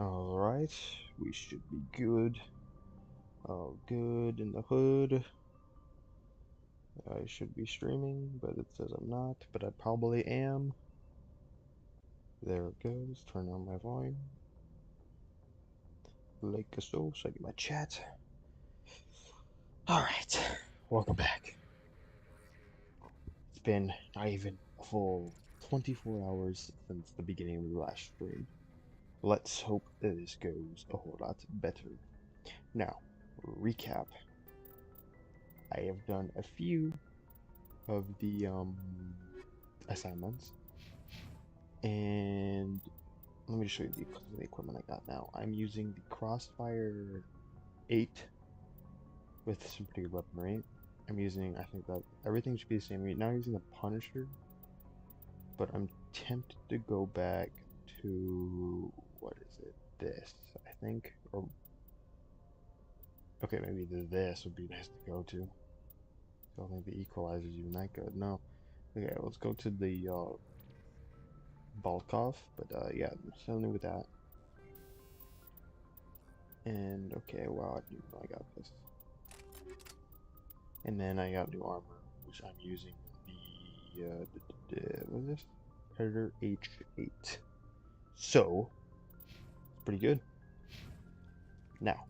Alright, we should be good. All good in the hood. I should be streaming, but it says I'm not, but I probably am. There it goes. Turn on my volume. Like so I get my chat. Alright, welcome back. It's been not even a full 24 hours since the beginning of the last stream. Let's hope that this goes a whole lot better. Now, recap. I have done a few of the assignments, and let me just show you the equipment I got now. I'm using the Crossfire 8 with some pretty good weaponry. I'm using, I think that everything should be the same. Right now I'm using the Punisher, but I'm tempted to go back to, what is it, this, I think, or, okay, maybe this would be nice to go to. I don't think the equalizer's even that good, no. Okay, let's go to the, Balkov, but, yeah, something with that. And, okay, wow, I got this. And then I got new armor, which I'm using what is this? Predator H8. So, it's pretty good. Now,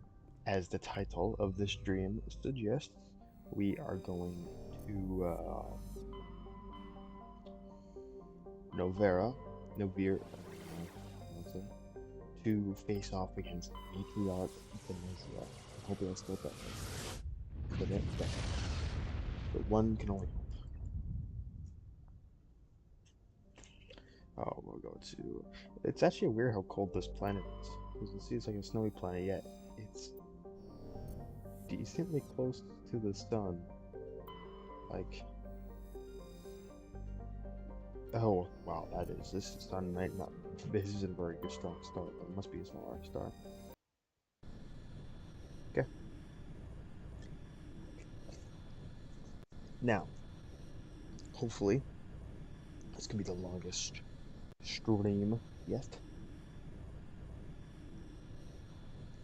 as the title of this stream suggests, we are going to Novera, to face off against Matriarch Venezia. I'm hoping I still got that. But one can only hope. Oh, we'll go to... It's actually weird how cold this planet is. Because you see it's like a snowy planet, yet it's decently close to the sun. Like... Oh, wow, this is sun might not... This isn't a very good strong star, but it must be a smaller star. Okay. Now, hopefully, this can be the longest stream yet.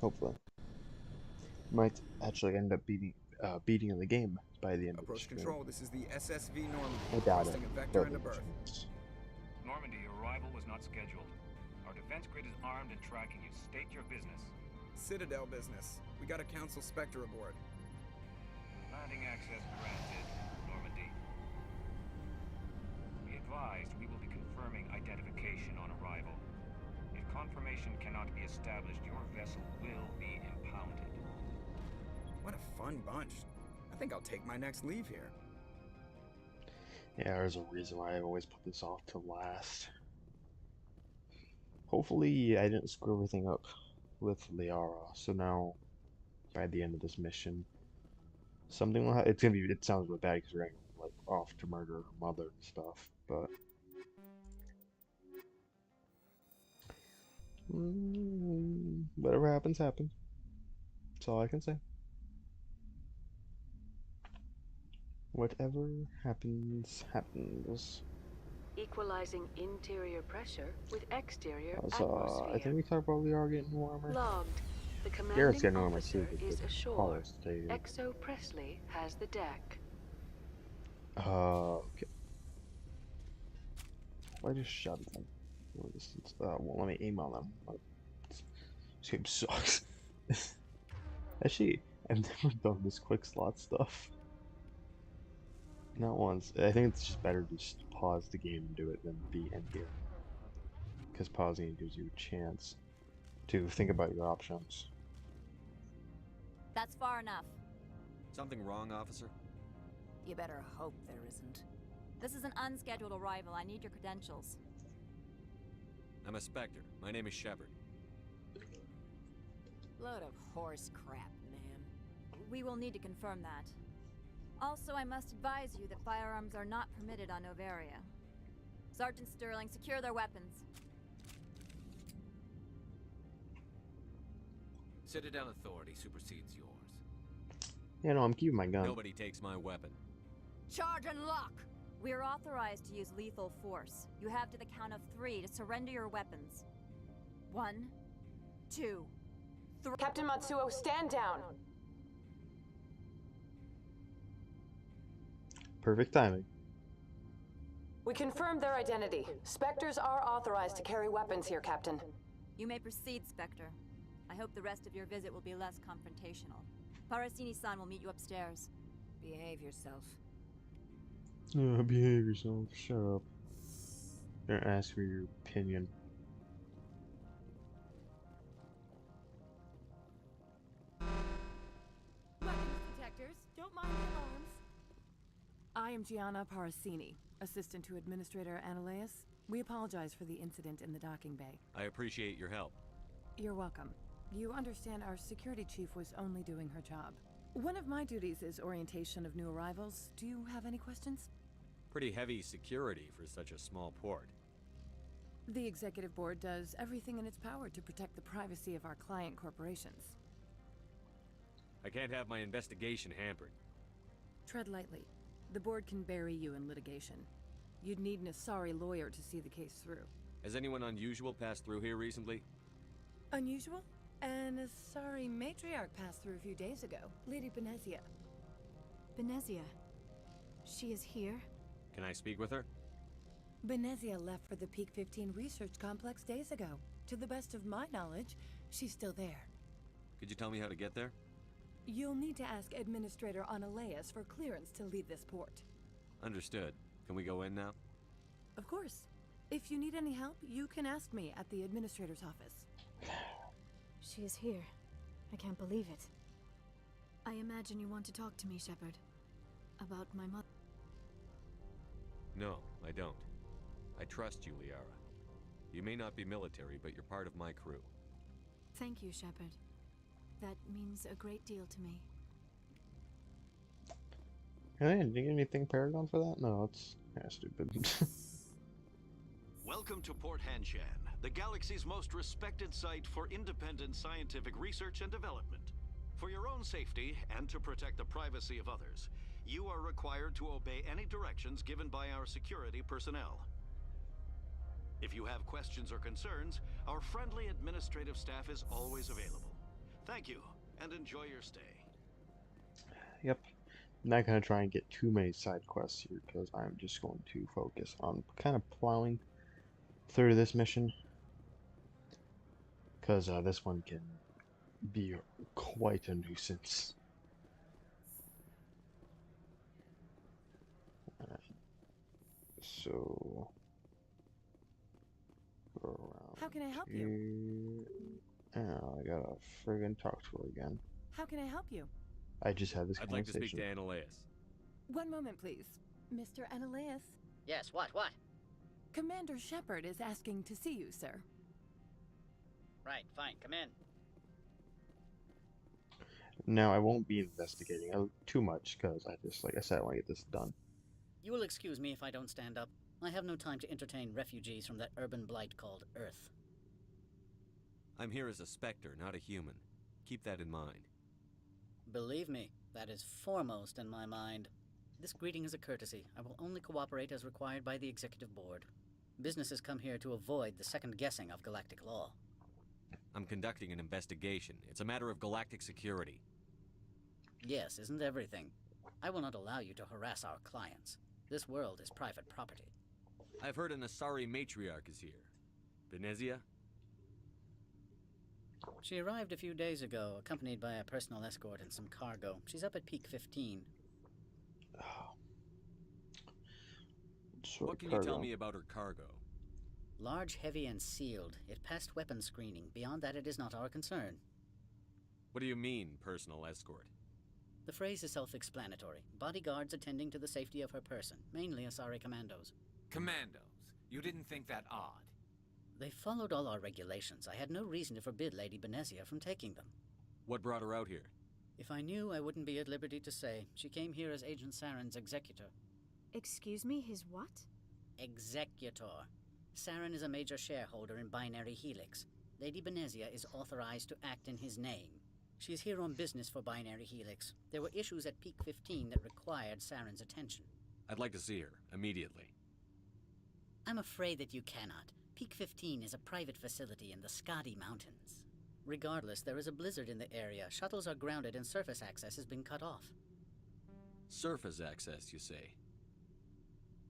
Hopefully. Might actually end up beating the game by the end of the stream. Control, this is the SSV Normandy. I doubt it. A vector into berth. Normandy, your arrival was not scheduled. Our defense grid is armed and tracking you. State your business. Citadel business. We got a Council Spectre aboard. Landing access granted, Normandy. Be advised, we will be confirming identification on arrival. If confirmation cannot be established, your vessel will be impounded. What a fun bunch. I think I'll take my next leave here. Yeah, there's a reason why I always put this off to last. Hopefully I didn't screw everything up with Liara, so now by the end of this mission something will happen. It's gonna be, it sounds really bad because we're going like off to murder her mother and stuff, but whatever happens, happens. That's all I can say. Whatever happens, happens. Equalizing interior pressure with exterior atmosphere. I think we talked about Liara getting new armor. Logged. The Garrett's commanding getting armor officer too, is ashore. stated. Exo Presley has the deck. Okay. I just shot them. Well, let me aim on them. This game sucks. Actually, I've never done this quick slot stuff. Not once. I think it's just better to just pause the game and do it than be in here. Because pausing gives you a chance to think about your options. That's far enough. Something wrong, officer? You better hope there isn't. This is an unscheduled arrival. I need your credentials. I'm a Spectre. My name is Shepard. Load of horse crap, ma'am. We will need to confirm that. Also, I must advise you that firearms are not permitted on Noveria. Sergeant Sterling, secure their weapons. Citadel authority supersedes yours. Yeah, no, I'm keeping my gun. Nobody takes my weapon. Charge and lock! We are authorized to use lethal force. You have to the count of 3 to surrender your weapons. 1, 2, 3. Captain Matsuo, stand down. Perfect timing. We confirmed their identity. Spectres are authorized to carry weapons here, Captain. You may proceed, Spectre. I hope the rest of your visit will be less confrontational. Parasini-san will meet you upstairs. Behave yourself. Behave yourself. Shut up. Don't ask for your opinion. Weapons detectors, don't mind the alarms. I am Gianna Parasini, assistant to Administrator Ananias. We apologize for the incident in the docking bay. I appreciate your help. You're welcome. You understand our security chief was only doing her job. One of my duties is orientation of new arrivals. Do you have any questions? Pretty heavy security for such a small port. The executive board does everything in its power to protect the privacy of our client corporations. I can't have my investigation hampered. Tread lightly. The board can bury you in litigation. You'd need an Asari lawyer to see the case through. Has anyone unusual passed through here recently? Unusual? An Asari matriarch passed through a few days ago. Lady Benezia. Benezia. She is here? Can I speak with her? Benezia left for the Peak 15 research complex days ago. To the best of my knowledge, she's still there. Could you tell me how to get there? You'll need to ask Administrator Ananias for clearance to leave this port. Understood. Can we go in now? Of course. If you need any help, you can ask me at the Administrator's office. She is here. I can't believe it. I imagine you want to talk to me, Shepard. About my mother. No, I don't. I trust you, Liara. You may not be military, but you're part of my crew. Thank you, Shepard. That means a great deal to me. Hey, did you get anything Paragon for that? No, it's kind of stupid. Welcome to Port Hanshan, the galaxy's most respected site for independent scientific research and development. For your own safety and to protect the privacy of others, you are required to obey any directions given by our security personnel. If you have questions or concerns, our friendly administrative staff is always available. Thank you, and enjoy your stay. Yep. I'm not going to try and get too many side quests here, because I'm just going to focus on kind of plowing through this mission. Because this one can be quite a nuisance. So... go around. How can I help you? Oh, I gotta friggin' talk to her again. How can I help you? I just had this I'd like to conversation. speak to Ananias. One moment, please. Mr. Ananias? Yes, what? Commander Shepard is asking to see you, sir. Right, fine, come in. Now, I won't be investigating too much, because I just, like I said, I want to get this done. You will excuse me if I don't stand up. I have no time to entertain refugees from that urban blight called Earth. I'm here as a Spectre, not a human. Keep that in mind. Believe me, that is foremost in my mind. This greeting is a courtesy. I will only cooperate as required by the Executive Board. Businesses come here to avoid the second guessing of galactic law. I'm conducting an investigation. It's a matter of galactic security. Yes, isn't everything? I will not allow you to harass our clients. This world is private property. I've heard an Asari matriarch is here. Benezia? She arrived a few days ago, accompanied by a personal escort and some cargo. She's up at Peak 15. What can you tell me about her cargo? Large, heavy, and sealed. It passed weapon screening. Beyond that, it is not our concern. What do you mean, personal escort? The phrase is self-explanatory. Bodyguards attending to the safety of her person, mainly Asari commandos. Commandos? You didn't think that odd? They followed all our regulations. I had no reason to forbid Lady Benezia from taking them. What brought her out here? If I knew, I wouldn't be at liberty to say. She came here as Agent Saren's executor. Excuse me, his what? Executor. Saren is a major shareholder in Binary Helix. Lady Benezia is authorized to act in his name. She is here on business for Binary Helix. There were issues at Peak 15 that required Saren's attention. I'd like to see her, immediately. I'm afraid that you cannot. Peak 15 is a private facility in the Skadi Mountains. Regardless, there is a blizzard in the area. Shuttles are grounded and surface access has been cut off. Surface access, you say?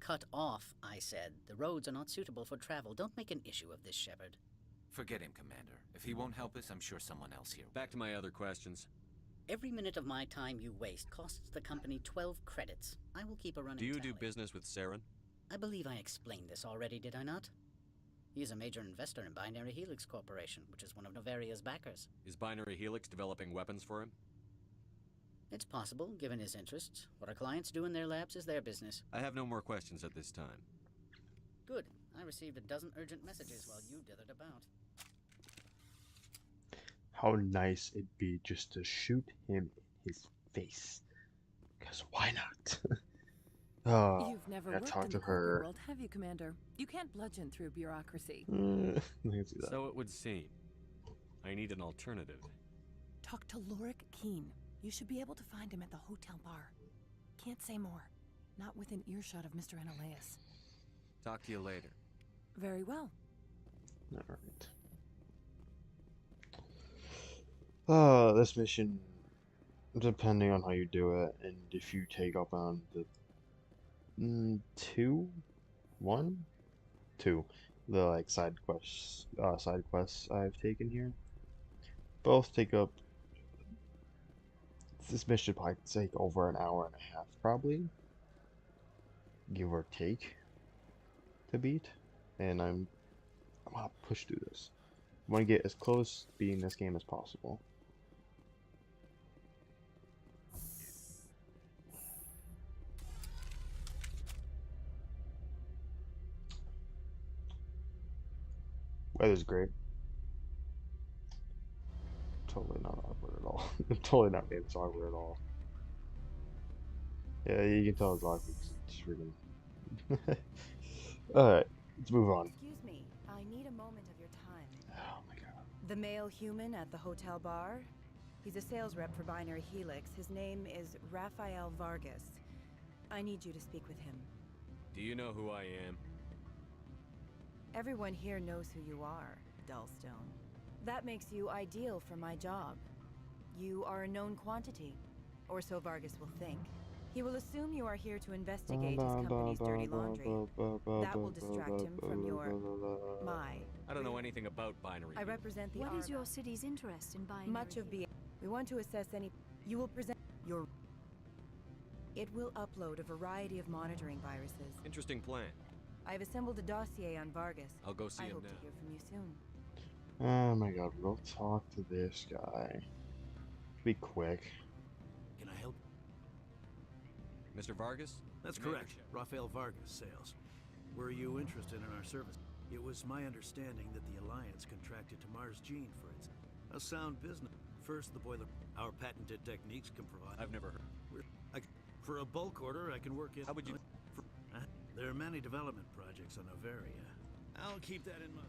Cut off, I said. The roads are not suitable for travel. Don't make an issue of this, Shepard. Forget him, Commander. If he won't help us, I'm sure someone else here. Back to my other questions. Every minute of my time you waste costs the company 12 credits. I will keep a running Do you tally. do business with Saren? I believe I explained this already, did I not? He is a major investor in Binary Helix Corporation, which is one of Novaria's backers. Is Binary Helix developing weapons for him? It's possible, given his interests. What our clients do in their labs is their business. I have no more questions at this time. Good. I received a dozen urgent messages while you dithered about. How nice it'd be just to shoot him in his face. Because why not? Oh, You've never I worked talked in to the corporate her. world, have you, Commander? You can't bludgeon through bureaucracy. I can see that. So it would seem. I need an alternative. Talk to Lorik Keen. You should be able to find him at the hotel bar. Can't say more. Not within earshot of Mr. Analaeus. Talk to you later. Very well. Alright. This mission, depending on how you do it, and if you take up on the two, the like side quests I've taken here, both take up. This mission probably take over an hour and a half, probably, give or take, to beat. And I want to push through this. I want to get as close to beating this game as possible. Weather's great. Totally not awkward at all. Totally not made this awkward at all. Yeah, you can tell it's awkward. It's freaking. Alright, let's move on. Excuse me, I need a moment of your time. Oh my god. The male human at the hotel bar? He's a sales rep for Binary Helix. His name is Rafael Vargas. I need you to speak with him. Do you know who I am? Everyone here knows who you are, Dullstone. That makes you ideal for my job. You are a known quantity, or so Vargas will think. He will assume you are here to investigate his company's dirty laundry. That will distract him from I don't know anything about Binary. I represent the What is Arma. your city's interest in Binary? Much of the... We want to assess any... You will present your... It will upload a variety of monitoring viruses. Interesting plan. I've assembled a dossier on Vargas. I'll go see I him hope now. to hear from you soon. Oh my god, we'll talk to this guy. Be quick. Can I help? Mr. Vargas? That's Commander correct. Shepard. Rafael Vargas, sales. Were you interested in our service? It was my understanding that the Alliance contracted to Mars Gene for its a sound business. First, the boiler. Our patented techniques can provide. I've never heard. For a bulk order, I can work it. How would you? There are many development projects on Novaria. I'll keep that in mind.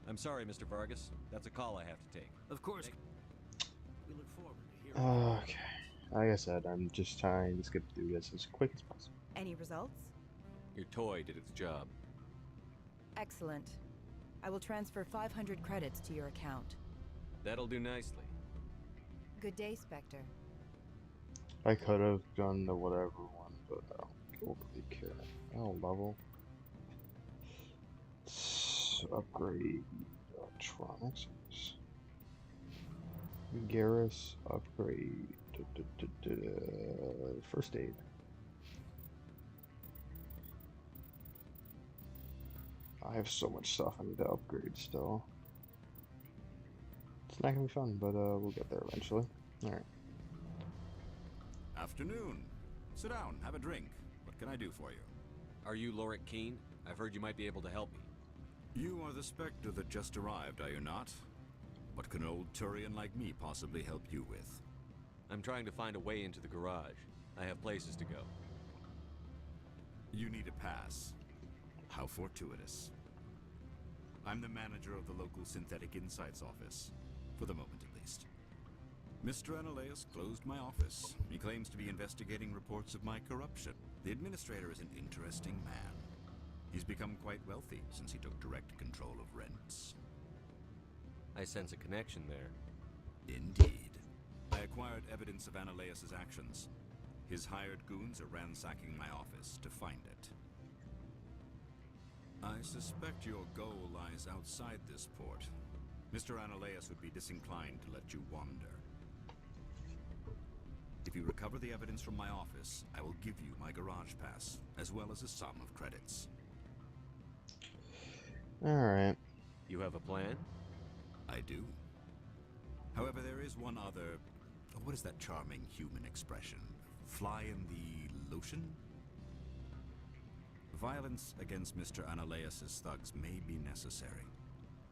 I'm sorry, Mr. Vargas. That's a call I have to take. Of course. We look forward to hearing. Okay. Like I said, I'm just trying to skip through this as quick as possible. Any results? Your toy did its job. Excellent. I will transfer 500 credits to your account. That'll do nicely. Good day, Spectre. I could have done the whatever one, but I don't overly care. Oh, level. Upgrade electronics. Garrus upgrade. First aid. I have so much stuff I need to upgrade still. It's not gonna be fun, but we'll get there eventually. Alright. Afternoon. Sit down, have a drink. What can I do for you? Are you Lorik Keen? I've heard you might be able to help me. You are the Spectre that just arrived, are you not? What can an old Turian like me possibly help you with? I'm trying to find a way into the garage. I have places to go. You need a pass. How fortuitous. I'm the manager of the local Synthetic Insights office. For the moment, at least. Mr. Analaeus closed my office. He claims to be investigating reports of my corruption. The administrator is an interesting man. He's become quite wealthy since he took direct control of rents. I sense a connection there. Indeed. I acquired evidence of Ananias' actions. His hired goons are ransacking my office to find it. I suspect your goal lies outside this port. Mr. Ananias would be disinclined to let you wander. If you recover the evidence from my office, I will give you my garage pass, as well as a sum of credits. Alright. You have a plan? I do. However, there is one other... what is that charming human expression? Fly in the lotion? Violence against Mr. Ananias' thugs may be necessary.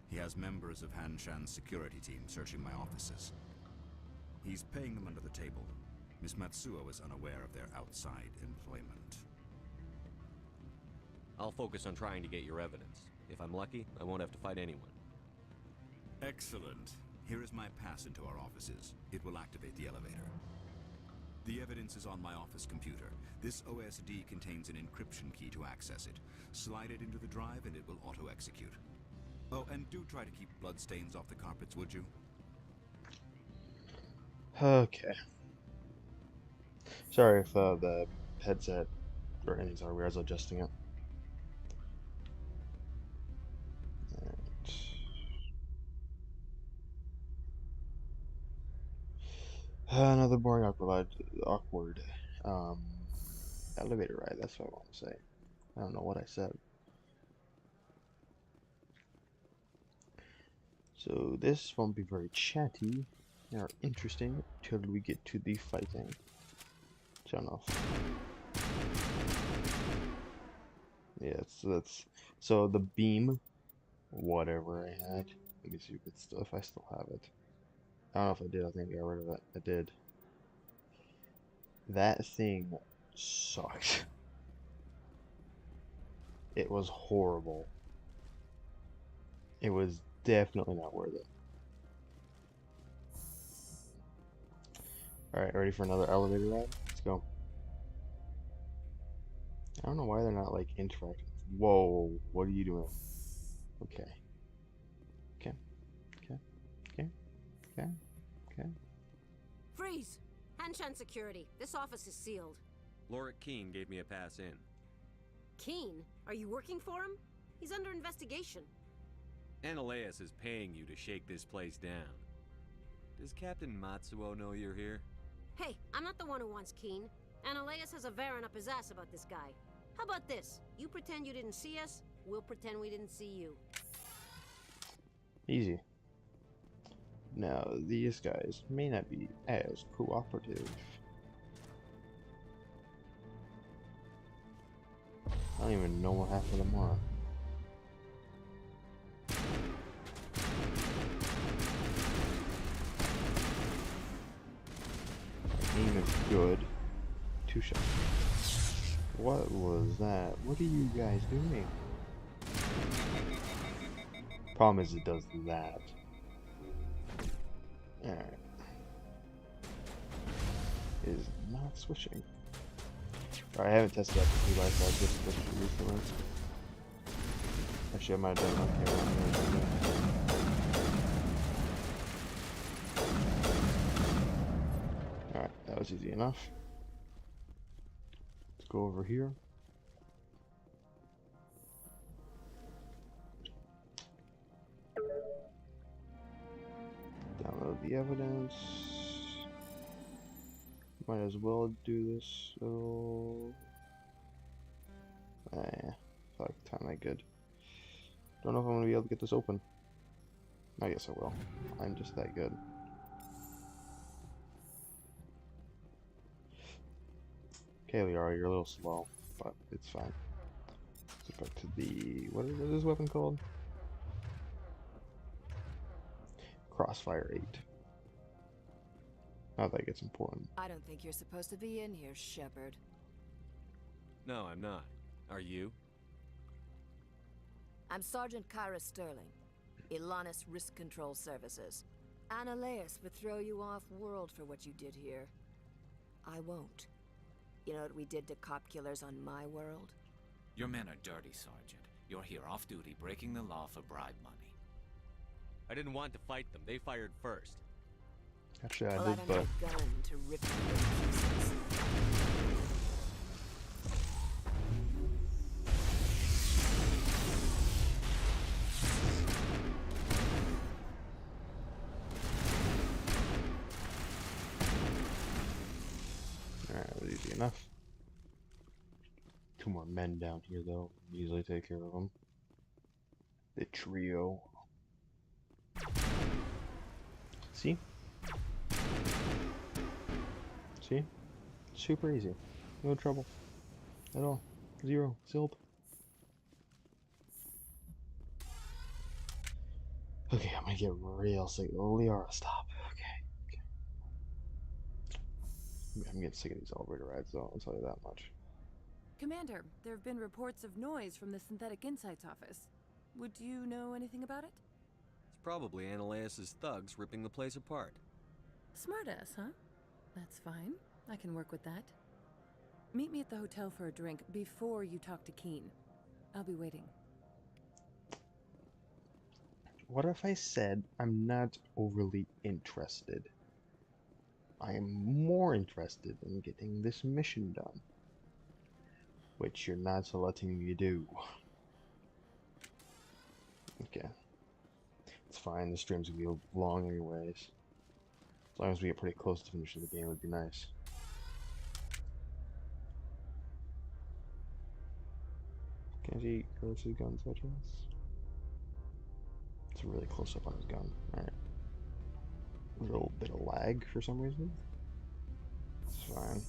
He has members of Han Shan's security team searching my offices. He's paying them under the table. Miss Matsuo is unaware of their outside employment. I'll focus on trying to get your evidence. If I'm lucky, I won't have to fight anyone. Excellent. Here is my pass into our offices. It will activate the elevator. The evidence is on my office computer. This OSD contains an encryption key to access it. Slide it into the drive and it will auto-execute. Oh, and do try to keep bloodstains off the carpets, would you? Okay. Sorry if the headset or anything's are weird. I was adjusting it. Another boring, awkward elevator ride. That's what I want to say. I don't know what I said. So this won't be very chatty or interesting till we get to the fighting. Turn off. Yeah, so the beam, whatever I had. Let me see if I still have it. I don't know if I did. I think I got rid of it. I did. That thing sucked. It was horrible. It was definitely not worth it. Alright, ready for another elevator ride? Let's go. I don't know why they're not like interacting. Whoa, what are you doing? Okay. Okay. Okay. Okay. Okay. Okay. Freeze! Hanshan security. This office is sealed. Lorik Keene gave me a pass in. Keene? Are you working for him? He's under investigation. Ananias is paying you to shake this place down. Does Captain Matsuo know you're here? Hey, I'm not the one who wants Keene. Ananias has a Varen up his ass about this guy. How about this? You pretend you didn't see us, we'll pretend we didn't see you. Easy. Now, these guys may not be as cooperative. I don't even know what half of them are. Aim is good. 2 shots. What was that? What are you guys doing? Problem is it does that. Alright. Is not switching. Alright, I haven't tested out the P-Life, so I just switched it recently. Actually, I might have done okay. Alright, that was easy enough. Let's go over here. Download the evidence. Might as well do this. So, yeah, fuck, time that good. Don't know if I'm gonna be able to get this open. I guess I will. I'm just that good. Okay, Liara, you're a little slow, but it's fine. Let's go back to the what is this weapon called? Crossfire 8. Now that gets important. I don't think you're supposed to be in here, Shepard. No, I'm not. Are you? I'm Sergeant Kyra Sterling, Ilanis Risk Control Services. Ananias would throw you off-world for what you did here. I won't. You know what we did to cop killers on my world? Your men are dirty, Sergeant. You're here off-duty, breaking the law for bribe money. I didn't want to fight them. They fired first. Actually, Well, I I did, don't have but a gun to rip you to pieces. alright, that was easy enough. 2 more men down here, though. Easily take care of them. The trio. See? See? Super easy. No trouble. At all. 0. Zilp. Okay, I'm gonna get real sick. Liara, stop. Okay. I'm getting sick of these elevator rides, though. I'll tell you that much. Commander, there have been reports of noise from the Synthetic Insights office. Would you know anything about it? It's probably Ananias' thugs ripping the place apart. Smartass, huh? That's fine. I can work with that. Meet me at the hotel for a drink before you talk to Keen. I'll be waiting. What if I said I'm not overly interested? I am more interested in getting this mission done, which you're not letting me do. Okay. It's fine, the stream's gonna be long anyways. As long as we get pretty close to finishing the game, it would be nice. Can I see Curtis's guns by chance? It's really close up on his gun. Alright. A little bit of lag for some reason. It's fine.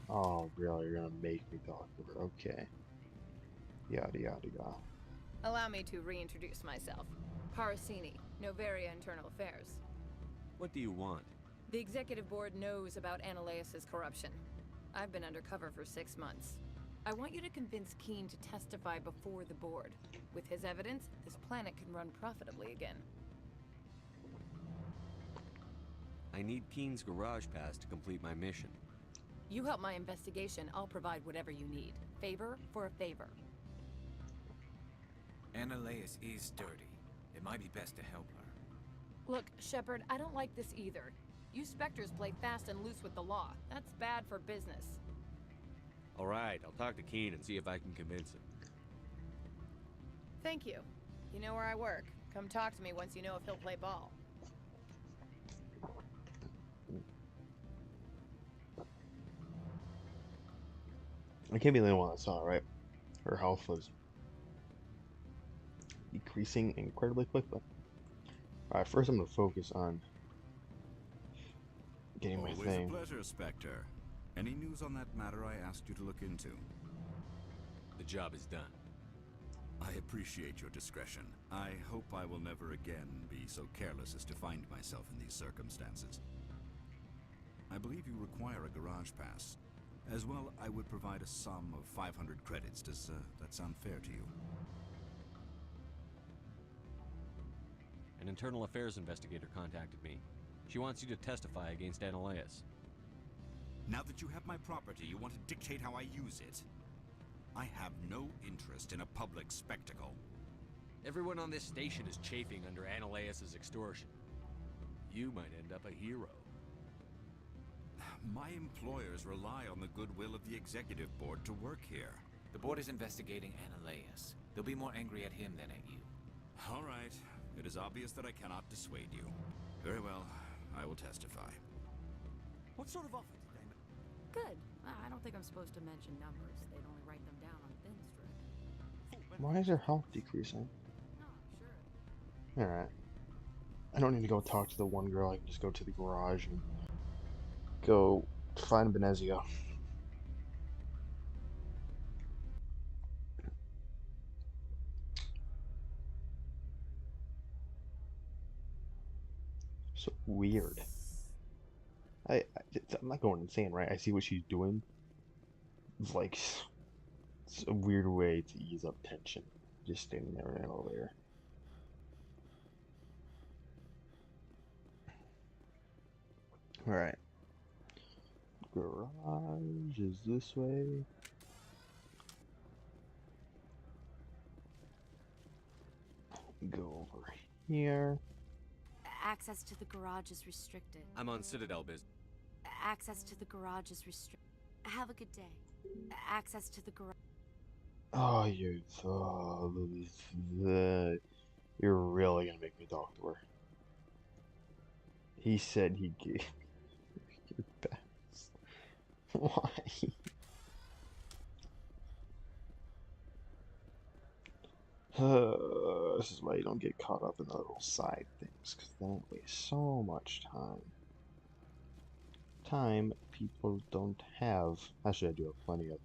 Oh, really? You're gonna make me talk to her? Okay. Yada yada yada. Allow me to reintroduce myself. Parasini, Novaria Internal Affairs. What do you want? The executive board knows about Ananias' corruption. I've been undercover for 6 months. I want you to convince Keen to testify before the board. With his evidence, this planet can run profitably again. I need Keen's garage pass to complete my mission. You help my investigation, I'll provide whatever you need. Favor for a favor. Ananias is dirty. It might be best to help her. Look, Shepard, I don't like this either. You Spectres play fast and loose with the law. That's bad for business. Alright, I'll talk to Keen and see if I can convince him. Thank you. You know where I work. Come talk to me once you know if he'll play ball. I can't be the only one that saw it, right? Her health was decreasing incredibly quickly. Alright, first I'm going to focus on getting my Always thing. a pleasure, Spectre. Any news on that matter I asked you to look into? The job is done. I appreciate your discretion. I hope I will never again be so careless as to find myself in these circumstances. I believe you require a garage pass. As well, I would provide a sum of 500 credits. Does that sound fair to you? An internal affairs investigator contacted me. She wants you to testify against Ananias. Now that you have my property, you want to dictate how I use it? I have no interest in a public spectacle. Everyone on this station is chafing under Ananias' extortion. You might end up a hero. My employers rely on the goodwill of the executive board to work here. The board is investigating Ananias. They'll be more angry at him than at you. All right. It is obvious that I cannot dissuade you. Very well. I will testify. What sort of offer did they make? Good. I don't think I'm supposed to mention numbers. They'd only write them down on thin strip. Why is her health decreasing? No, sure. Alright. I don't need to go talk to the one girl. I can just go to the garage and go find Benezia. So weird. I'm not going insane, right? I see what she's doing. It's like it's a weird way to ease up tension. Just standing there in an elevator. Alright. Garage is this way. Go over here. Access to the garage is restricted. I'm on Citadel business. Access to the garage is restricted. Have a good day. Access to the garage. Oh, you're really gonna make me talk to her. He said he gave your best. Why? This is why you don't get caught up in the little side things, because then it wastes so much time. Time people don't have. Actually, I do have plenty of.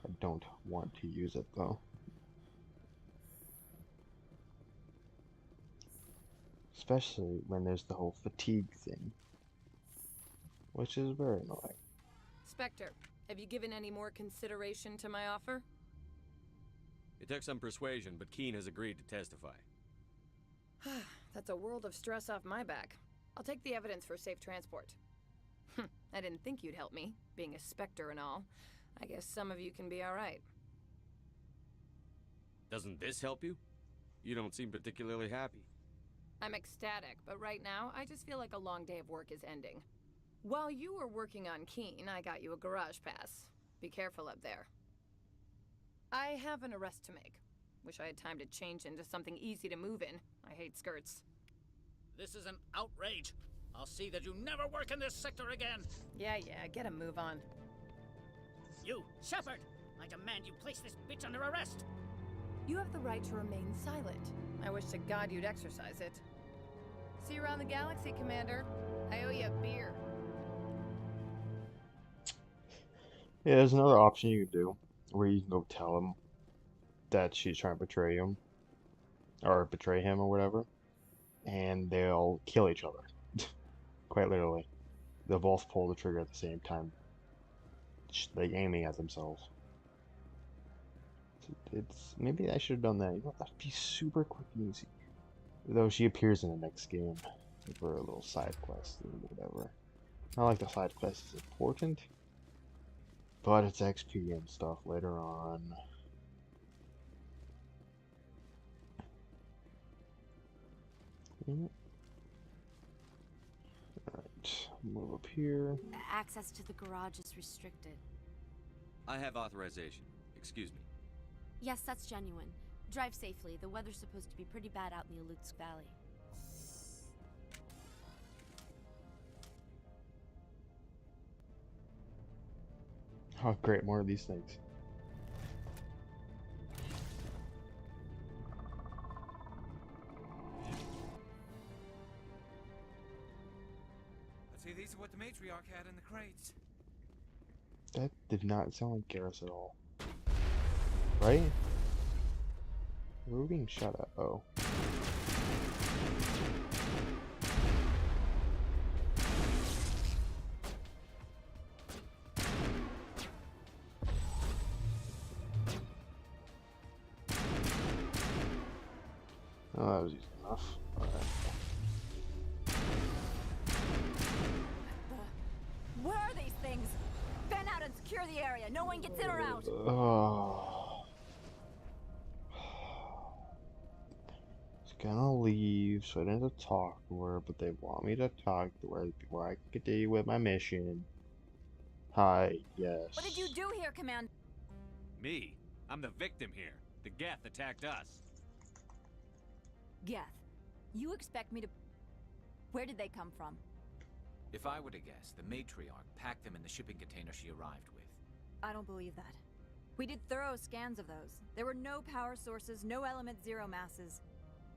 I don't want to use it though. Especially when there's the whole fatigue thing, which is very annoying. Spectre, have you given any more consideration to my offer? It took some persuasion, but Keen has agreed to testify. That's a world of stress off my back. I'll take the evidence for safe transport. I didn't think you'd help me, being a Spectre and all. I guess some of you can be alright. Doesn't this help you? You don't seem particularly happy. I'm ecstatic, but right now, I just feel like a long day of work is ending. While you were working on Keen, I got you a garage pass. Be careful up there. I have an arrest to make. Wish I had time to change into something easy to move in. I hate skirts. This is an outrage. I'll see that you never work in this sector again. Yeah, get a move on. You, Shepard! I demand you place this bitch under arrest! You have the right to remain silent. I wish to God you'd exercise it. See you around the galaxy, Commander. I owe you a beer. Yeah, there's another option you can do, where you can go tell him that she's trying to betray him, or betray him or whatever, and they'll kill each other. Quite literally. They'll both pull the trigger at the same time, like aiming at themselves. Maybe I should have done that. You know, that'd be super quick and easy. Though she appears in the next game for a little side quest or whatever. Not like the side quest is important, but it's XP and stuff later on. Alright, move up here. Access to the garage is restricted. I have authorization. Excuse me. Yes, that's genuine. Drive safely. The weather's supposed to be pretty bad out in the Alutsk Valley. Oh great, more of these things. I'd say these are what the matriarch had in the crates. That did not sound like Garrus at all. Right? We're being shot at. Oh. Oh, that was easy enough. Alright. Where are these things? Fan out and secure the area. No one gets in or out. Oh. Gonna leave, so I didn't have to talk to her, but they want me to talk to her before I can continue with my mission. Hi, yes. What did you do here, Commander? Me? I'm the victim here. The Geth attacked us. Geth, you expect me to... Where did they come from? If I were to guess, the matriarch packed them in the shipping container she arrived with. I don't believe that. We did thorough scans of those. There were no power sources, no element zero masses.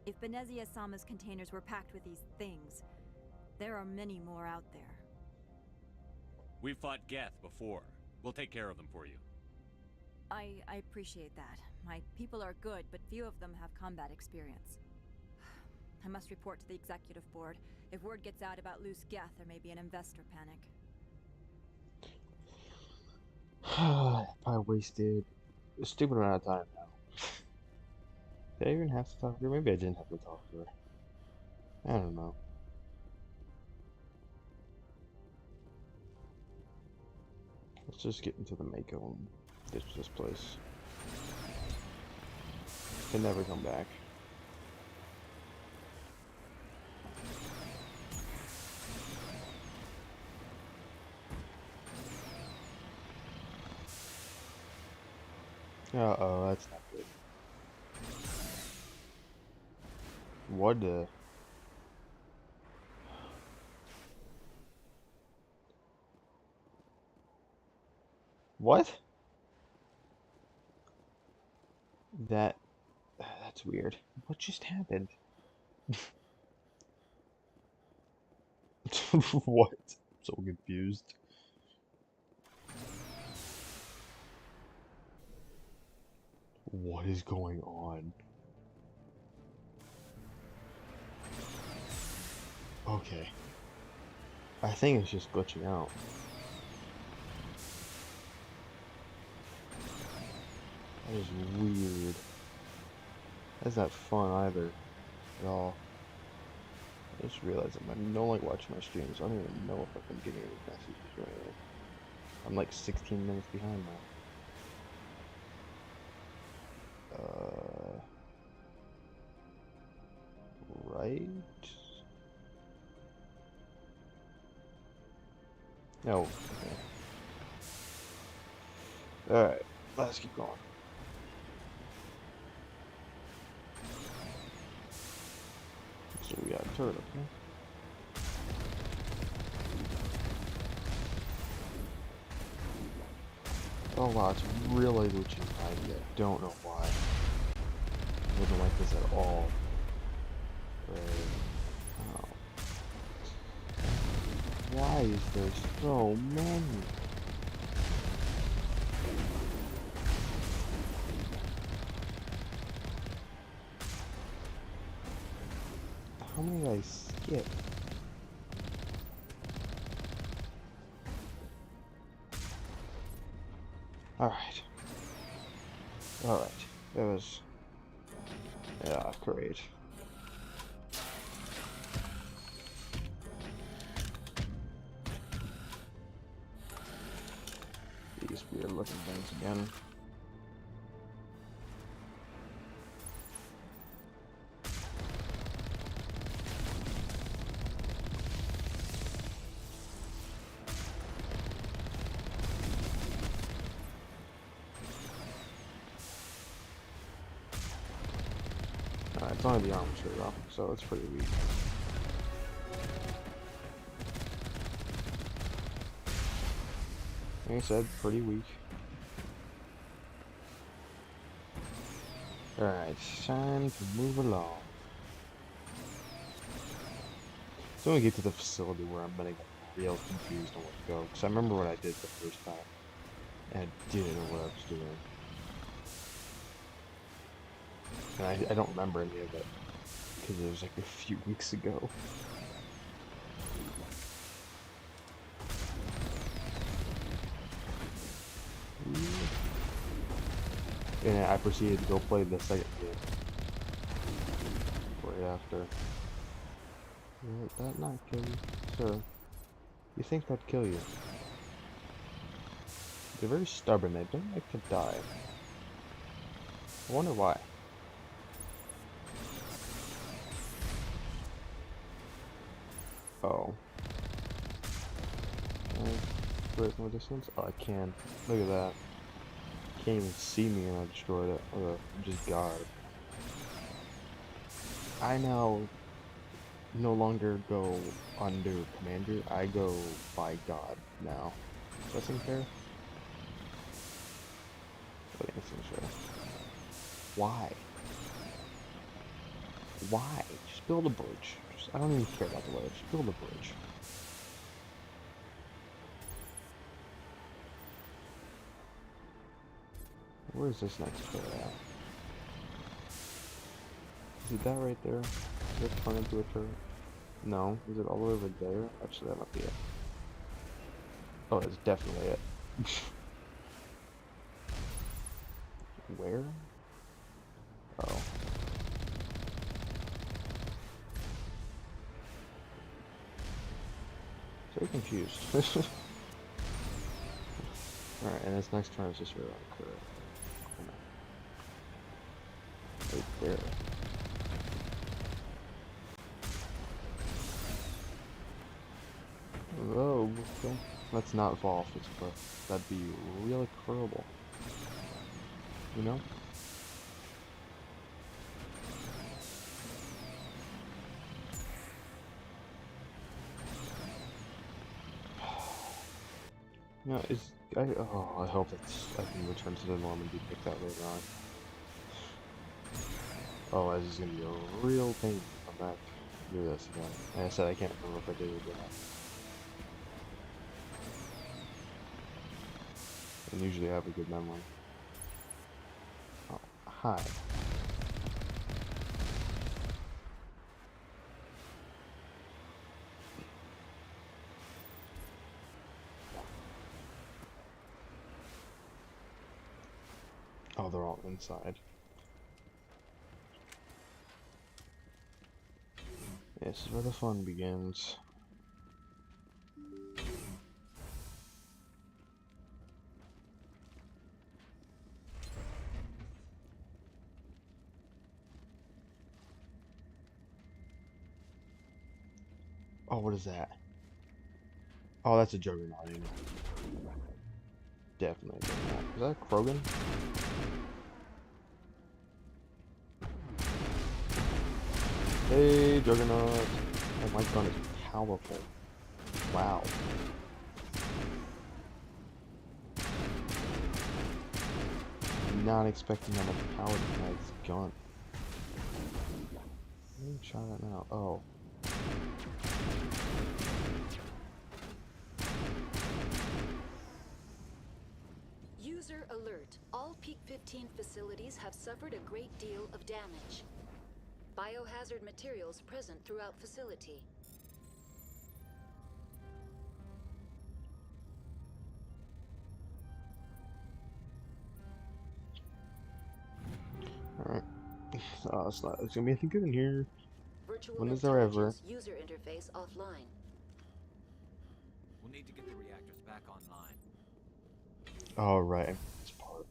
If Benezia Sama's containers were packed with these things, there are many more out there. We've fought Geth before. We'll take care of them for you. I appreciate that. My people are good, but few of them have combat experience. I must report to the executive board. If word gets out about loose Geth, there may be an investor panic. I wasted a stupid amount of time now. Did I even have to talk to her? Maybe I didn't have to talk to her. I don't know. Let's just get into the Mako and ditch this place. Can never come back. What the? What? That's weird. What just happened? What? So confused. What is going on? Okay. I think it's just glitching out. That is weird. That's not fun either. At all. I just realized I don't like watching my streams. I don't even know if I'm getting any messages right now. I'm like 16 minutes behind now. Right? No. Okay. Alright, let's keep going. So we got a turret up here. Oh wow, it's really glitching behind me. I don't know why. I wouldn't like this at all. Right. Oh. Why is there so many? How many did I skip? Alright. Alright. It was... Yeah, great. These weird looking things again. It's only the armor shirt though, so it's pretty weak. Like I said, pretty weak. Alright, time to move along. So when we get to the facility where I'm gonna get real confused on where to go. Because I remember what I did the first time. And I didn't know what I was doing. And I don't remember any of it. Because it was like a few weeks ago. And I proceeded to go play the second game. Right after. Let that not kill you, sir. You think that'd kill you? They're very stubborn, they don't like to die. I wonder why. Oh. Can I break from a distance? Oh, I can. Look at that. Can't even see me and I destroyed it. I'm just God. I now no longer go under Commander. I go by God now. Does that seem fair? I think it seems fair. Why? Why? Just build a bridge. I don't even care about the weather. Just build a bridge. Where is this next turret at? Is it that right there? Is it turn into a turret? No. Is it all the way over there? Actually, that might be it. Oh, it's definitely it. Where? Oh. So confused. Alright, and this next turn is just right on the curve. Right there. Oh, okay. Let's not fall off this cliff. That'd be really horrible. You know? No, I hope I can return to the Normandy pick that later on. Otherwise, it's gonna be a real pain to come back to do this again. Like I said, I can't remember if I did it or not. And usually I have a good memory. Oh, hi. Oh, they're all inside. This is where the fun begins. Oh, what is that? Oh, that's a Juggernaut. Definitely a Juggernaut. Is that a Krogan? Hey, Juggernaut. Oh, my gun is powerful. Wow. Not expecting that much power to this gun. Let me try that now. Oh. User alert. All Peak 15 facilities have suffered a great deal of damage. Biohazard materials present throughout facility. Alright. It's gonna be anything good in here. Virtual When is there ever? User interface offline. We'll need to get the reactors back online. Oh, right. This part.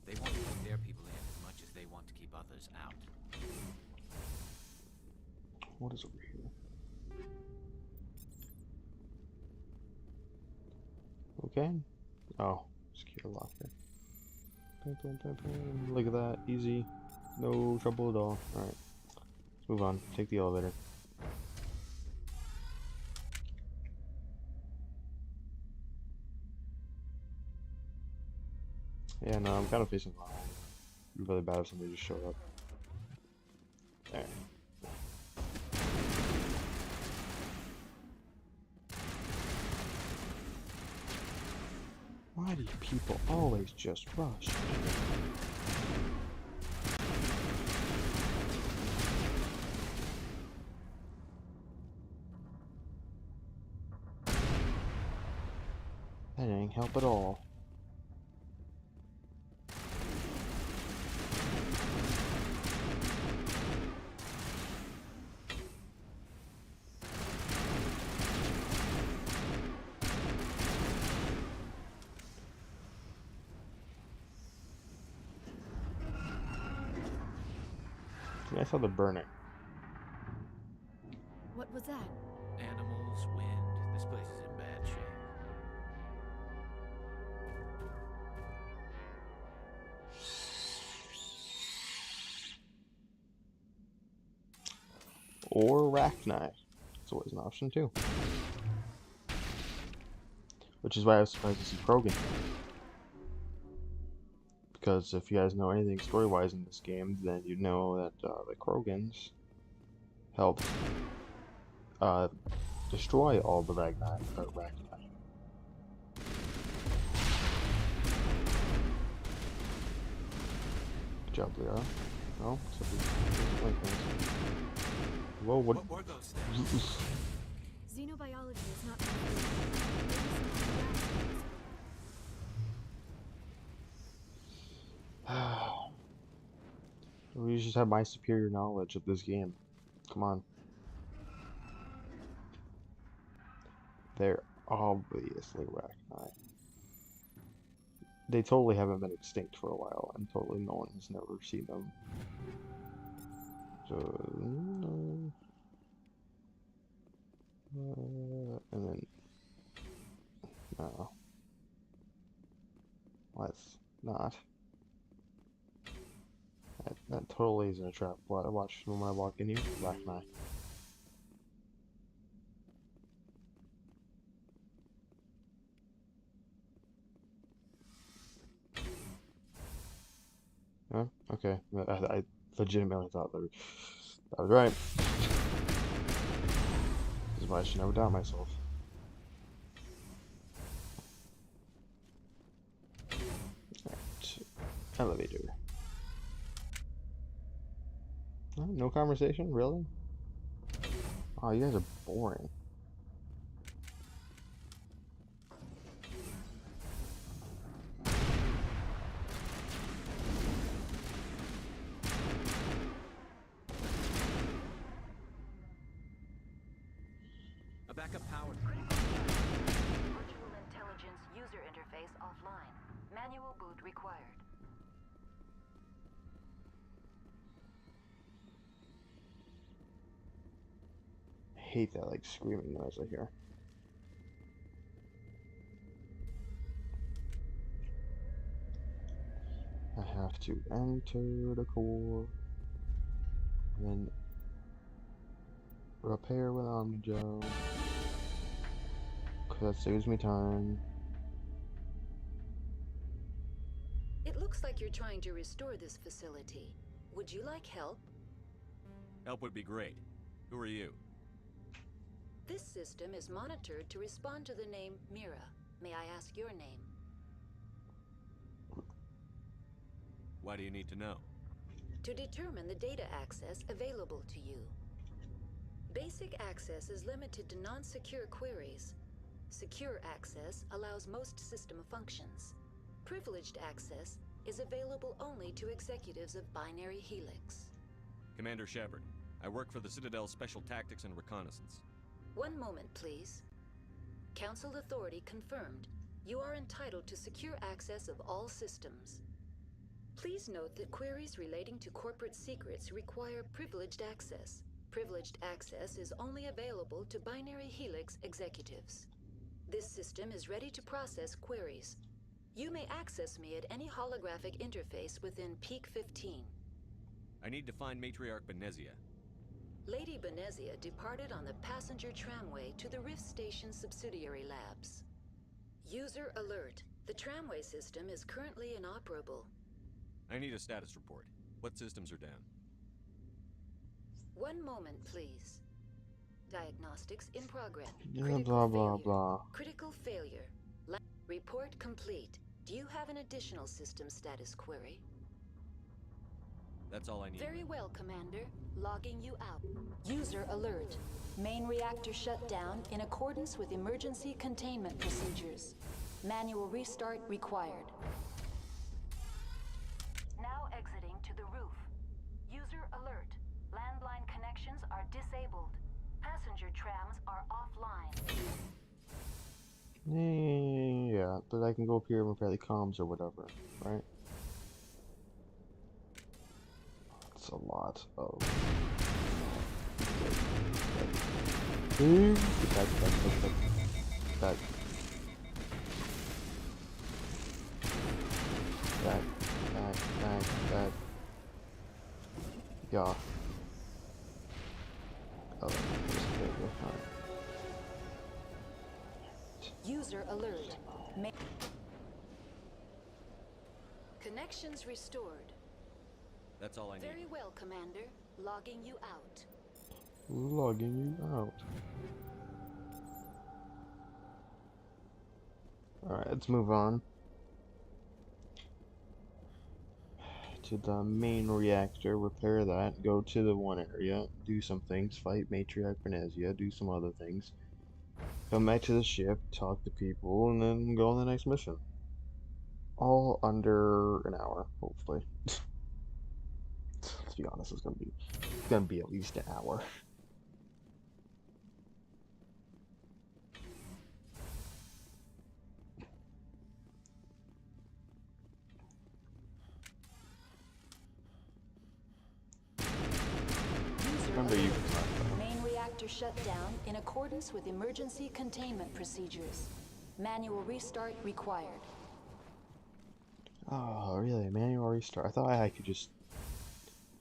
They want to keep their people in as much as they want to keep others out. What is over here? Okay. Oh, secure locker. Look at that. Easy. No trouble at all. Alright. Let's move on. Take the elevator. Yeah, no, I'm kind of facing wrong. It'd be really bad if somebody just showed up. There. Why do people always just rush? That ain't help at all. I saw the burning. What was that? Animals, wind. This place is in bad shape. Or Arachnite. It's always an option too. Which is why I was surprised to see Krogan. Because if you guys know anything story-wise in this game, then you know that the Krogans helped destroy all the Ragnar. Good job, Lira. No? Whoa, what were those things? Xenobiology is not. We just have my superior knowledge of this game. Come on. They're obviously Ragnar. They totally haven't been extinct for a while, and totally no one has never seen them. So, and then, no. Let's not. That totally isn't a trap. What I watched when I walk in here, Ragnar. Huh? Okay. I legitimately thought that was right. This is why I should never doubt myself. Right. Elevator. Oh, no conversation? Really? Oh, you guys are boring. A backup power. Virtual intelligence user interface offline. Manual boot required. I hate that like screaming noise I hear. I have to enter the core and then repair with Omnigel, cause that saves me time. It looks like you're trying to restore this facility. Would you like help? Help would be great. Who are you? This system is monitored to respond to the name Mira. May I ask your name? Why do you need to know? To determine the data access available to you. Basic access is limited to non-secure queries. Secure access allows most system functions. Privileged access is available only to executives of Binary Helix. Commander Shepard, I work for the Citadel's Special Tactics and Reconnaissance. One moment, please. Council authority confirmed. You are entitled to secure access of all systems. Please note that queries relating to corporate secrets require privileged access. Privileged access is only available to Binary Helix executives. This system is ready to process queries. You may access me at any holographic interface within Peak 15. I need to find Matriarch Benezia. Lady Benezia departed on the passenger tramway to the Rift Station subsidiary labs. User alert. The tramway system is currently inoperable. I need a status report. What systems are down? One moment, please. Diagnostics in progress. Yeah, blah blah blah. Critical failure. Report complete. Do you have an additional system status query? That's all I need. Very well, Commander. Logging you out. User alert. Main reactor shut down in accordance with emergency containment procedures. Manual restart required. Now exiting to the roof. User alert. Landline connections are disabled. Passenger trams are offline. Yeah, but I can go up here and repair the comms or whatever, right? That's a lot of... Back. Yeah. Oh, alright. User alert. Connections restored. That's all I need. Very well, Commander. Logging you out. Logging you out. Alright, let's move on to the main reactor, repair that, go to the one area, do some things, fight Matriarch Benezia, do some other things, come back to the ship, talk to people, and then go on the next mission. All under an hour, hopefully. Let's be honest, it's gonna be at least an hour. Remember you. Main reactor shut down in accordance with emergency containment procedures. Manual restart required. Oh, really? Manual restart? I thought I could just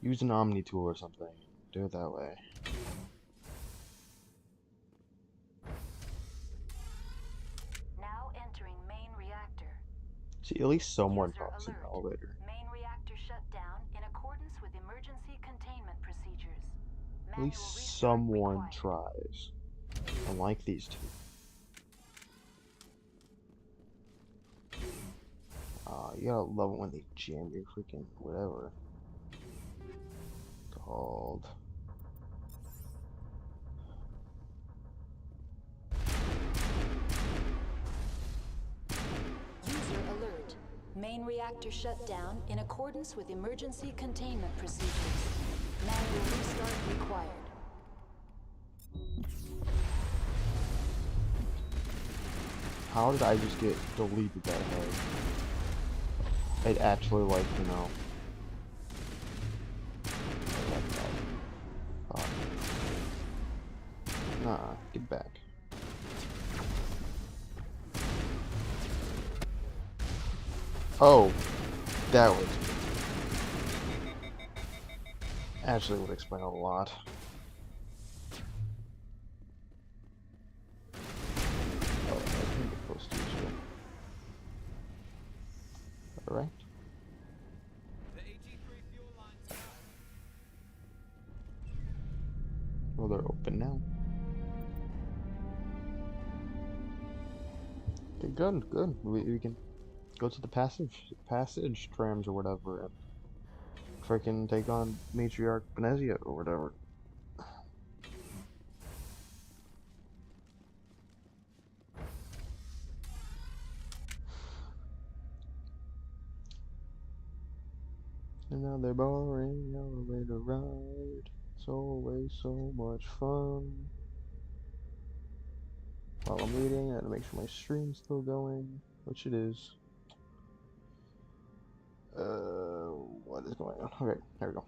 use an Omni tool or something. Do it that way. Now entering main reactor. See, at least someone talks in the elevator. Main reactor shut down emergency containment procedures. At Manual least restart someone required. tries. Unlike these two. You gotta love it when they jam your freaking whatever. Called. User alert. Main reactor shut down in accordance with emergency containment procedures. Manual restart required. How did I just get deleted that hard? It actually, like, you know. Nah, get back. Oh, that would actually would explain a lot. Oh, I can get close to each other. Alright. Well, they're open now. Okay, good, good. We can go to the passage trams or whatever, and freaking take on Matriarch Benezia or whatever. Another boring elevator ride. It's always so much fun. While I'm reading, I gotta make sure my stream's still going, which it is. What is going on? Okay, there we go.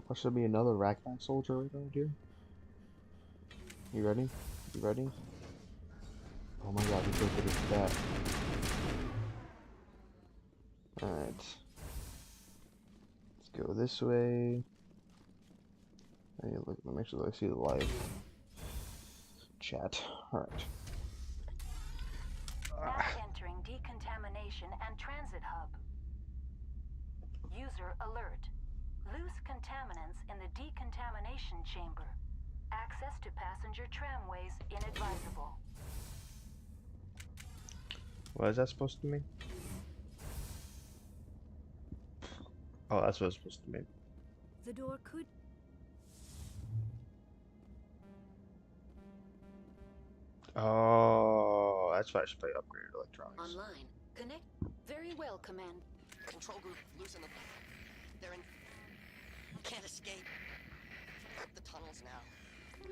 What should be another Ragtag soldier right around here? You ready? You ready? Oh my god, he's so good at that. Alright. Let's go this way. I need to look, make sure that I see the live chat. Alright. Now entering decontamination and transit hub. User alert. Loose contaminants in the decontamination chamber. Access to passenger tramways inadvisable. What is that supposed to mean? Oh, that's what it's supposed to mean. The door could... Oh, that's why I should play upgraded electronics. Online. Connect. Very well, Command. Control group, loosen the... They're in... Can't escape. The tunnels now.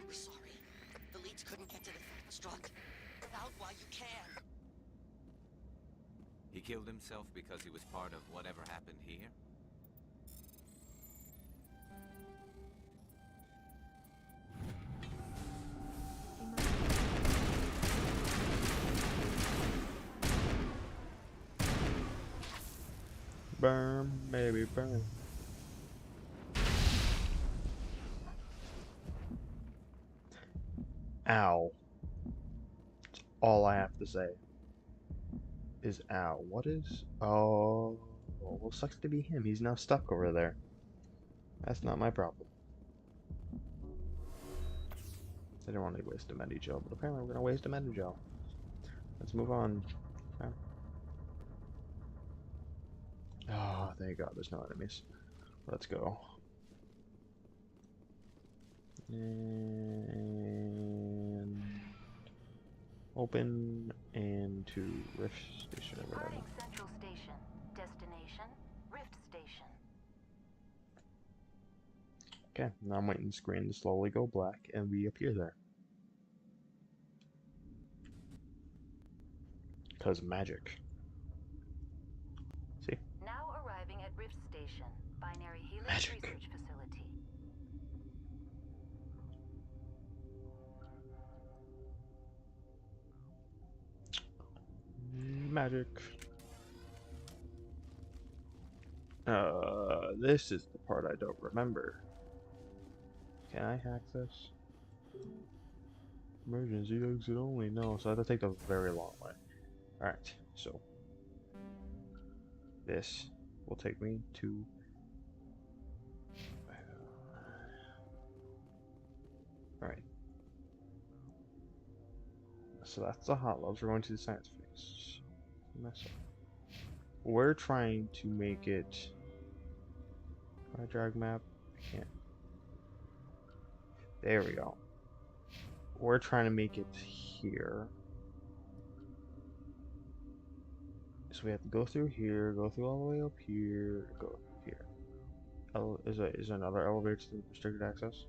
We're sorry. The leads couldn't get to the struck. Out while you can. He killed himself because he was part of whatever happened here? Burn, baby, burn. Ow. That's all I have to say. Is ow. What is? Oh, well, sucks to be him. He's now stuck over there. That's not my problem. I didn't want to waste a Medi-Gel, but apparently we're gonna waste a Medi-Gel. Let's move on. Okay. Oh, thank God, there's no enemies. Let's go. And open and to Rift Station or whatever. Departing Central Station. Destination, Rift Station. Okay, now I'm waiting the screen to slowly go black and we appear there. Because magic. See? Now arriving at Rift Station, Binary Helix Magic. Research Facility. Magic. This is the part I don't remember. Can I hack this? Emergency exit only. No, so I have to take the very long way. Alright, so this will take me to alright. So that's the hot labs. We're going to the science phase. Mess up. We're trying to make it. If I drag map, I can't. There we go. We're trying to make it here. So we have to go through here, go through all the way up here, go here. Is there another elevator to the restricted access?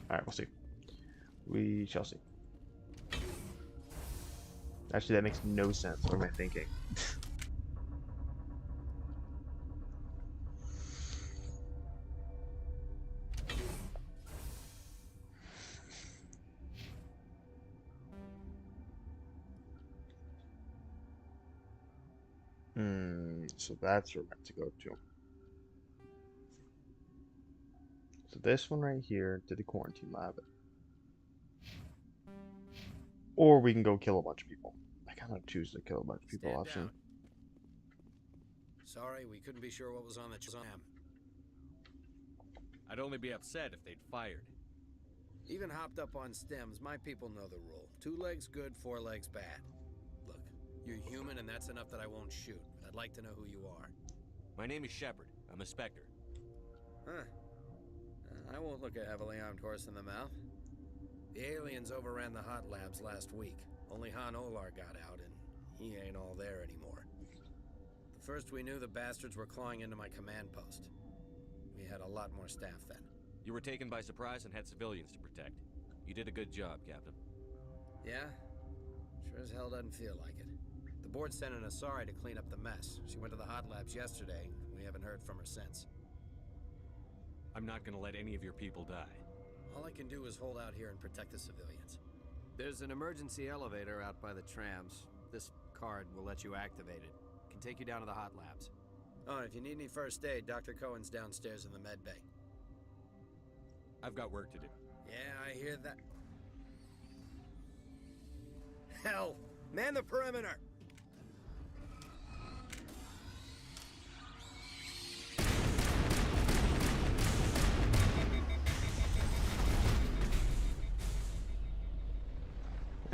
Alright, we'll see. We shall see. Actually, that makes no sense. What am I thinking? So that's where we're meant to go to. So this one right here to the quarantine lab. Or we can go kill a bunch of people. I kind of choose to kill a bunch of people option. Down. Sorry, we couldn't be sure what was on the tram. I'd only be upset if they'd fired. Even hopped up on stems, my people know the rule. 2 legs good, 4 legs bad. Look, you're human and that's enough that I won't shoot, but I'd like to know who you are. My name is Shepard. I'm a Spectre. Huh. I won't look a heavily armed horse in the mouth. The aliens overran the hot labs last week. Only Han Olar got out, and he ain't all there anymore. The first we knew, the bastards were clawing into my command post. We had a lot more staff then. You were taken by surprise and had civilians to protect. You did a good job, Captain. Yeah? Sure as hell doesn't feel like it. The board sent an Asari to clean up the mess. She went to the hot labs yesterday. We haven't heard from her since. I'm not gonna let any of your people die. All I can do is hold out here and protect the civilians. There's an emergency elevator out by the trams. This card will let you activate it. Can take you down to the hot labs. Oh, and if you need any first aid, Dr. Cohen's downstairs in the med bay. I've got work to do. Yeah, I hear that. Hell! Man the perimeter!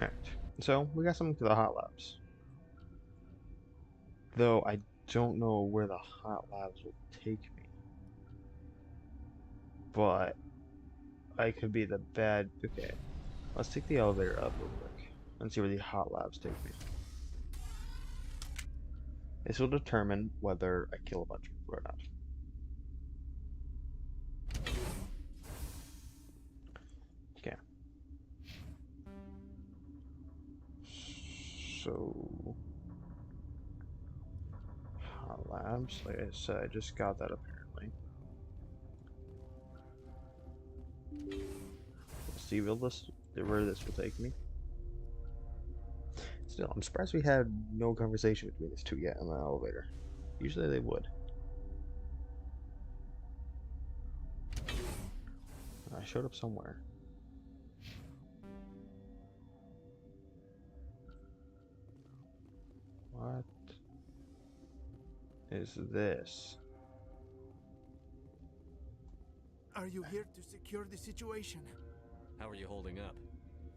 Alright, so we got something to the hot labs. Though I don't know where the hot labs will take me. But I could be the bad. Okay, let's take the elevator up real quick and see where the hot labs take me. This will determine whether I kill a bunch of people or not. Okay. So, hot labs, like I said, I just got that apparently. Let's see where this will take me. Still, I'm surprised we had no conversation between these two yet in the elevator. Usually they would. I showed up somewhere. What is this? Are you here to secure the situation? How are you holding up?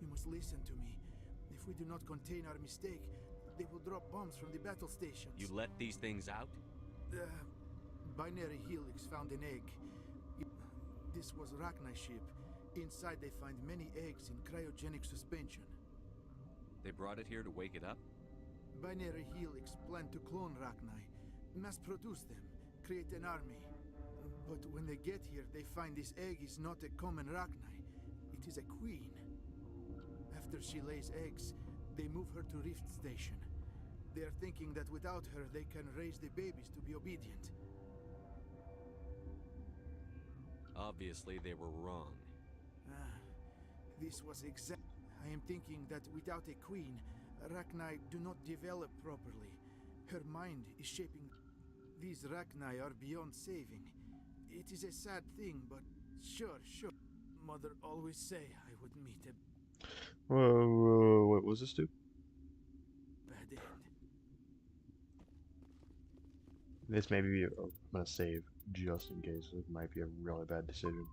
You must listen to me. If we do not contain our mistake, they will drop bombs from the battle stations. You let these things out? Binary Helix found an egg. This was Rachni's ship. Inside they find many eggs in cryogenic suspension. They brought it here to wake it up? Binary Helix planned to clone Rachni, mass produce them, create an army. But when they get here, they find this egg is not a common Rachni. It is a queen. After she lays eggs, they move her to Rift Station. They are thinking that without her, they can raise the babies to be obedient. Obviously, they were wrong. This was exact. I am thinking that without a queen, Rachni do not develop properly. Her mind is shaping. These Rachni are beyond saving. It is a sad thing, but sure. Mother always say I would meet a... Whoa, what was this, dude? Bad end. This may be, I'm gonna save just in case. It might be a really bad decision.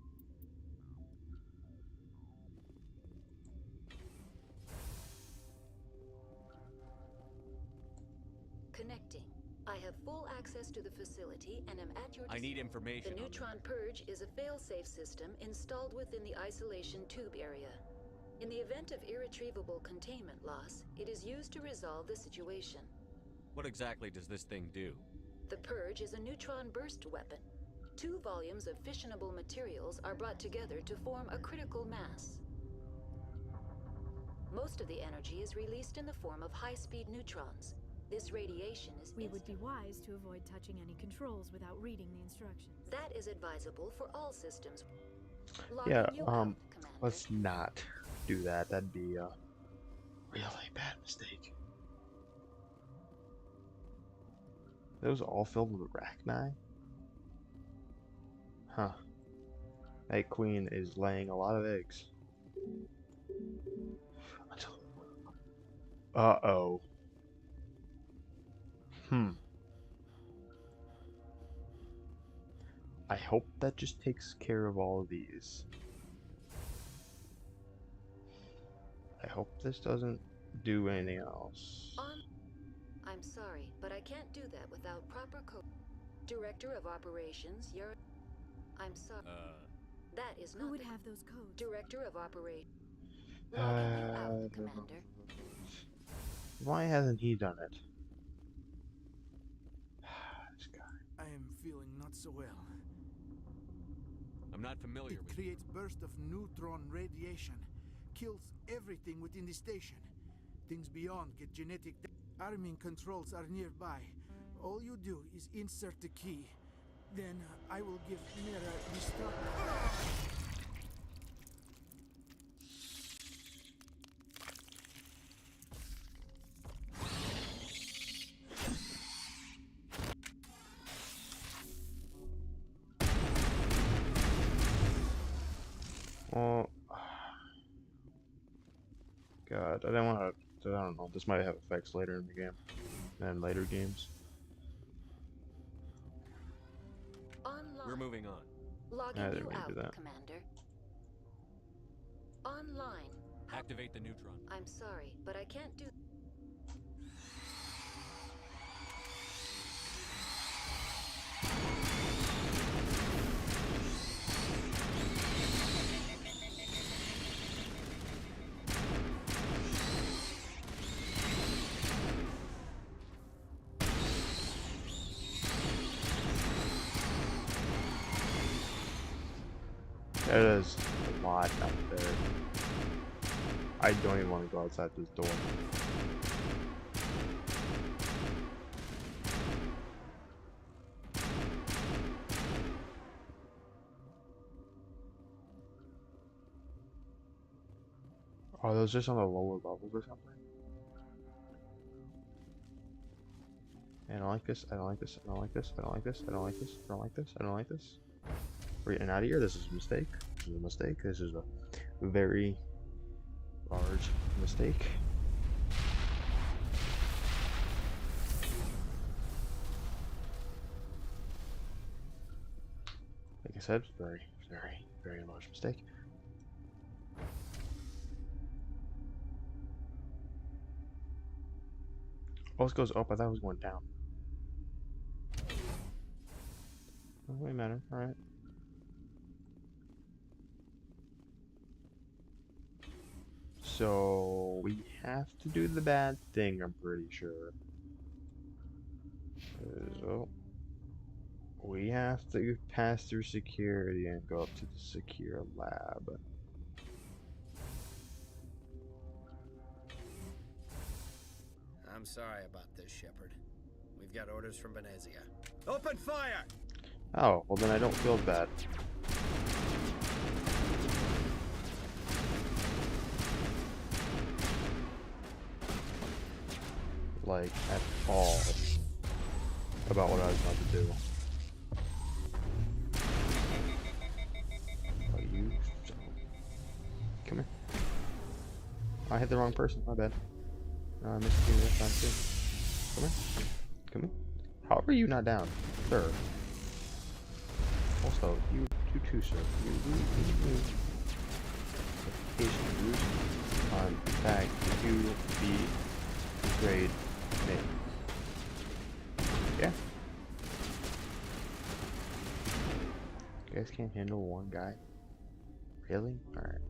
Connecting. I have full access to the facility and am at your I need information. The on Neutron Purge is a fail-safe system installed within the isolation tube area. In the event of irretrievable containment loss, it is used to resolve the situation. What exactly does this thing do? The Purge is a neutron burst weapon. 2 volumes of fissionable materials are brought together to form a critical mass. Most of the energy is released in the form of high-speed neutrons. This radiation is We would be wise to avoid touching any controls without reading the instructions. That is advisable for all systems. Yeah, Logging you out, Commander. let's not do that. That'd be a really bad mistake. Those all filled with arachni? Huh. That queen is laying a lot of eggs. Uh-oh. I hope that just takes care of all of these. I hope this doesn't do anything else. I'm sorry, but I can't do that without proper code. Director of Operations, you're... I'm sorry. That is not... Who would have those codes? Director of Operations. Logging you out, Commander. Why hasn't he done it? This guy. I am feeling not so well. I'm not familiar It with creates burst of neutron radiation. Kills everything within the station. Things beyond get genetic... Arming controls are nearby. All you do is insert the key. Then I will give Mira the start. Well, God, I don't want to. I don't know. This might have effects later in the game, and later games. Online. We're moving on. Logging I you didn't mean to out, do that. Commander. Online. Activate the neutron. I'm sorry, but I can't do... There is a lot out there. I don't even want to go outside this door. Are those just on the lower levels or something? I don't like this, I don't like this, I don't like this, I don't like this, I don't like this, I don't like this, I don't like this. We're getting out of here. This is a mistake. This is a mistake. This is a very large mistake. Like I said, very, very, very large mistake. Oh, this goes up. I thought it was going down. Oh, wait a minute. All right. So we have to do the bad thing, I'm pretty sure. So we have to pass through security and go up to the secure lab. I'm sorry about this, Shepard. We've got orders from Venezia. Open fire! Oh, well then I don't feel bad. Like, at all about what I was about to do. Oh, you... Come here. I hit the wrong person, my bad. I missed you this time too. Come here. Come here. How are you not down? Sir. Also, you too, sir. You need certification on the fact that you be grade me. Yeah. You guys can't handle one guy? Really? Alright.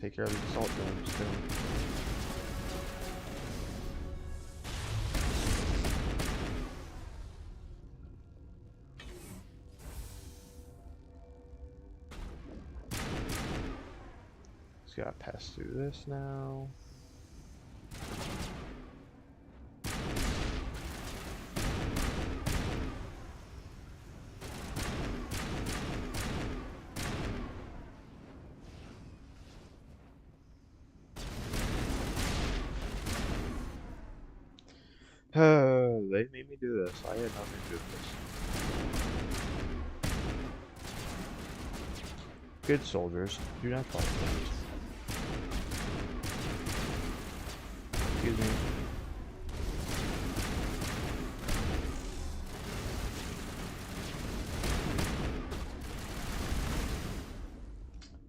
Take care of the assault drones too. Just gotta pass through this now. They made me do this. I had nothing to do with this. Good soldiers, do not fight them. Excuse me.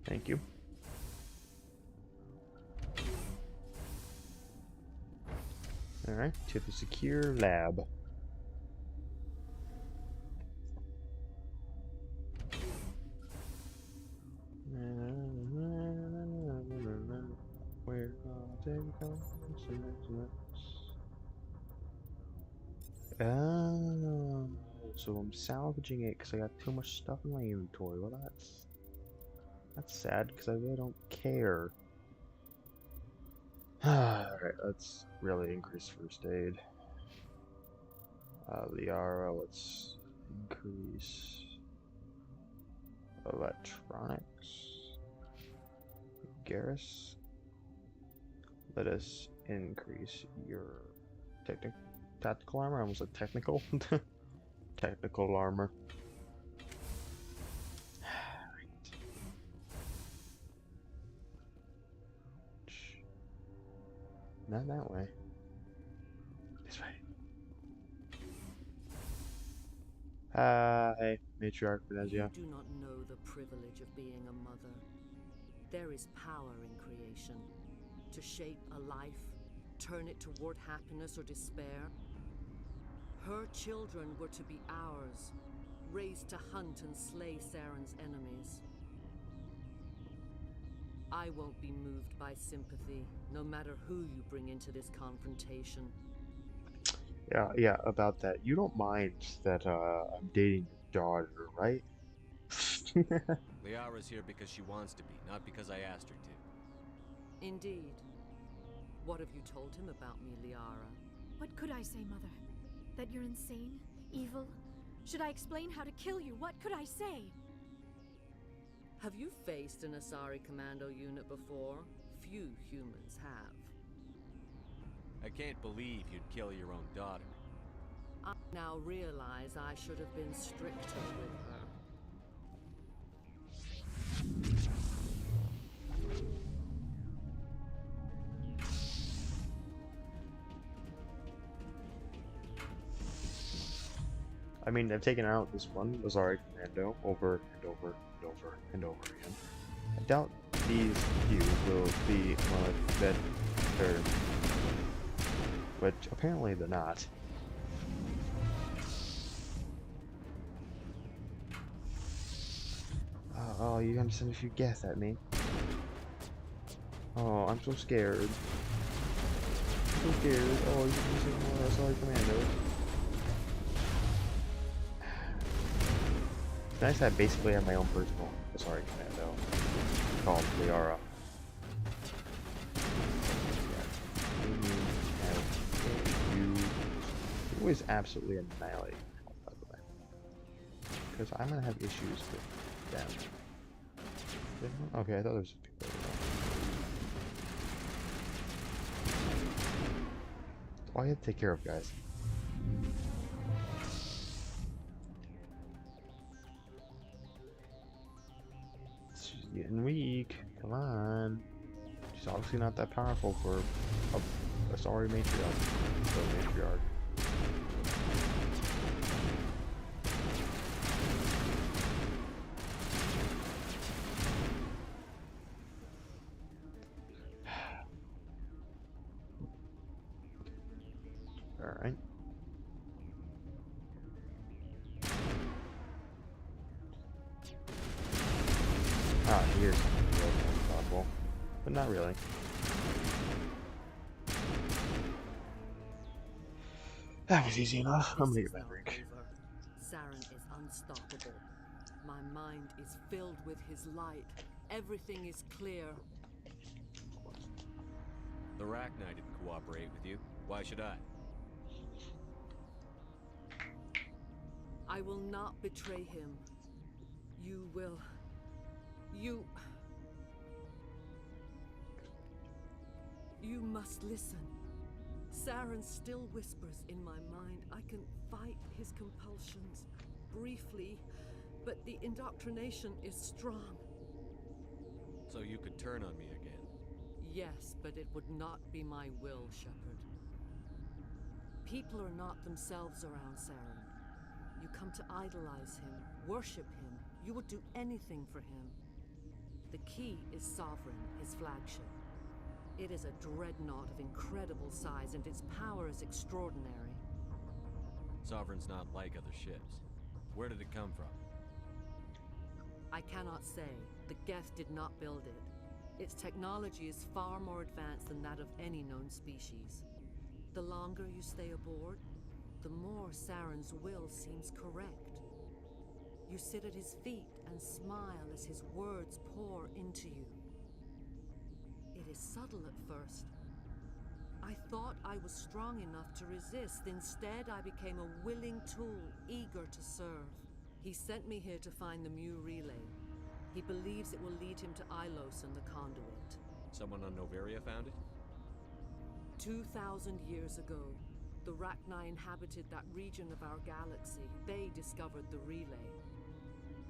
Thank you. Alright, to the secure lab. Where are they going? Oh, so I'm salvaging it because I got too much stuff in my inventory. Well, that's sad because I really don't care. Alright, let's really increase first aid. Liara, let's increase electronics. Garrus, let us increase your tactical armor. I almost said technical. Technical armor. Not that way. This way. Hi, Matriarch Venezia. You do not know the privilege of being a mother. There is power in creation. To shape a life, turn it toward happiness or despair. Her children were to be ours, raised to hunt and slay Saren's enemies. I won't be moved by sympathy, no matter who you bring into this confrontation. Yeah, about that. You don't mind that I'm dating your daughter, right? Liara's here because she wants to be, not because I asked her to. Indeed. What have you told him about me, Liara? What could I say, Mother? That you're insane? Evil? Should I explain how to kill you? What could I say? Have you faced an Asari commando unit before? Few humans have. I can't believe you'd kill your own daughter. I now realize I should have been stricter with her. I mean, I've taken out this one Asari commando over and over and over and over again. I doubt these few will be much better, but apparently they're not. Oh, you're gonna send a few gas at me. Oh, I'm so scared. I'm so scared. Oh, you're gonna send more Asari commandos. It's nice that I basically have my own personal Asari commando called Liara. You always absolutely annihilate, by the way. Because I'm gonna have issues with them. Okay, I thought there was people over there. All I have to take care of, guys. She's getting weak. Come on. She's obviously not that powerful for a sorry matriarch. So matriarch. Alright. Ah, here's something really unstoppable. But not really. That was easy enough. I'm gonna get that drink. Saren is unstoppable. My mind is filled with his light. Everything is clear. The Rachni didn't cooperate with you. Why should I? I will not betray him. You will... You must listen. Saren still whispers in my mind. I can fight his compulsions briefly, but the indoctrination is strong. So you could turn on me again? Yes, but it would not be my will, Shepard. People are not themselves around Saren. You come to idolize him, worship him. You would do anything for him. The key is Sovereign, his flagship. It is a dreadnought of incredible size, and its power is extraordinary. Sovereign's not like other ships. Where did it come from? I cannot say. The Geth did not build it. Its technology is far more advanced than that of any known species. The longer you stay aboard, the more Saren's will seems correct. You sit at his feet and smile as his words pour into you. It is subtle at first. I thought I was strong enough to resist. Instead, I became a willing tool, eager to serve. He sent me here to find the Mu relay. He believes it will lead him to Ilos and the conduit. Someone on Noveria found it? 2,000 years ago, the Rachni inhabited that region of our galaxy. They discovered the relay.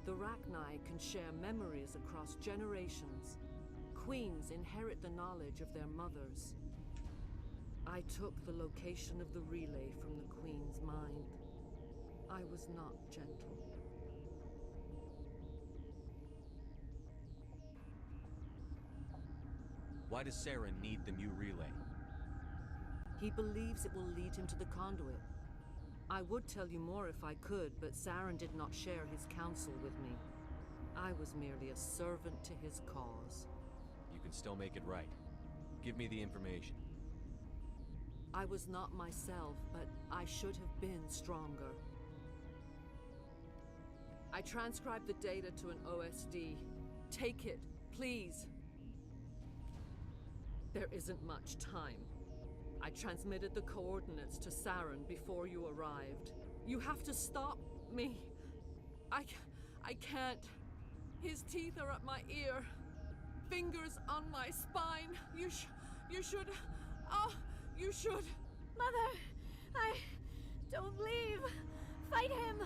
The Rachni can share memories across generations. Queens inherit the knowledge of their mothers. I took the location of the relay from the Queen's mind. I was not gentle. Why does Saren need the Mu relay? He believes it will lead him to the conduit. I would tell you more if I could, but Saren did not share his counsel with me. I was merely a servant to his cause. You can still make it right. Give me the information. I was not myself, but I should have been stronger. I transcribed the data to an OSD. Take it, please. There isn't much time. I transmitted the coordinates to Saren before you arrived. You have to stop me. I can't. His teeth are at my ear. Fingers on my spine. You should... Oh, you should... Mother, don't leave. Fight him.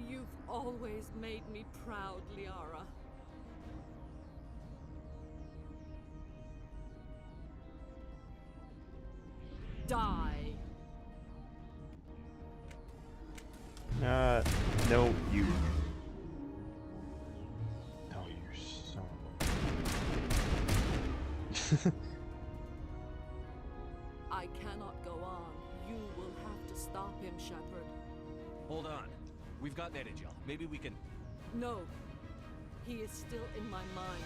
You've always made me proud, Liara. Die. No, you. Oh, you son of a... I cannot go on. You will have to stop him, Shepard. Hold on. We've got Netagel. Maybe we can... No. He is still in my mind.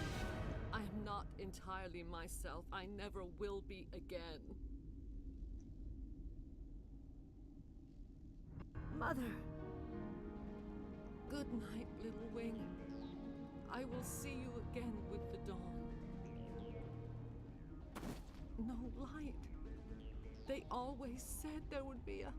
I am not entirely myself. I never will be again. Mother. Good night, little wing. I will see you again with the dawn. No light. They always said there would be a...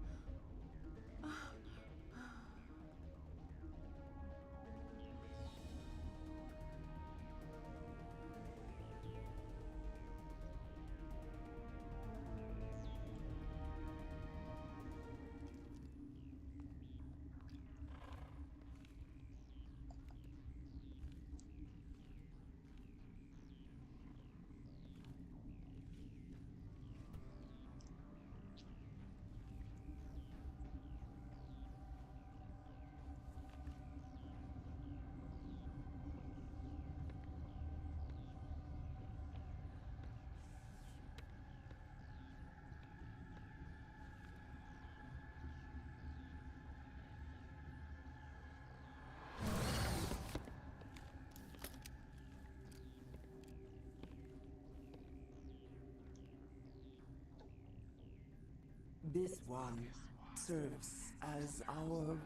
This one serves as our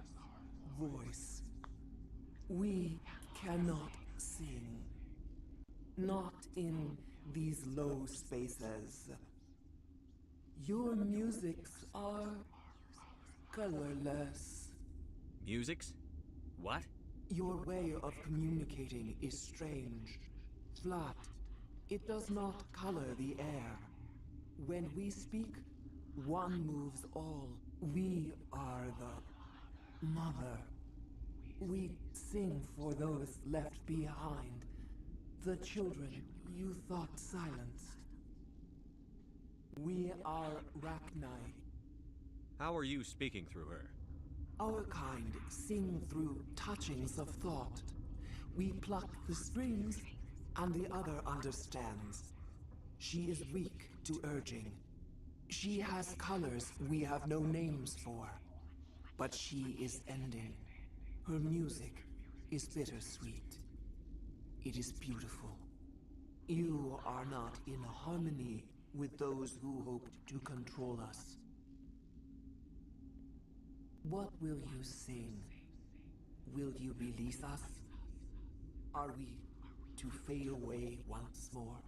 voice. We cannot sing. Not in these low spaces. Your musics are colorless. Musics? What? Your way of communicating is strange. Flat. It does not color the air. When we speak, one moves all. We are the mother. We sing for those left behind. The children you thought silenced. We are Rachni. How are you speaking through her? Our kind sing through touchings of thought. We pluck the strings, and the other understands. She is weak to urging. She has colors we have no names for. But she is ending. Her music is bittersweet. It is beautiful. You are not in harmony with those who hoped to control us. What will you sing? Will you release us? Are we to fade away once more?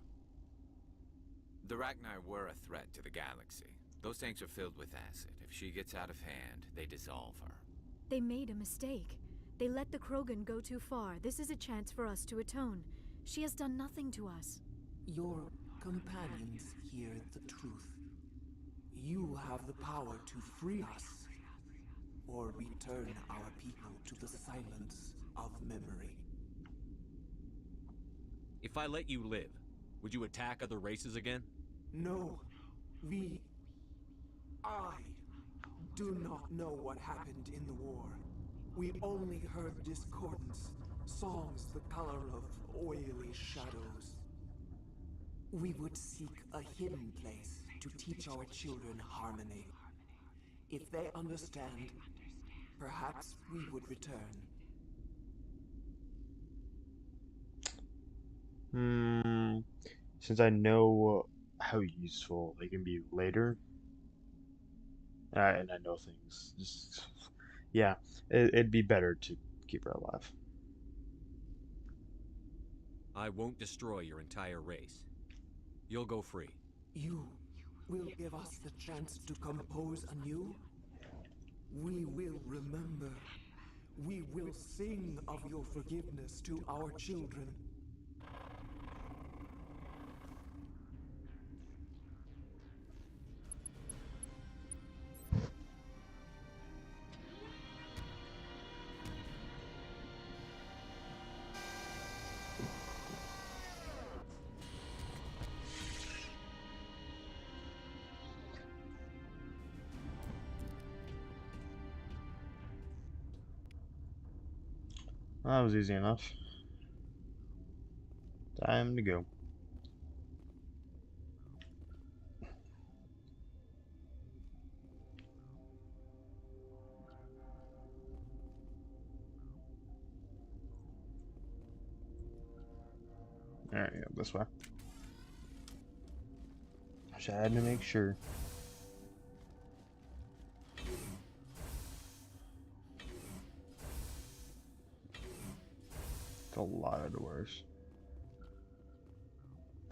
The Rachni were a threat to the galaxy. Those tanks are filled with acid. If she gets out of hand, they dissolve her. They made a mistake. They let the Krogan go too far. This is a chance for us to atone. She has done nothing to us. Your companions hear the truth. You have the power to free us, or return our people to the silence of memory. If I let you live, would you attack other races again? No. I do not know what happened in the war. We only heard discordance, songs the color of oily shadows. We would seek a hidden place to teach our children harmony. If they understand, perhaps we would return. Since I know how useful they can be later, and I know things, yeah, it'd be better to keep her alive. I won't destroy your entire race. You'll go free. You will give us the chance to compose anew? We will remember. We will sing of your forgiveness to our children. That was easy enough. Time to go. Alright, yeah, this way. Just had to make sure. A lot of doors.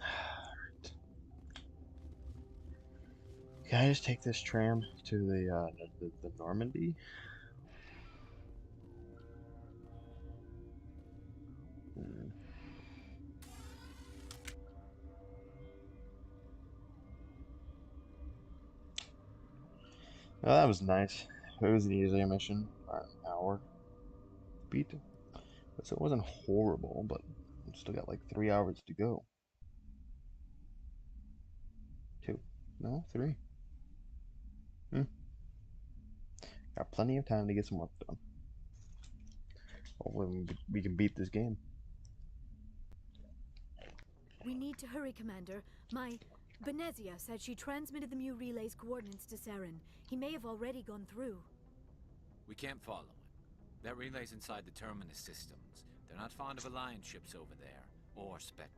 Alright. Can I just take this tram to the Normandy? Oh, that was nice. It was an easy mission. About an hour. Beat it. So it wasn't horrible, but still got like 3 hours to go. 2. No, 3. Got plenty of time to get some work done. Hopefully we can beat this game. We need to hurry, Commander. My Benezia said she transmitted the Mu relay's coordinates to Saren. He may have already gone through. We can't follow him. That relay's inside the Terminus systems. They're not fond of Alliance ships over there, or Spectres.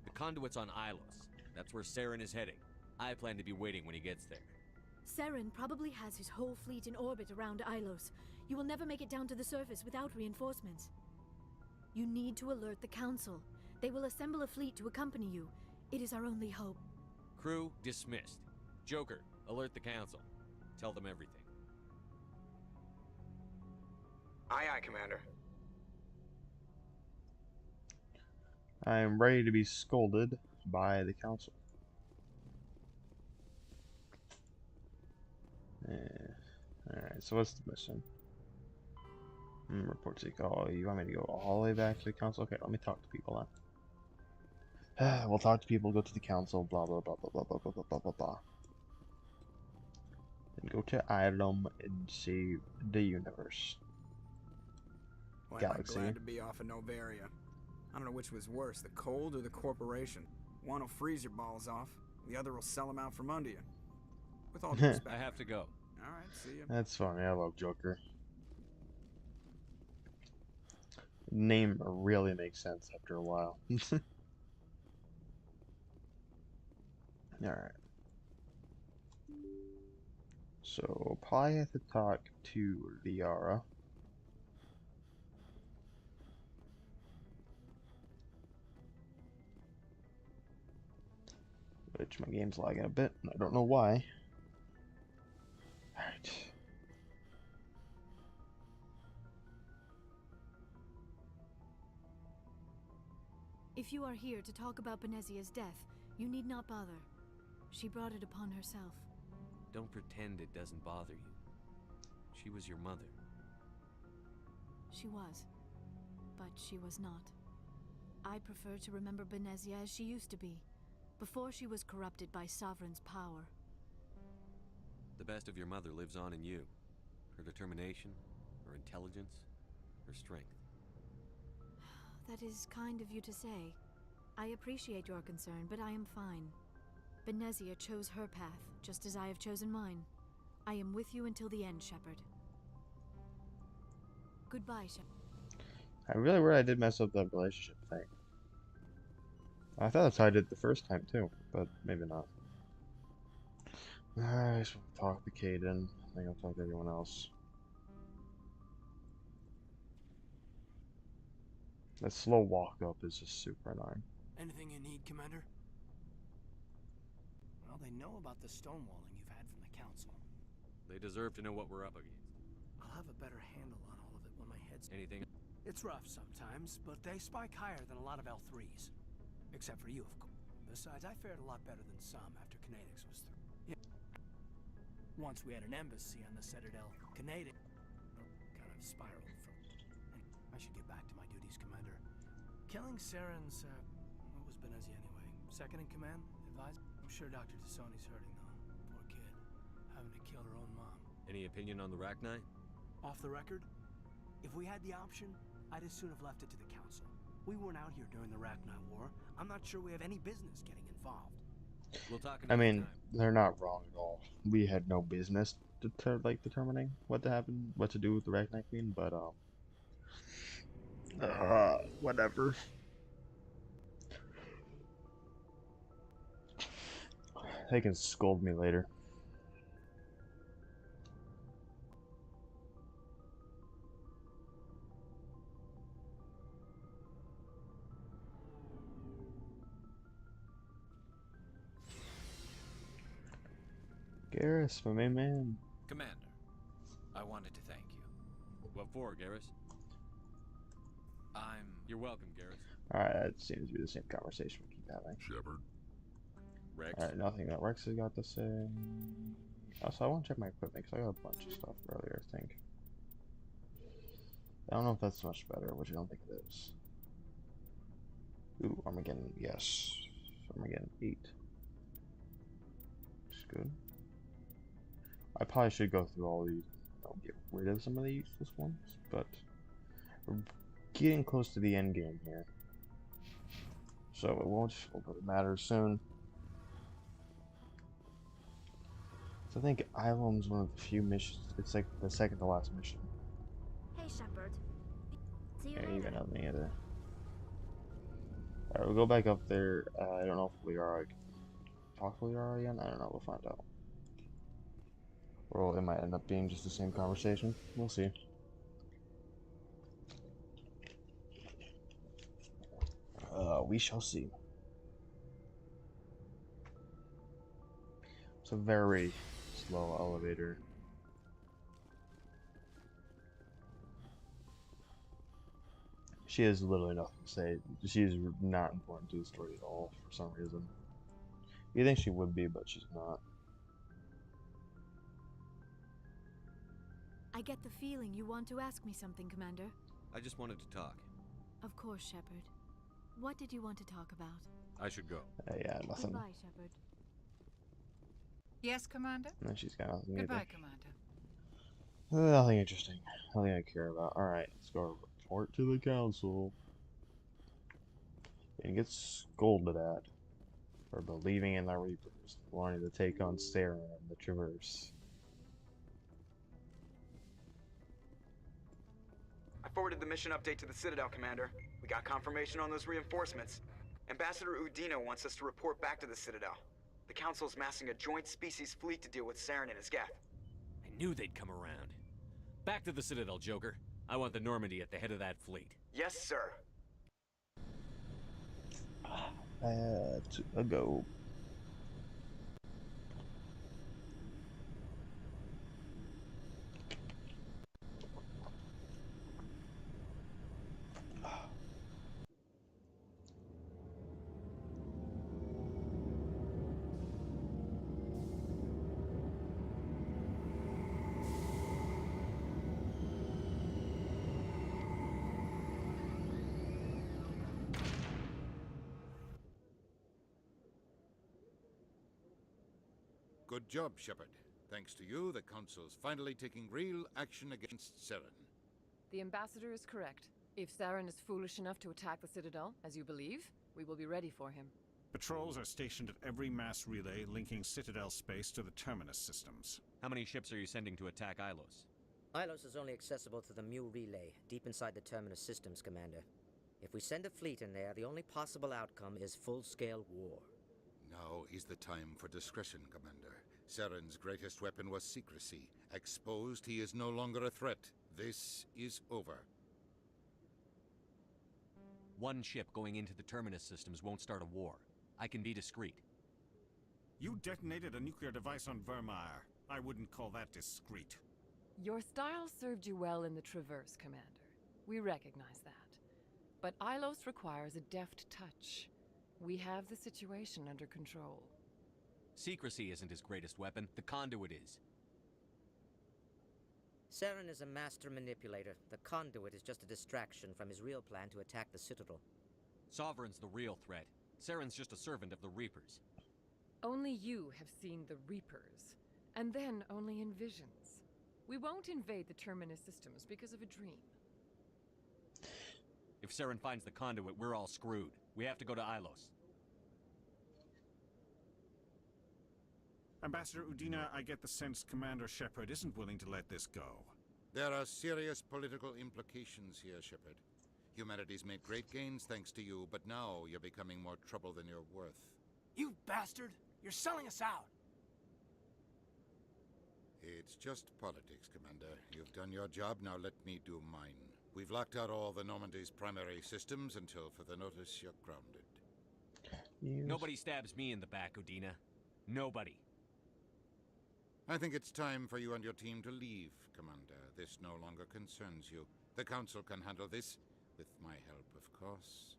The conduit's on Ilos. That's where Saren is heading. I plan to be waiting when he gets there. Saren probably has his whole fleet in orbit around Ilos. You will never make it down to the surface without reinforcements. You need to alert the Council. They will assemble a fleet to accompany you. It is our only hope. Crew dismissed. Joker, alert the Council. Tell them everything. Aye, aye, Commander. I am ready to be scolded by the Council. Alright, so what's the mission? Report to oh, you want me to go all the way back to the Council? Okay, let me talk to people then. We'll talk to people, go to the Council, blah blah blah blah blah blah blah blah blah blah blah. Then go to Ilum and save the universe. Well, Galaxy. I'm glad to be off of Novaria. I don't know which was worse, the cold or the corporation. One will freeze your balls off, the other will sell them out from under you. With all due respect. I have to go. Alright, see ya. That's funny, I love Joker. Name really makes sense after a while. Alright. So, probably have to talk to Liara. Which my game's lagging a bit, and I don't know why. Alright. If you are here to talk about Benezia's death, you need not bother. She brought it upon herself. Don't pretend it doesn't bother you. She was your mother. She was. But she was not. I prefer to remember Benezia as she used to be, before she was corrupted by Sovereign's power. The best of your mother lives on in you. Her determination, her intelligence, her strength. That is kind of you to say. I appreciate your concern, but I am fine. Benezia chose her path, just as I have chosen mine. I am with you until the end, Shepard. Goodbye, Shepard. I'm really worried I did mess up that relationship thing. I thought that's how I did the first time too, but maybe not. I just want to talk to Kaden. I think I'll talk to everyone else. That slow walk up is just super annoying. Anything you need, Commander? Well, they know about the stonewalling you've had from the Council. They deserve to know what we're up against. I'll have a better handle on all of it when my head's... Anything? It's rough sometimes, but they spike higher than a lot of L3s. Except for you, of course. Besides, I fared a lot better than some after Kinetics was through. Yeah. Once we had an embassy on the Citadel, Kinetics kind of spiraled from... I should get back to my duties, Commander. Killing Saren's, what was Benezia anyway? Second in command? Advisor? I'm sure Dr. Tassoni's hurting, though. Poor kid. Having to kill her own mom. Any opinion on the Rachni? Off the record? If we had the option, I'd as soon have left it to the Council. We weren't out here during the Rachni War. I'm not sure we have any business getting involved. We'll talk I mean, time. they're not wrong at all. We had no business determining what to happen, what to do with the Rachni Queen, but whatever. They can scold me later. Garrus, my main man. Commander, I wanted to thank you. What for, Garrus? You're welcome, Garrus. Alright, that seems to be the same conversation we keep having. Shepard. Rex. Alright, nothing that Rex has got to say. Also, I want to check my equipment because I got a bunch of stuff earlier, I think. I don't know if that's much better, which I don't think it is. Ooh, Armageddon, yes. Armageddon 8. Which is good. I probably should go through all these. I'll get rid of some of the useless ones, but we're getting close to the end game here. So it won't really matter soon. So I think Ilum's one of the few missions. It's like the second to last mission. Hey, Shepard. See you Yeah, later. you got nothing either. Alright, we'll go back up there. I don't know if we are. possibly are again. I don't know. We'll find out. Or it might end up being just the same conversation. We'll see. We shall see. It's a very slow elevator. She has literally nothing to say. She is not important to the story at all for some reason. You think she would be, but she's not. I get the feeling you want to ask me something, Commander. I just wanted to talk. Of course, Shepard. What did you want to talk about? I should go. Yeah, nothing. Goodbye, Shepard. Yes, Commander? And she's got nothing Goodbye, either. Commander. Nothing interesting. Nothing I care about. Alright, let's go report to the council. And get scolded at for believing in the Reapers, wanting to take on Sarah and the Traverse. I forwarded the mission update to the Citadel, Commander. We got confirmation on those reinforcements. Ambassador Udino wants us to report back to the Citadel. The Council's massing a joint species fleet to deal with Saren and his Geth. I knew they'd come around. Back to the Citadel, Joker. I want the Normandy at the head of that fleet. Yes, sir. To a go. Good job, Shepard. Thanks to you, the Council's finally taking real action against Saren. The Ambassador is correct. If Saren is foolish enough to attack the Citadel, as you believe, we will be ready for him. Patrols are stationed at every mass relay linking Citadel space to the Terminus systems. How many ships are you sending to attack Ilos? Ilos is only accessible to the Mu relay, deep inside the Terminus systems, Commander. If we send a fleet in there, the only possible outcome is full-scale war. Now is the time for discretion, Commander. Saren's greatest weapon was secrecy. Exposed, he is no longer a threat. This is over. One ship going into the Terminus systems won't start a war. I can be discreet. You detonated a nuclear device on Vermeer. I wouldn't call that discreet. Your style served you well in the Traverse, Commander. We recognize that. But Ilos requires a deft touch. We have the situation under control. Secrecy isn't his greatest weapon. The conduit is. Saren is a master manipulator. The conduit is just a distraction from his real plan to attack the Citadel. Sovereign's the real threat. Saren's just a servant of the Reapers. Only you have seen the Reapers, and then only in visions. We won't invade the Terminus systems because of a dream. If Saren finds the conduit, we're all screwed. We have to go to Ilos. Ambassador Udina, I get the sense Commander Shepard isn't willing to let this go. There are serious political implications here, Shepard. Humanity's made great gains thanks to you, but now you're becoming more trouble than you're worth. You bastard! You're selling us out! It's just politics, Commander. You've done your job, now let me do mine. We've locked out all the Normandy's primary systems until further notice you're grounded. Nobody stabs me in the back, Udina. Nobody. I think it's time for you and your team to leave, Commander. This no longer concerns you. The Council can handle this, with my help, of course.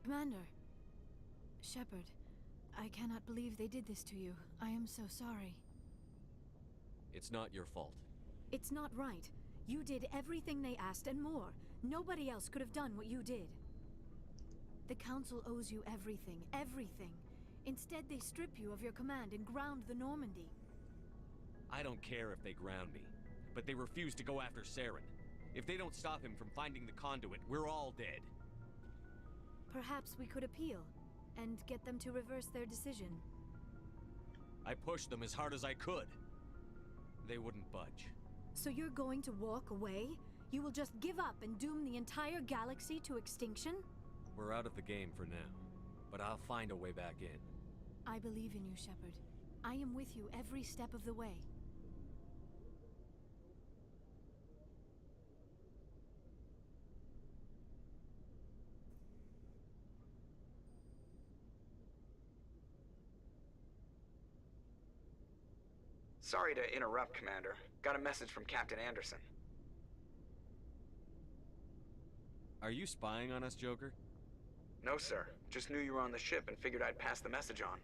Commander. Shepard, I cannot believe they did this to you. I am so sorry. It's not your fault. It's not right. You did everything they asked and more. Nobody else could have done what you did. The Council owes you everything, everything. Instead, they strip you of your command and ground the Normandy. I don't care if they ground me, but they refuse to go after Saren. If they don't stop him from finding the conduit, we're all dead. Perhaps we could appeal and get them to reverse their decision. I pushed them as hard as I could. They wouldn't budge. So you're going to walk away? You will just give up and doom the entire galaxy to extinction? We're out of the game for now, but I'll find a way back in. I believe in you, Shepard. I am with you every step of the way. Sorry to interrupt, Commander. Got a message from Captain Anderson. Are you spying on us, Joker? No, sir. Just knew you were on the ship and figured I'd pass the message on.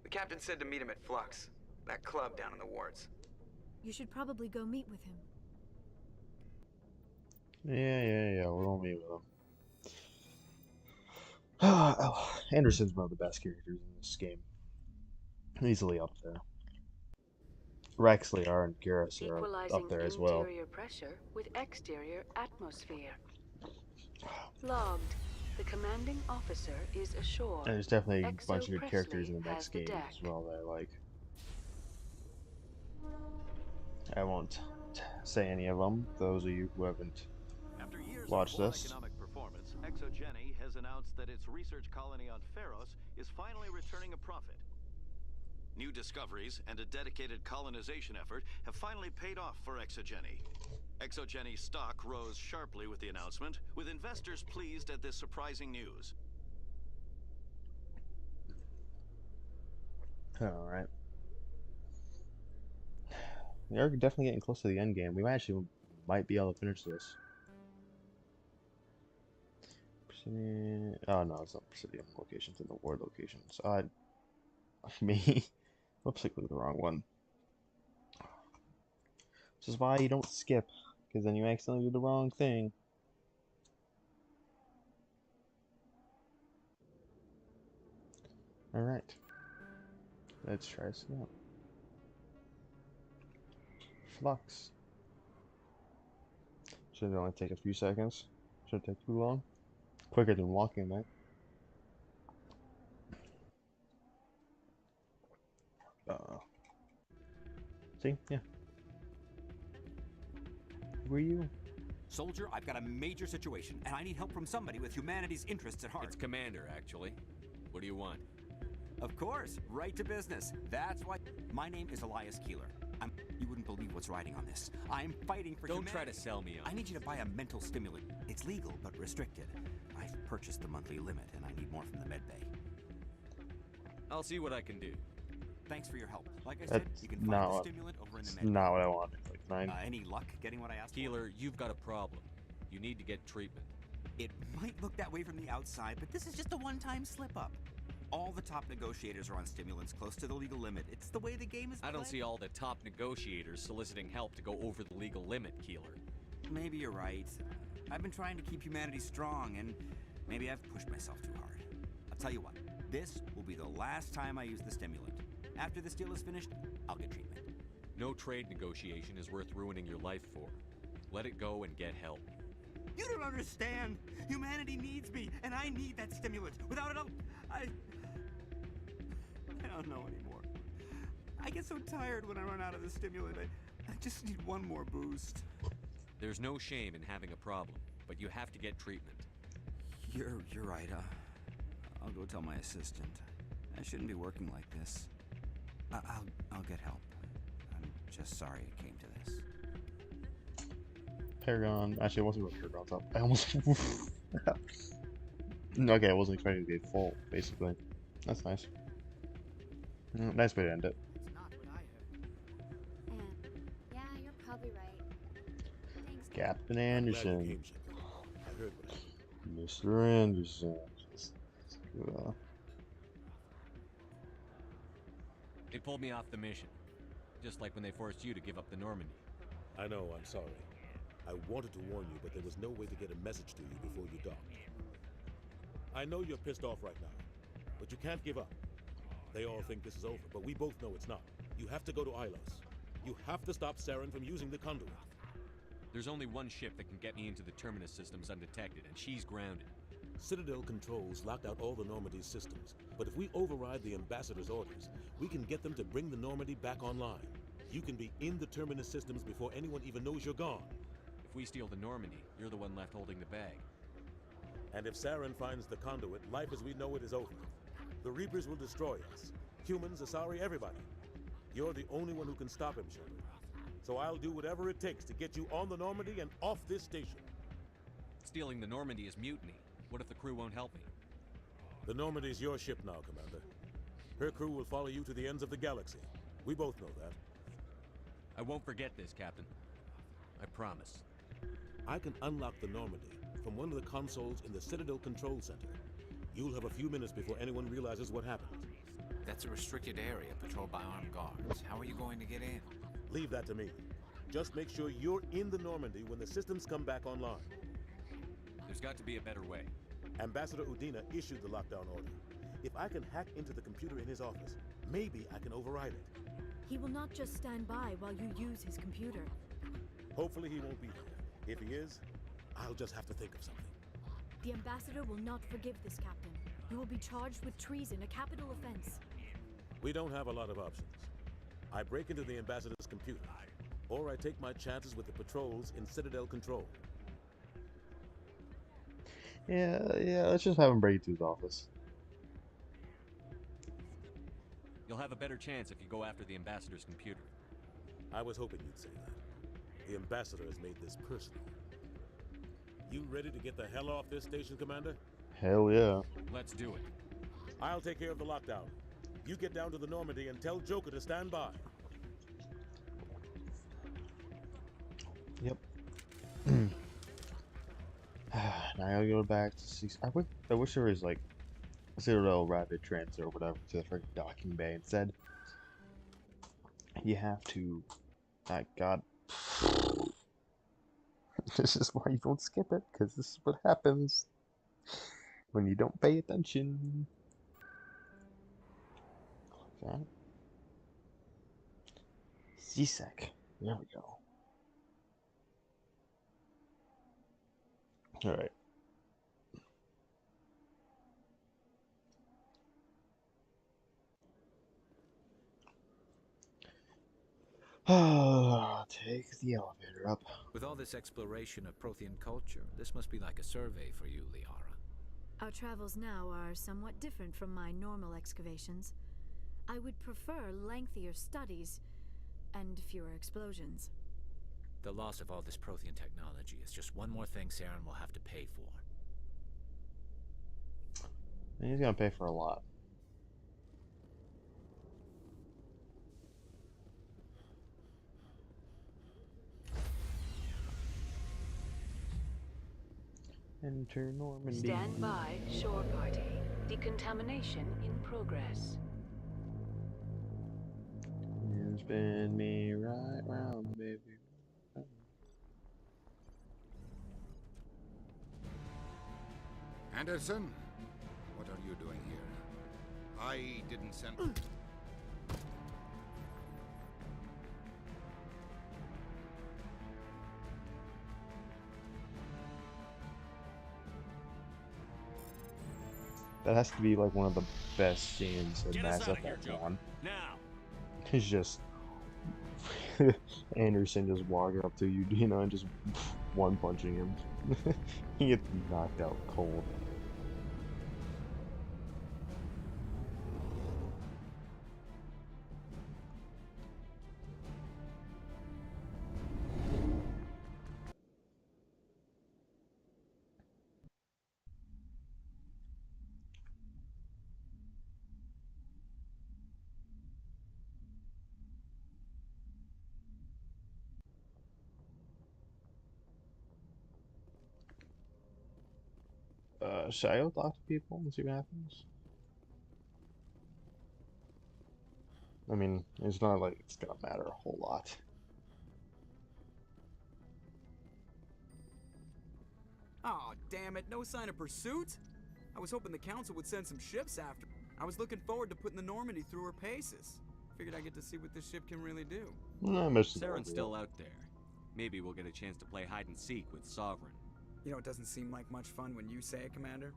The captain said to meet him at Flux, that club down in the wards. You should probably go meet with him. Yeah, we'll meet with him. Oh, Anderson's one of the best characters in this game. Easily up there. Rex, Liar, and Garrus are up there as well. Interior pressure with exterior atmosphere. Logged. The commanding officer is ashore. And there's definitely a Exo bunch of good Presley characters in the has next the game deck. as well that I like. I won't say any of them, those of you who haven't After years watched of poor this. economic performance, ExoGeni has announced that its research colony on Pharos is finally returning a profit. New discoveries and a dedicated colonization effort have finally paid off for ExoGeni. ExoGeni's stock rose sharply with the announcement, with investors pleased at this surprising news. Alright. We are definitely getting close to the end game. We might be able to finish this. Presidium... Oh no, it's not Presidium locations, it's the ward locations. Me. Whoops, I clicked the wrong one. This is why you don't skip, because then you accidentally do the wrong thing. Alright. Let's try this out. Flux. Should only take a few seconds. Shouldn't take too long. Quicker than walking, right? See? Yeah. Who are you? Soldier, I've got a major situation, and I need help from somebody with humanity's interests at heart. It's Commander, actually. What do you want? Of course, right to business. That's why. My name is Elias Keeler. You wouldn't believe what's riding on this. I'm fighting for humanity. Don't try to sell me on I need you to buy a mental stimulant. It's legal, but restricted. I've purchased the monthly limit, and I need more from the medbay. I'll see what I can do. Thanks for your help. Like I said, you can find the stimulant over in the medbay. Not what I want. Like 9. Any luck getting what I asked Keeler, you've got a problem. You need to get treatment. It might look that way from the outside, but this is just a one-time slip-up. All the top negotiators are on stimulants close to the legal limit. It's the way the game is played. I don't see all the top negotiators soliciting help to go over the legal limit, Keeler. Maybe you're right. I've been trying to keep humanity strong, and maybe I've pushed myself too hard. I'll tell you what, this will be the last time I use the stimulant. After this deal is finished, I'll get treatment. No trade negotiation is worth ruining your life for. Let it go and get help. You don't understand! Humanity needs me, and I need that stimulant. Without it, I don't know anymore. I get so tired when I run out of the stimulant. I just need one more boost. There's no shame in having a problem, but you have to get treatment. You're right. I'll go tell my assistant. I shouldn't be working like this. I'll get help. I'm just sorry it came to this. Paragon. Actually, it wasn't really Paragon's up. I almost. Okay, I wasn't expecting to be full, basically. That's nice. Nice way to end it. Yeah, you're probably right. Thanks. Captain Anderson. Mr. Anderson. They pulled me off the mission. Just like when they forced you to give up the Normandy. I know, I'm sorry. I wanted to warn you, but there was no way to get a message to you before you docked. I know you're pissed off right now, but you can't give up. They all think this is over, but we both know it's not. You have to go to Ilos. You have to stop Saren from using the conduit. There's only one ship that can get me into the Terminus systems undetected, and she's grounded. Citadel controls locked out all the Normandy's systems, but if we override the Ambassador's orders, we can get them to bring the Normandy back online. You can be in the Terminus systems before anyone even knows you're gone. If we steal the Normandy, you're the one left holding the bag. And if Saren finds the conduit, life as we know it is over. The Reapers will destroy us. Humans, Asari, everybody. You're the only one who can stop him, Shepard. So I'll do whatever it takes to get you on the Normandy and off this station. Stealing the Normandy is mutiny. What if the crew won't help me? The Normandy's your ship now, Commander. Her crew will follow you to the ends of the galaxy. We both know that. I won't forget this, Captain. I promise. I can unlock the Normandy from one of the consoles in the Citadel Control Center. You'll have a few minutes before anyone realizes what happened. That's a restricted area patrolled by armed guards. How are you going to get in? Leave that to me. Just make sure you're in the Normandy when the systems come back online. There's got to be a better way. Ambassador Udina issued the lockdown order. If I can hack into the computer in his office, maybe I can override it. He will not just stand by while you use his computer. Hopefully he won't be there. If he is, I'll just have to think of something. The Ambassador will not forgive this, Captain. You will be charged with treason, a capital offense. We don't have a lot of options. I break into the Ambassador's computer, or I take my chances with the patrols in Citadel Control. Yeah, let's just have him break into his office. You'll have a better chance if you go after the Ambassador's computer. I was hoping you'd say that. The Ambassador has made this personal. You ready to get the hell off this station, Commander? Hell yeah. Let's do it. I'll take care of the lockdown. You get down to the Normandy and tell Joker to stand by. Yep. Now I'll go back to 6. I wish there was like a Citadel rapid transit or whatever to the freaking docking bay instead. You have to. My God. This is why you don't skip it, because this is what happens when you don't pay attention. Like that. CSEC. There we go. Alright. Take the elevator up. With all this exploration of Prothean culture, this must be like a survey for you, Liara. Our travels now are somewhat different from my normal excavations. I would prefer lengthier studies and fewer explosions. The loss of all this Prothean technology is just one more thing Saren will have to pay for. And he's gonna pay for a lot. Enter Normandy. Stand by, shore party. Decontamination in progress. You spin me right round, baby. Anderson, what are you doing here? I didn't send... That has to be like one of the best scenes in Mass Effect 1. Now. It's just Anderson just walking up to you, you know, and just one punching him. He gets knocked out cold. Should I go talk to people and see what happens? I mean, it's not like it's gonna matter a whole lot. Aw, damn it, no sign of pursuit? I was hoping the Council would send some ships after. I was looking forward to putting the Normandy through her paces. Figured I'd get to see what this ship can really do. No, Saren's still out there. Maybe we'll get a chance to play hide and seek with Sovereign. You know, it doesn't seem like much fun when you say it, Commander.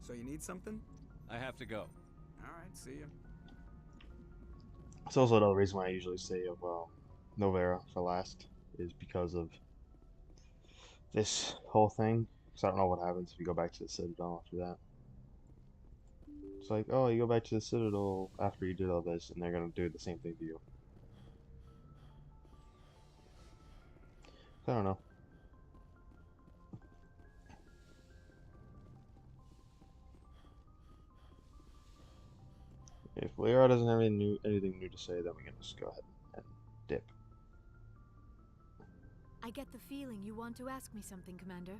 So you need something? I have to go. Alright, see ya. It's also another reason why I usually say of Novera for last, is because of this whole thing. Because I don't know what happens if you go back to the Citadel after that. It's like, oh, you go back to the Citadel after you did all this, and they're gonna do the same thing to you. I don't know. If Leora doesn't have anything new to say, then we can just go ahead and dip. I get the feeling you want to ask me something, Commander.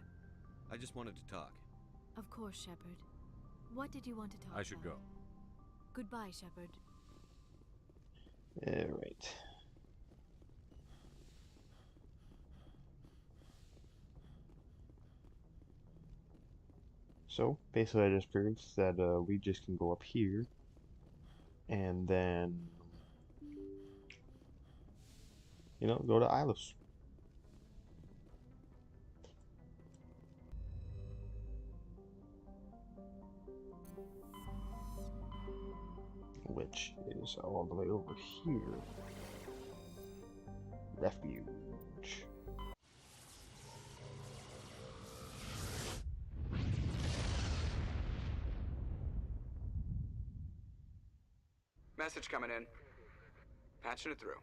I just wanted to talk. Of course, Shepard. What did you want to talk about? I should go. Goodbye, Shepard. Alright. So, basically I just proved that we just can go up here, and then, you know, go to Ilos. Which is all the way over here. Refuge. Message coming in. Patching it through.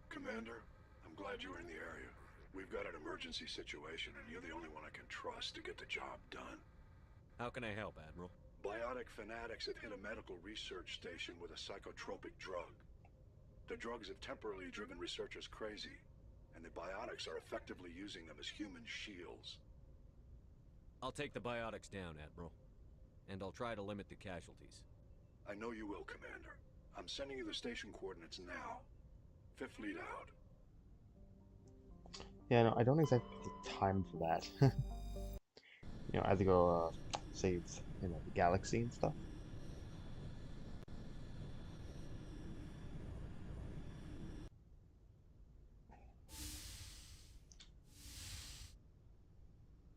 Commander, I'm glad you were in the area. We've got an emergency situation, and you're the only one I can trust to get the job done. How can I help, Admiral? Biotic fanatics have hit a medical research station with a psychotropic drug. The drugs have temporarily driven researchers crazy, and the biotics are effectively using them as human shields. I'll take the biotics down, Admiral. And I'll try to limit the casualties. I know you will, Commander. I'm sending you the station coordinates now. Fifth Fleet out. Yeah, no, I don't exactly have the time for that. You know, I have to go save, you know, the galaxy and stuff.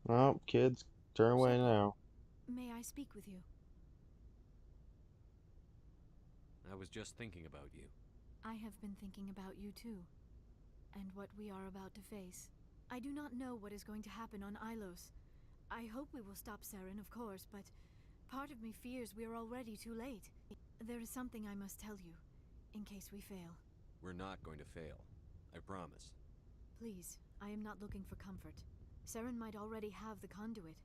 Well, kids, turn away now. May I speak with you? I was just thinking about you. I have been thinking about you too, and what we are about to face. I do not know what is going to happen on Ilos. I hope we will stop Saren, of course, but part of me fears we are already too late. There is something I must tell you, in case we fail. We're not going to fail. I promise. Please, I am not looking for comfort. Saren might already have the conduit.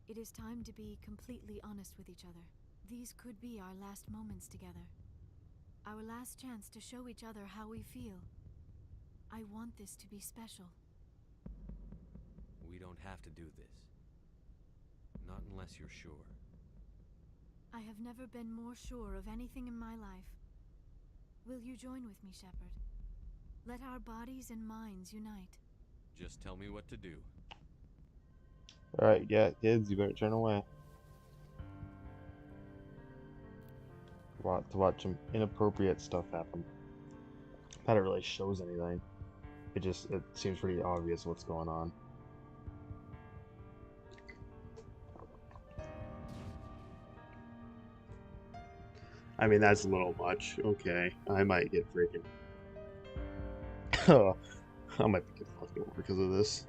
It is time to be completely honest with each other. These could be our last moments together. Our last chance to show each other how we feel. I want this to be special. We don't have to do this. Not unless you're sure. I have never been more sure of anything in my life. Will you join with me, Shepard? Let our bodies and minds unite. Just tell me what to do. Alright, yeah, kids, you better turn away. To watch some inappropriate stuff happen. Not that it really shows anything. It seems pretty obvious what's going on. I mean, that's a little much. Okay, I might get freaking... I might get fucked over because of this.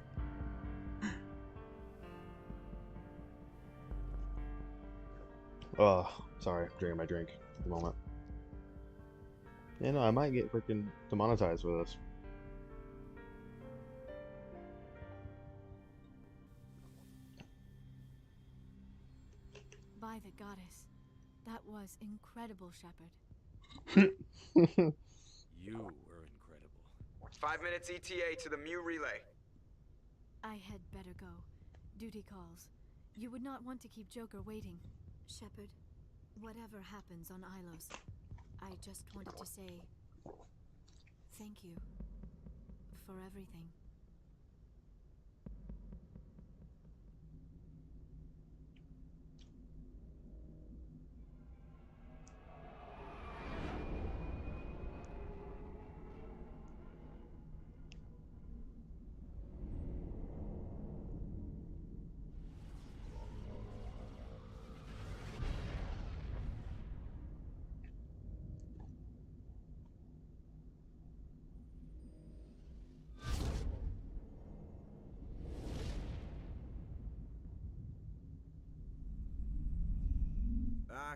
Oh, sorry, I'm drinking my drink at the moment. Yeah, no, I might get freaking demonetized with this. By the goddess. That was incredible, Shepard. You were incredible. 5 minutes ETA to the ME relay. I had better go. Duty calls. You would not want to keep Joker waiting. Shepard, whatever happens on Ilos, I just wanted to say thank you for everything.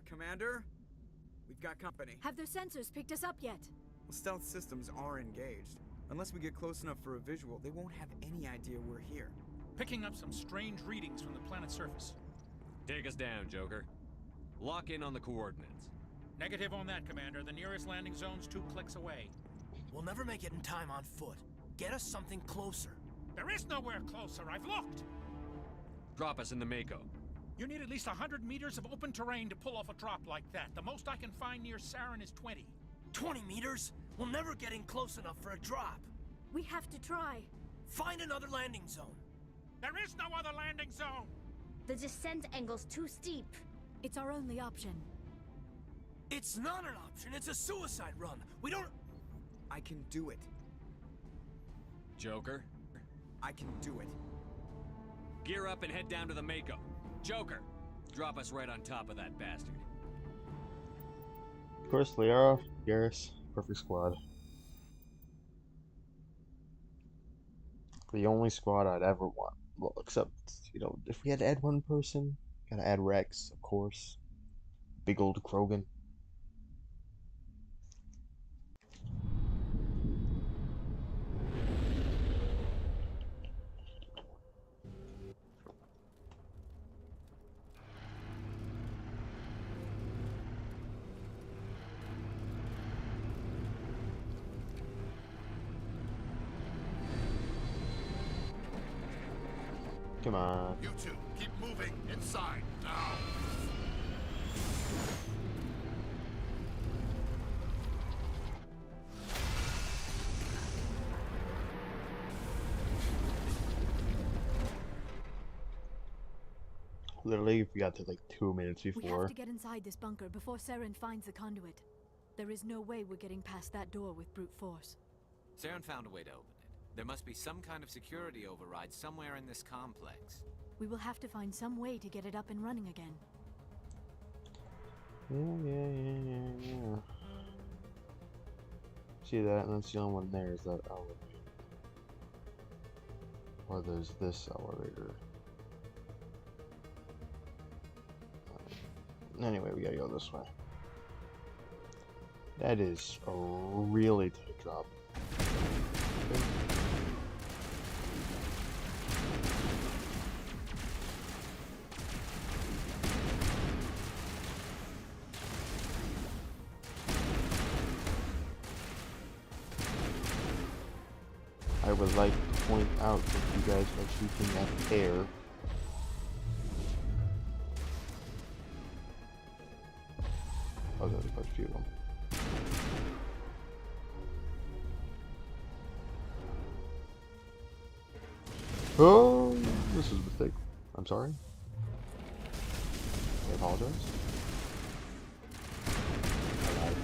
Commander? We've got company. Have their sensors picked us up yet? Well, stealth systems are engaged. Unless we get close enough for a visual, they won't have any idea we're here. Picking up some strange readings from the planet's surface. Take us down, Joker. Lock in on the coordinates. Negative on that, Commander. The nearest landing zone's 2 clicks away. We'll never make it in time on foot. Get us something closer. There is nowhere closer. I've looked. Drop us in the Mako. You need at least 100 meters of open terrain to pull off a drop like that. The most I can find near Saren is 20. 20 meters? We'll never get in close enough for a drop. We have to try. Find another landing zone. There is no other landing zone! The descent angle's too steep. It's our only option. It's not an option. It's a suicide run. We don't... I can do it. Joker? I can do it. Gear up and head down to the Mako. Joker, drop us right on top of that bastard. Of course, Liara, Garrus, perfect squad. The only squad I'd ever want. Well, except, you know, if we had to add one person, gotta add Rex, of course. Big old Krogan. Come on. You two, keep moving inside now. Literally, we got to like 2 minutes We before. have to get inside this bunker before Saren finds the conduit. There is no way we're getting past that door with brute force. Saren found a way to open it. There must be some kind of security override somewhere in this complex. We will have to find some way to get it up and running again. Yeah. See that? And that's the only one there is that elevator. Or there's this elevator. Anyway, we gotta go this way. That is a really tight drop. I would like to point out that you guys are shooting at air. Oh, there's quite a few of them. Oh, this is a mistake. I'm sorry. I apologize. I lied.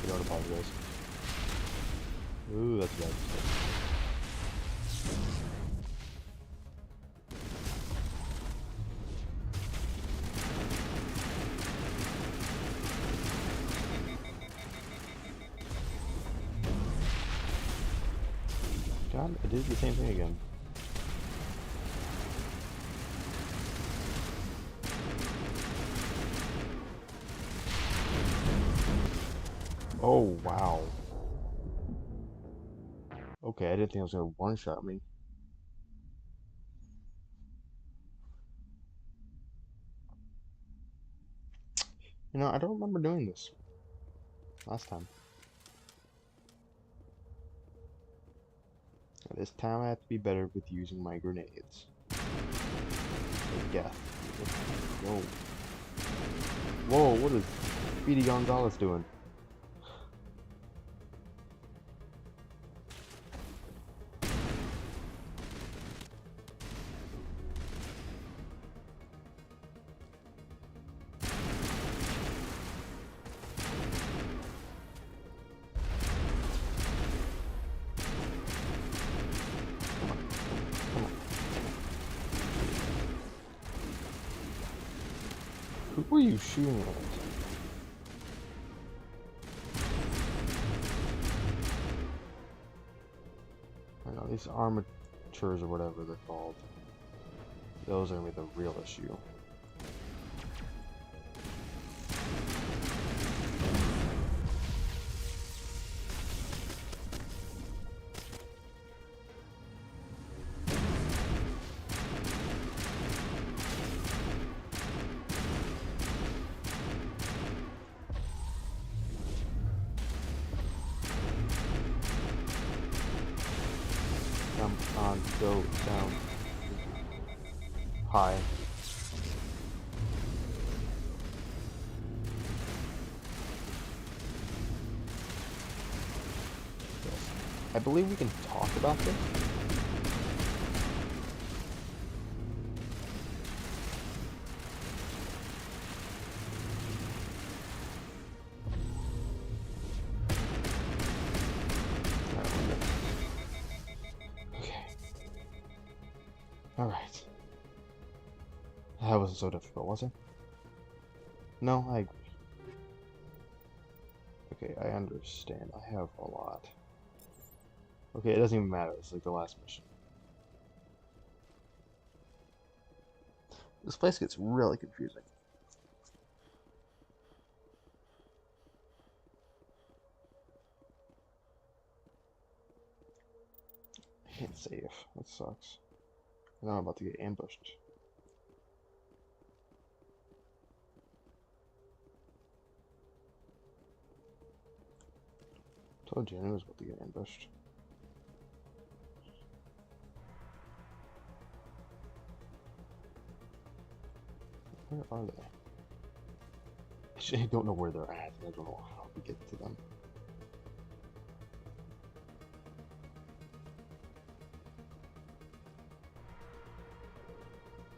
I don't apologize. Ooh, that's a bad mistake. God, I did the same thing again. Oh, wow. Okay, I didn't think I was gonna one-shot me. You know, I don't remember doing this last time. This time I have to be better with using my grenades. Yeah. Whoa. Whoa, what is Speedy Gonzalez doing? Who are you shooting at? I know, these armatures or whatever they're called. Those are gonna be the real issue. go down high. Yes. I believe we can talk about this. Alright. That wasn't so difficult, was it? No, I agree. Okay, I understand. I have a lot. Okay, it doesn't even matter. It's like the last mission. This place gets really confusing. I can't save. That sucks. Now I'm about to get ambushed. Told you I was about to get ambushed. Where are they? Actually, I don't know where they're at. I don't know how to get to them.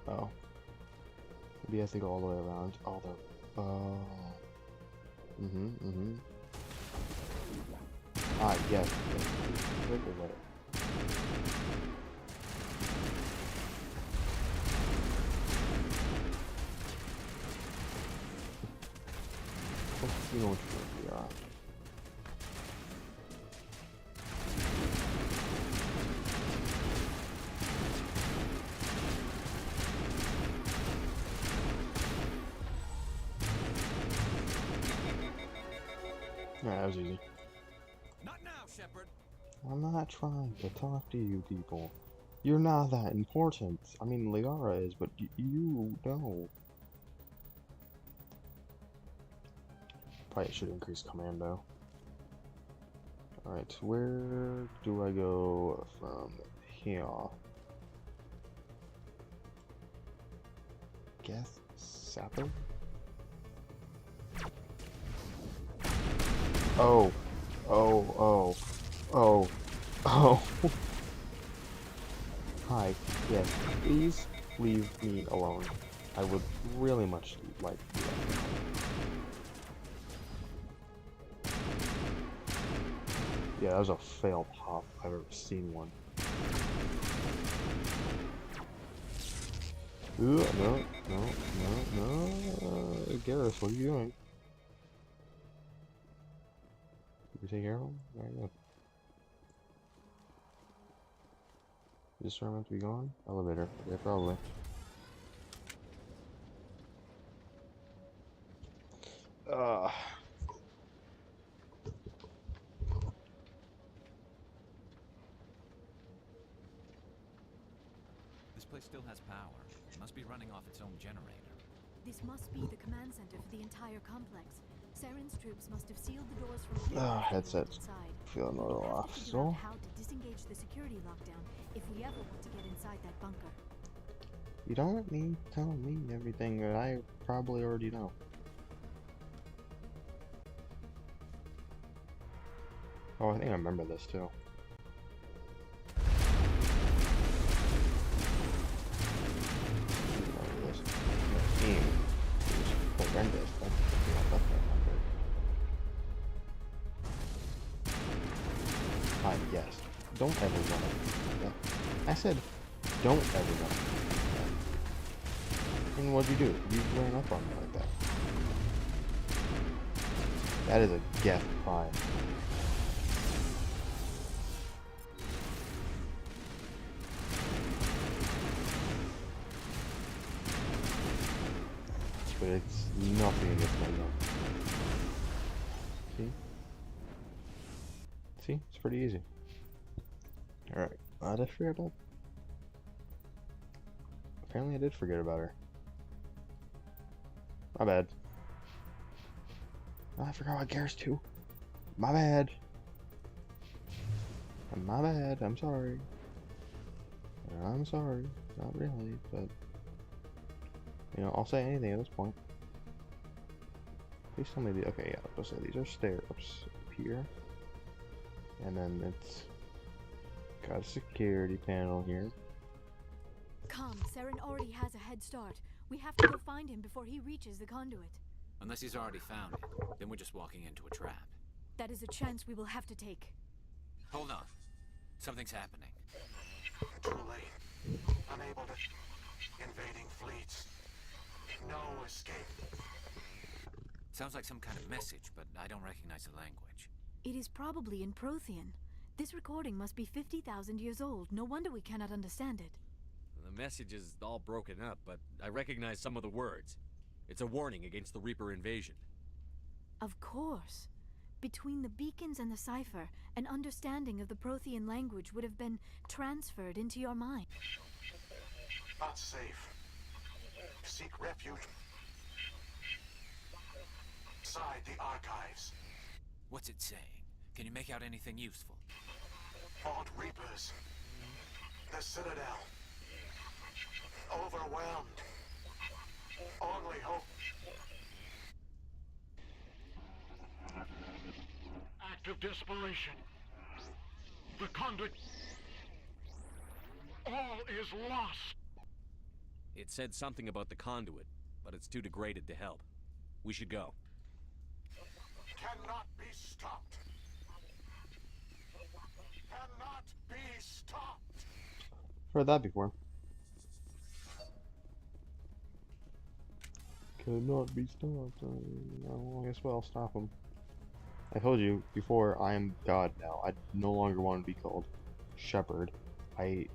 Oh. Maybe I have to go all the way around. Oh, they're... Ah, yes. Right away. You know which one we are. Alright, that was easy. Not now, Shepard. I'm not trying to talk to you people. You're not that important. I mean, Liara is, but you know. Probably should increase commando. Alright, where do I go from here? Guess Sapper? Oh. Oh. Hi. Yes, please leave me alone. I would really much like to do that. Yeah, that was a fail pop if I've ever seen one. Ooh, no. Garrus, what are you doing? Did we take care of him? Very good. Is this where I'm meant to be going? Elevator. Okay, probably. This place still has power. It must be running off its own generator. This must be the command center for the entire complex. Saren's troops must have sealed the doors from Headset's feeling a little off, so... how to disengage the security lockdown if we ever want to get inside that bunker. You don't need to tell me everything that I probably already know. Oh, I think I remember this too. Horrendous. Yes. Don't ever run up. Yeah. I said, don't ever run up. And what'd you do? You ran up on me like that. That is a Geth Prime. But it's nothing against my gun. See? See? It's pretty easy. Alright. Did I forget about... Apparently I did forget about her. My bad. Oh, I forgot about Garrus too. My bad. My bad. I'm sorry. I'm sorry. Not really, but... You know, I'll say anything at this point. Please tell me the... Okay, yeah, I'll say these are stairs up here. And then it's... got a security panel here. Come, Saren already has a head start. We have to go find him before he reaches the conduit. Unless he's already found it, then we're just walking into a trap. That is a chance we will have to take. Hold on. Something's happening. Too late. Unable to... Invading fleets. No escape. Sounds like some kind of message, but I don't recognize the language. It is probably in Prothean. This recording must be 50,000 years old. No wonder we cannot understand it. The message is all broken up, but I recognize some of the words. It's a warning against the Reaper invasion. Of course. Between the beacons and the cipher, an understanding of the Prothean language would have been transferred into your mind. Not safe. Seek refuge inside the archives. What's it saying? Can you make out anything useful? Fought Reapers. The Citadel. Overwhelmed. Only hope. Act of desperation. The conduit. All is lost. It said something about the conduit, but it's too degraded to help. We should go. Cannot be stopped. Cannot be stopped. Heard that before. Cannot be stopped. No, I guess I'll stop him. I told you before, I am God now. I no longer want to be called Shepherd. I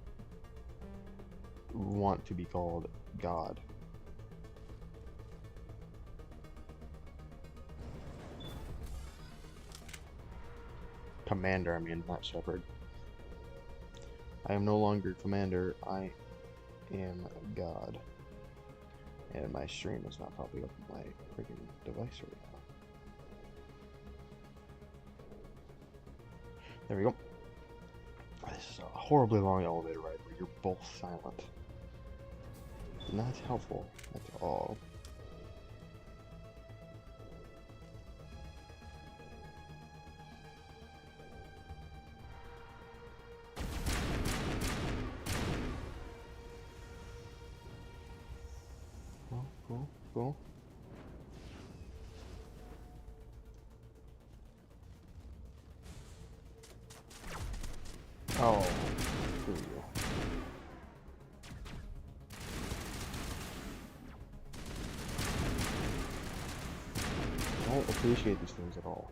want to be called God. Commander, I mean, not Shepherd. I am no longer Commander, I am God. And my stream is not popping up on my freaking device right now. There we go. This is a horribly long elevator ride where you're both silent. Not helpful at all. Cool. Oh, screw you. I don't appreciate these things at all.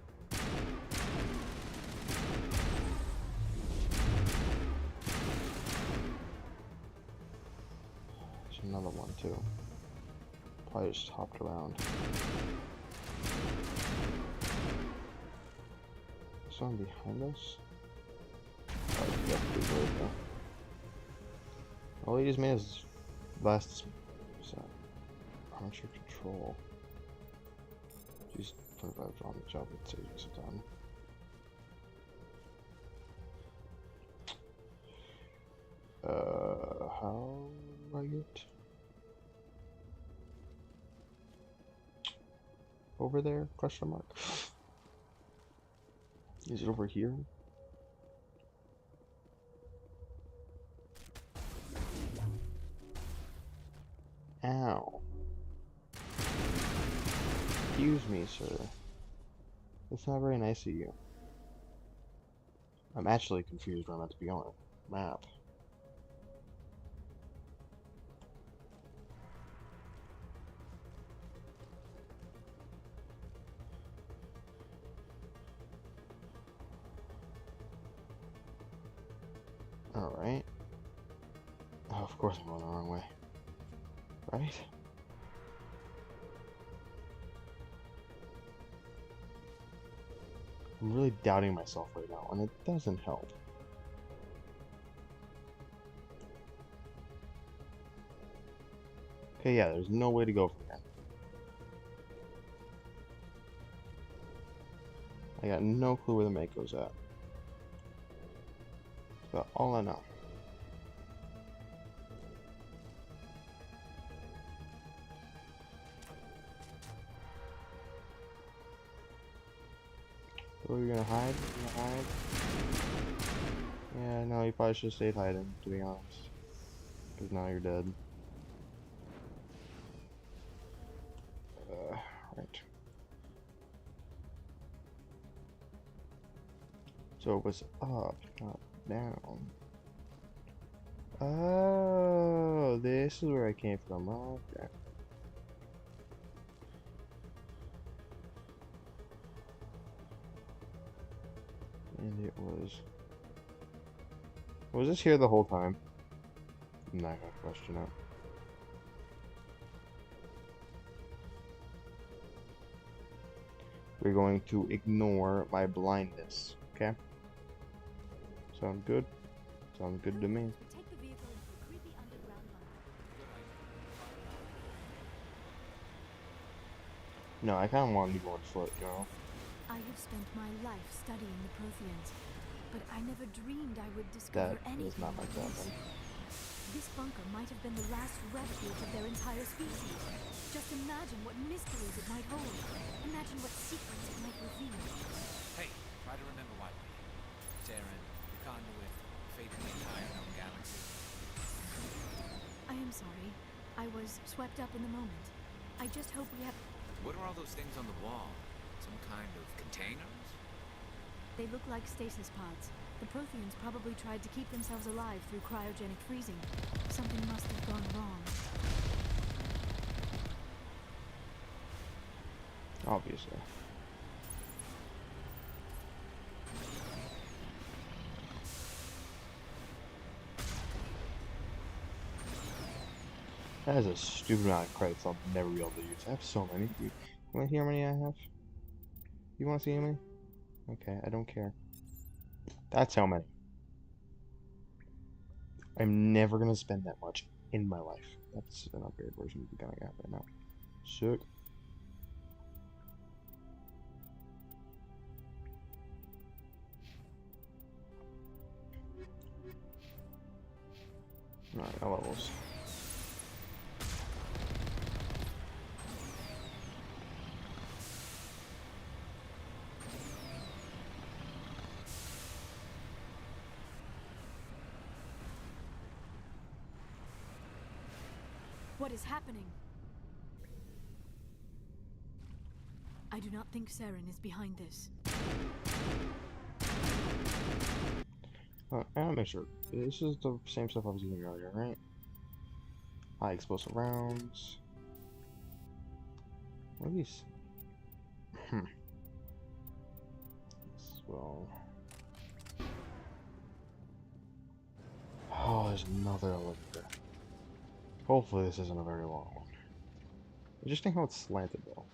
There's another one too. Probably just hopped around. Someone behind us? Oh, yeah, right there. All he just made is last armature control. Jeez, 25 on the job would save you some time. How do I get over there? Question mark. Is it over here? Ow. Excuse me, sir. That's not very nice of you. I'm actually confused where I'm meant to be going. Map. Alright. Oh, of course I'm going the wrong way. Right? I'm really doubting myself right now, and it doesn't help. Okay, yeah, there's no way to go from here. I got no clue where the Mako's at. But all I know. So you're gonna hide? You're gonna hide? Yeah, no, you probably should have stayed hiding, to be honest. Because now you're dead. Right. So it was up, not down. Oh, this is where I came from. Oh, okay. And it was this here the whole time? I'm not gonna question it. We're going to ignore my blindness, okay? Sound good? Sounds good to me. No, I kind of want to go on foot, you know? I have spent my life studying the Protheans, but I never dreamed I would discover anything. That is not my problem. This bunker might have been the last refuge of their entire species. Just imagine what mysteries it might hold. Imagine what secrets it might reveal. Hey, try to remember why we're here. Saren, the conduit, fate of the entire known galaxy. I am sorry. I was swept up in the moment. I just hope we have... What are all those things on the wall? Some kind of containers? They look like stasis pods. The Protheans probably tried to keep themselves alive through cryogenic freezing. Something must have gone wrong. Obviously. That is a stupid amount of credits I'll never be able to use. I have so many. You want to see how many I have? You want to see how many? Okay, I don't care. That's how many. I'm never gonna spend that much in my life. That's an upgraded version of the gun I got right now. Sick. Alright, our levels. What is happening? I do not think Saren is behind this. I gotta make sure. This is the same stuff I was using earlier, right? High explosive rounds. What are these? Well. Oh, there's another elevator. Hopefully this isn't a very long one. I just think how it's slanted though.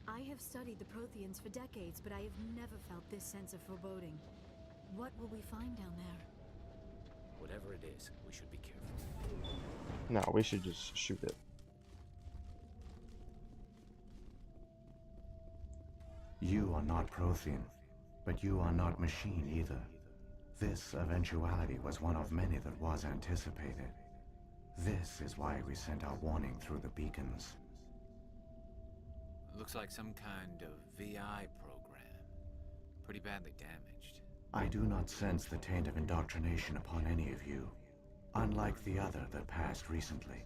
I have studied the Protheans for decades, but I have never felt this sense of foreboding. What will we find down there? Whatever it is, we should be careful. No, we should just shoot it. You are not Prothean, but you are not machine either. This eventuality was one of many that was anticipated. This is why we sent our warning through the beacons. Looks like some kind of VI program. Pretty badly damaged. I do not sense the taint of indoctrination upon any of you. Unlike the other that passed recently,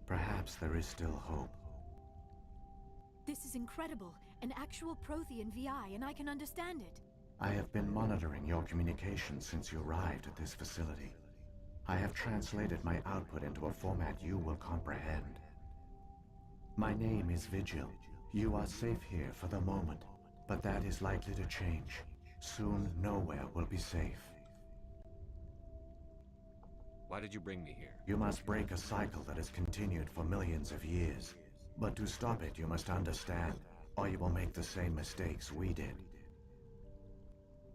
perhaps there is still hope. This is incredible. An actual Prothean VI, and I can understand it. I have been monitoring your communications since you arrived at this facility. I have translated my output into a format you will comprehend. My name is Vigil. You are safe here for the moment, but that is likely to change. Soon, nowhere will be safe. Why did you bring me here? You must break a cycle that has continued for millions of years. But to stop it, you must understand, or you will make the same mistakes we did.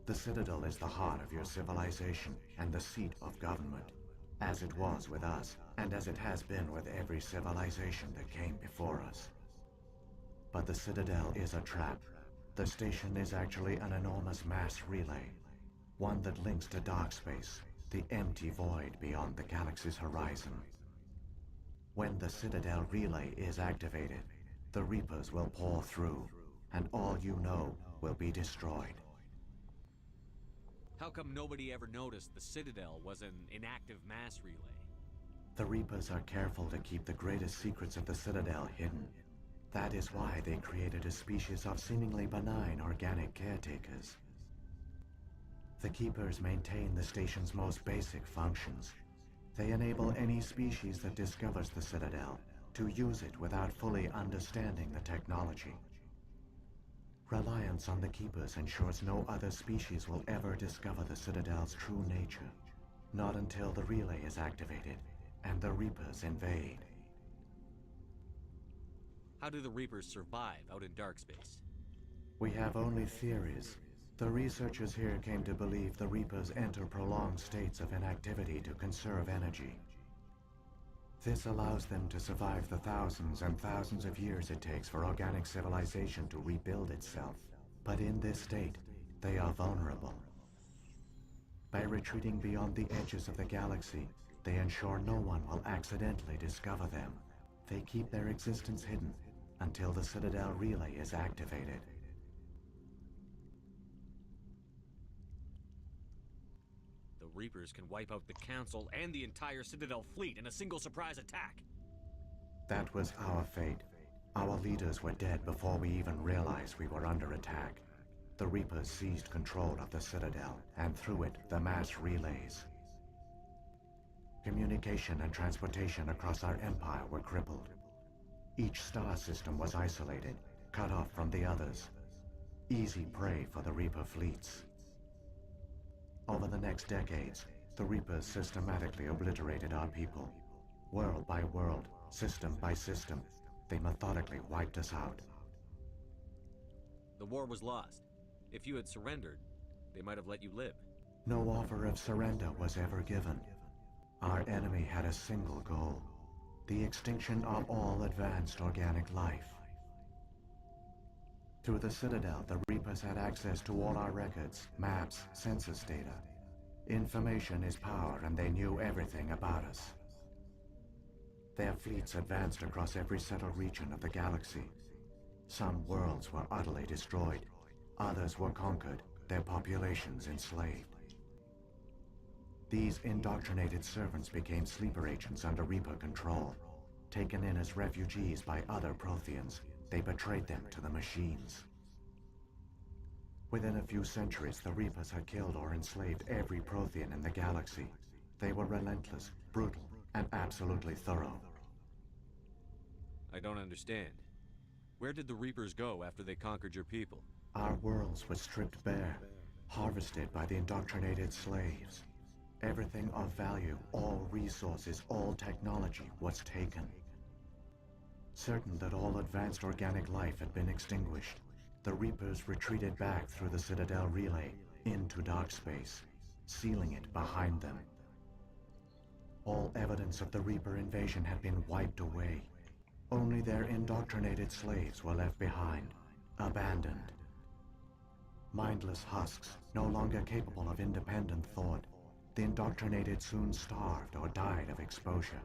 The Citadel is the heart of your civilization and the seat of government, as it was with us, and as it has been with every civilization that came before us. But the Citadel is a trap. The station is actually an enormous mass relay, one that links to dark space, the empty void beyond the galaxy's horizon. When the Citadel relay is activated, The Reapers will pour through, and all you know will be destroyed. How come nobody ever noticed the Citadel was an inactive mass relay? The Reapers are careful to keep the greatest secrets of the Citadel hidden. That is why they created a species of seemingly benign organic caretakers. The Keepers maintain the station's most basic functions. They enable any species that discovers the Citadel to use it without fully understanding the technology. Reliance on the Keepers ensures no other species will ever discover the Citadel's true nature. Not until the relay is activated and the Reapers invade. How do the Reapers survive out in dark space? We have only theories. The researchers here came to believe the Reapers enter prolonged states of inactivity to conserve energy. This allows them to survive the thousands and thousands of years it takes for organic civilization to rebuild itself. But in this state, they are vulnerable. By retreating beyond the edges of the galaxy, they ensure no one will accidentally discover them. They keep their existence hidden until the Citadel relay is activated. The Reapers can wipe out the Council and the entire Citadel fleet in a single surprise attack. That was our fate. Our leaders were dead before we even realized we were under attack. The Reapers seized control of the Citadel, and through it, the mass relays. Communication and transportation across our empire were crippled. Each star system was isolated, cut off from the others. Easy prey for the Reaper fleets. Over the next decades, the Reapers systematically obliterated our people. World by world, system by system, they methodically wiped us out. The war was lost. If you had surrendered, they might have let you live. No offer of surrender was ever given. Our enemy had a single goal: the extinction of all advanced organic life. Through the Citadel, the Reapers had access to all our records, maps, census data. Information is power, and they knew everything about us. Their fleets advanced across every settled region of the galaxy. Some worlds were utterly destroyed. Others were conquered, their populations enslaved. These indoctrinated servants became sleeper agents under Reaper control. Taken in as refugees by other Protheans, they betrayed them to the machines. Within a few centuries, the Reapers had killed or enslaved every Prothean in the galaxy. They were relentless, brutal, and absolutely thorough. I don't understand. Where did the Reapers go after they conquered your people? Our worlds were stripped bare, harvested by the indoctrinated slaves. Everything of value, all resources, all technology was taken. Certain that all advanced organic life had been extinguished, the Reapers retreated back through the Citadel relay into dark space, sealing it behind them. All evidence of the Reaper invasion had been wiped away. Only their indoctrinated slaves were left behind, abandoned. Mindless husks, no longer capable of independent thought, the indoctrinated soon starved or died of exposure.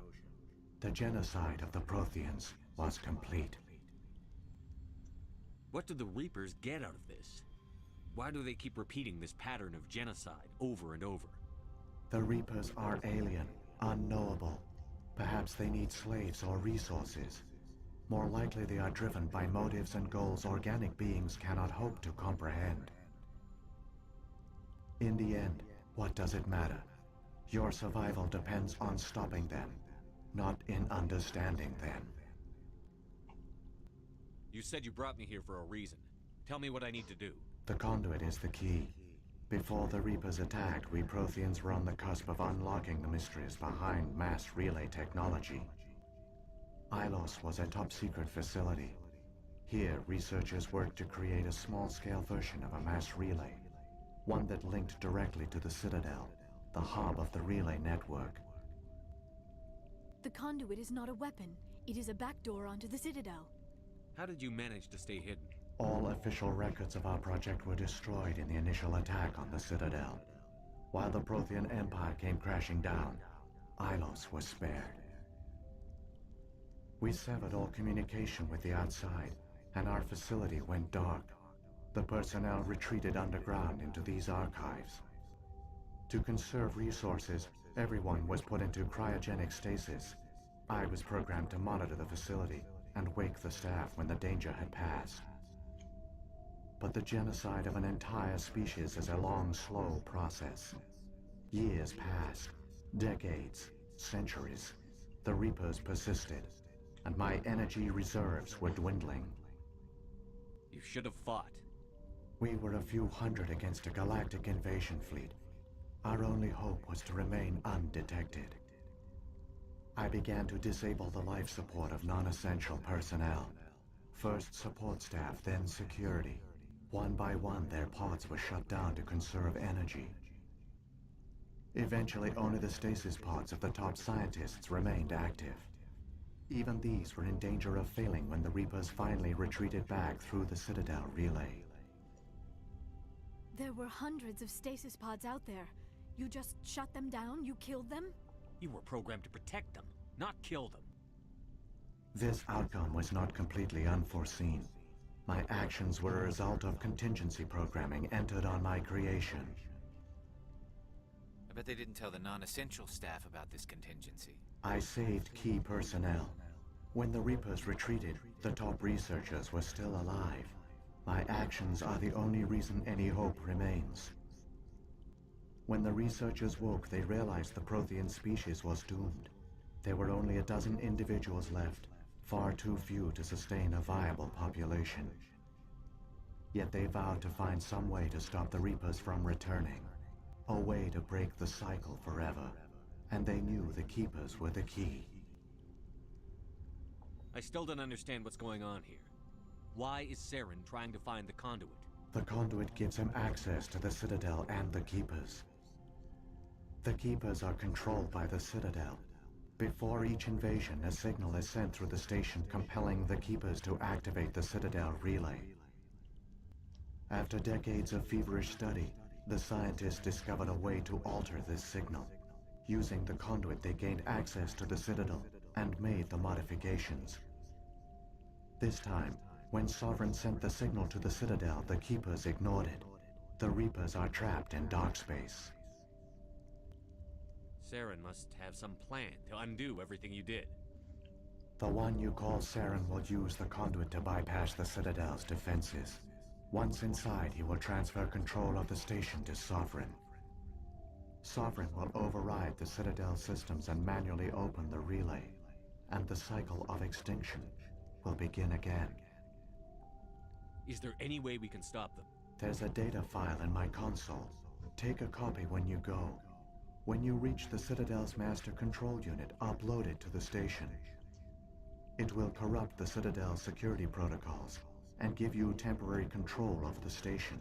The genocide of the Protheans was complete. What do the Reapers get out of this? Why do they keep repeating this pattern of genocide over and over? The Reapers are alien, unknowable. Perhaps they need slaves or resources. More likely they are driven by motives and goals organic beings cannot hope to comprehend. In the end, what does it matter? Your survival depends on stopping them, not in understanding them. You said you brought me here for a reason. Tell me what I need to do. The conduit is the key. Before the Reapers attacked, we Protheans were on the cusp of unlocking the mysteries behind mass relay technology. Ilos was a top-secret facility. Here, researchers worked to create a small-scale version of a mass relay, one that linked directly to the Citadel, the hub of the relay network. The conduit is not a weapon. It is a backdoor onto the Citadel. How did you manage to stay hidden? All official records of our project were destroyed in the initial attack on the Citadel. While the Prothean Empire came crashing down, Ilos was spared. We severed all communication with the outside, and our facility went dark. The personnel retreated underground into these archives. To conserve resources, everyone was put into cryogenic stasis. I was programmed to monitor the facility and wake the staff when the danger had passed. But the genocide of an entire species is a long, slow process. Years passed, decades, centuries. The Reapers persisted, and my energy reserves were dwindling. You should have fought. We were a few hundred against a galactic invasion fleet. Our only hope was to remain undetected. I began to disable the life support of non-essential personnel. First support staff, then security. One by one, their pods were shut down to conserve energy. Eventually, only the stasis pods of the top scientists remained active. Even these were in danger of failing when the Reapers finally retreated back through the Citadel relay. There were hundreds of stasis pods out there. You just shut them down? You killed them? You were programmed to protect them, not kill them. This outcome was not completely unforeseen. My actions were a result of contingency programming entered on my creation. I bet they didn't tell the non-essential staff about this contingency. I saved key personnel. When the Reapers retreated, the top researchers were still alive. My actions are the only reason any hope remains. When the researchers woke, they realized the Prothean species was doomed. There were only a dozen individuals left, far too few to sustain a viable population. Yet they vowed to find some way to stop the Reapers from returning, a way to break the cycle forever, and they knew the Keepers were the key. I still don't understand what's going on here. Why is Saren trying to find the conduit? The conduit gives him access to the Citadel and the Keepers. The Keepers are controlled by the Citadel. Before each invasion, a signal is sent through the station compelling the Keepers to activate the Citadel relay. After decades of feverish study, the scientists discovered a way to alter this signal. Using the conduit, they gained access to the Citadel and made the modifications. This time, when Sovereign sent the signal to the Citadel, the Keepers ignored it. The Reapers are trapped in dark space. Saren must have some plan to undo everything you did. The one you call Saren will use the conduit to bypass the Citadel's defenses. Once inside, he will transfer control of the station to Sovereign. Sovereign will override the Citadel systems and manually open the relay, and the cycle of extinction will begin again. Is there any way we can stop them? There's a data file in my console. Take a copy when you go. When you reach the Citadel's master control unit, upload it to the station. It will corrupt the Citadel's security protocols and give you temporary control of the station.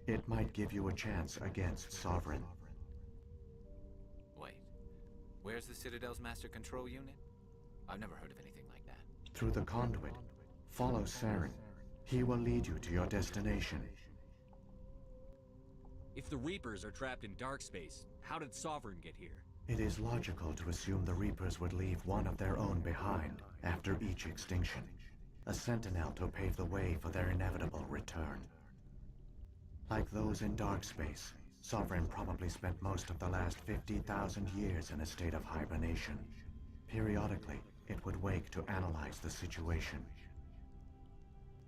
It might give you a chance against Sovereign. Wait, where's the Citadel's master control unit? I've never heard of anything like that. Through the conduit, follow Saren. He will lead you to your destination. If the Reapers are trapped in dark space, how did Sovereign get here? It is logical to assume the Reapers would leave one of their own behind after each extinction. A sentinel to pave the way for their inevitable return. Like those in dark space, Sovereign probably spent most of the last 50,000 years in a state of hibernation. Periodically, it would wake to analyze the situation.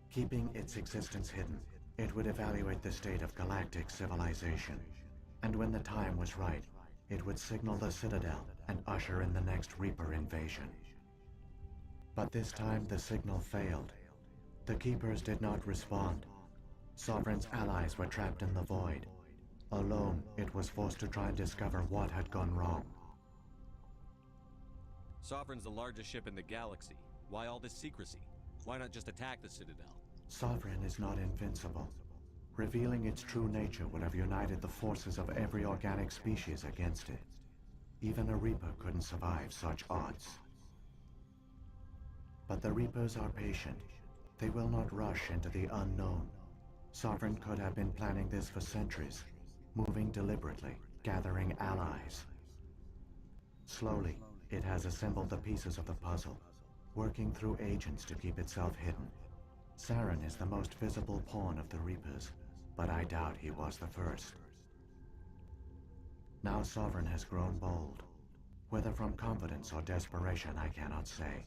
Keeping its existence hidden, it would evaluate the state of galactic civilization. And when the time was right, it would signal the Citadel and usher in the next Reaper invasion. But this time the signal failed. The Keepers did not respond. Sovereign's allies were trapped in the void. Alone, it was forced to try and discover what had gone wrong. Sovereign's the largest ship in the galaxy. Why all this secrecy? Why not just attack the Citadel? Sovereign is not invincible. Revealing its true nature would have united the forces of every organic species against it. Even a Reaper couldn't survive such odds. But the Reapers are patient. They will not rush into the unknown. Sovereign could have been planning this for centuries, moving deliberately, gathering allies. Slowly, it has assembled the pieces of the puzzle. working through agents to keep itself hidden. Saren is the most visible pawn of the Reapers, but I doubt he was the first. Now Sovereign has grown bold. Whether from confidence or desperation, I cannot say.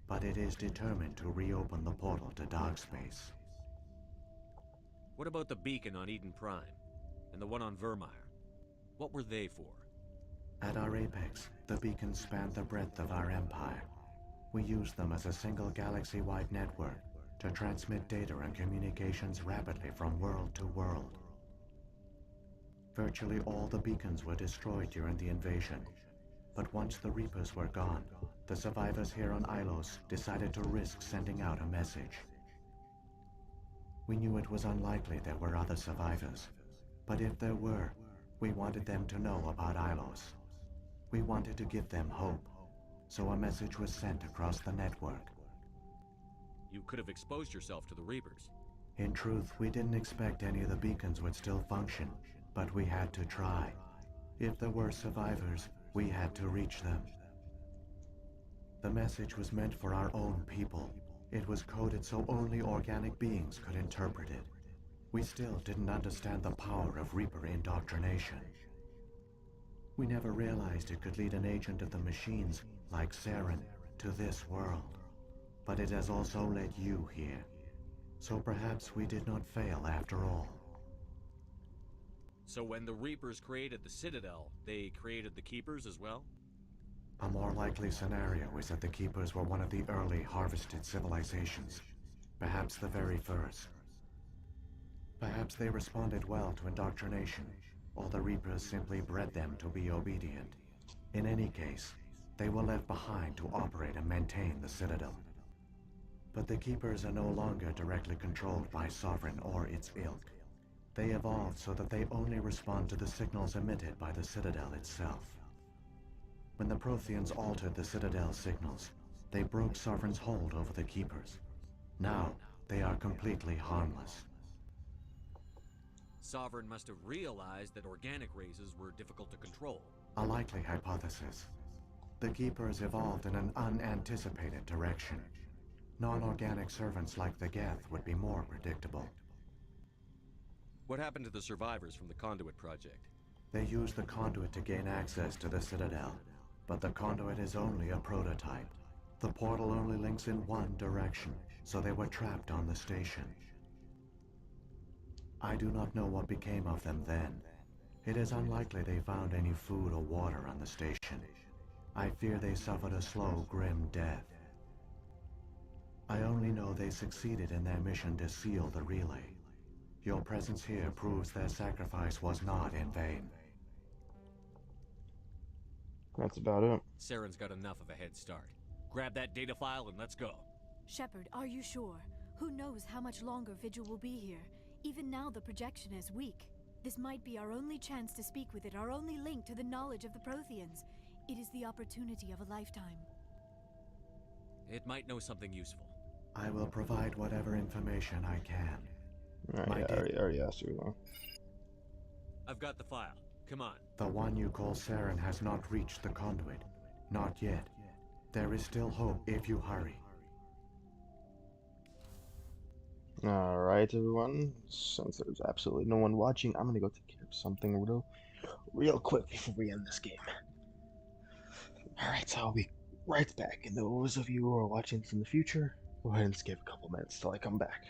But it is determined to reopen the portal to dark space. What about the beacon on Eden Prime? And the one on Vermeer? What were they for? At our apex, the beacons spanned the breadth of our empire. We used them as a single galaxy-wide network to transmit data and communications rapidly from world to world. Virtually all the beacons were destroyed during the invasion, but once the Reapers were gone, the survivors here on Ilos decided to risk sending out a message. We knew it was unlikely there were other survivors, but if there were, we wanted them to know about Ilos. We wanted to give them hope, so a message was sent across the network. You could have exposed yourself to the Reapers. In truth, we didn't expect any of the beacons would still function, but we had to try. If there were survivors, we had to reach them. The message was meant for our own people. It was coded so only organic beings could interpret it. We still didn't understand the power of Reaper indoctrination. We never realized it could lead an agent of the machines, like Saren, to this world. But it has also led you here. So perhaps we did not fail after all. So when the Reapers created the Citadel, they created the Keepers as well? A more likely scenario is that the Keepers were one of the early harvested civilizations. Perhaps the very first. Perhaps they responded well to indoctrination, or the Reapers simply bred them to be obedient. In any case, they were left behind to operate and maintain the Citadel. But the Keepers are no longer directly controlled by Sovereign or its ilk. They evolved so that they only respond to the signals emitted by the Citadel itself. When the Protheans altered the Citadel's signals, they broke Sovereign's hold over the Keepers. Now, they are completely harmless. Sovereign must have realized that organic races were difficult to control. A likely hypothesis. The Keepers evolved in an unanticipated direction. Non-organic servants like the Geth would be more predictable. What happened to the survivors from the Conduit project? They used the Conduit to gain access to the Citadel, but the Conduit is only a prototype. The portal only links in one direction, so they were trapped on the station. I do not know what became of them then. It is unlikely they found any food or water on the station. I fear they suffered a slow, grim death. I only know they succeeded in their mission to seal the relay. Your presence here proves their sacrifice was not in vain. That's about it. Saren's got enough of a head start. Grab that data file and let's go. Shepard, are you sure? Who knows how much longer Vigil will be here? Even now the projection is weak. This might be our only chance to speak with it, our only link to the knowledge of the Protheans. It is the opportunity of a lifetime. It might know something useful. I will provide whatever information I can. Alright, yeah, I already asked you though. I've got the file. Come on. The one you call Saren has not reached the Conduit. Not yet. There is still hope if you hurry. Alright, everyone. Since there's absolutely no one watching, I'm gonna go take care of something real quick before we end this game. Alright, so I'll be right back. And those of you who are watching this in the future, go ahead and skip a couple minutes till I come back.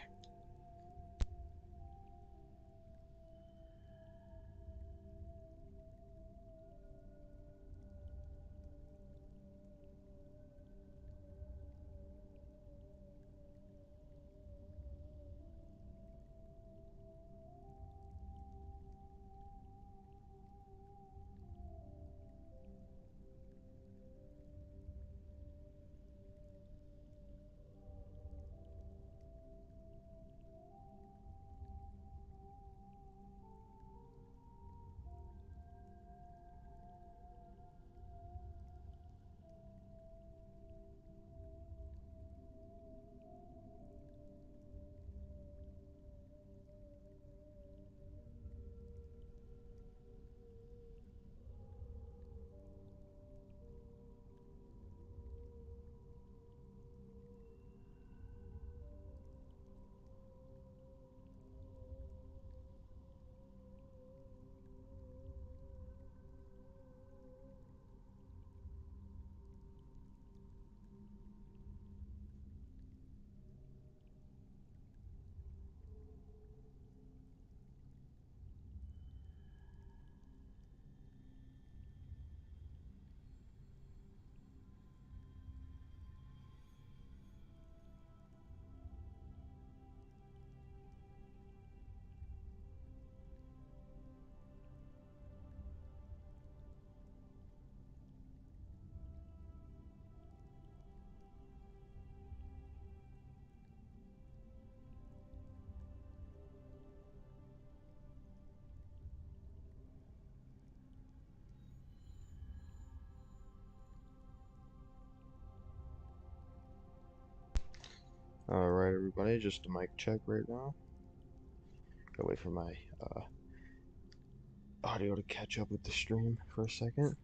Alright, everybody, just a mic check right now. Gotta wait for my audio to catch up with the stream for a second.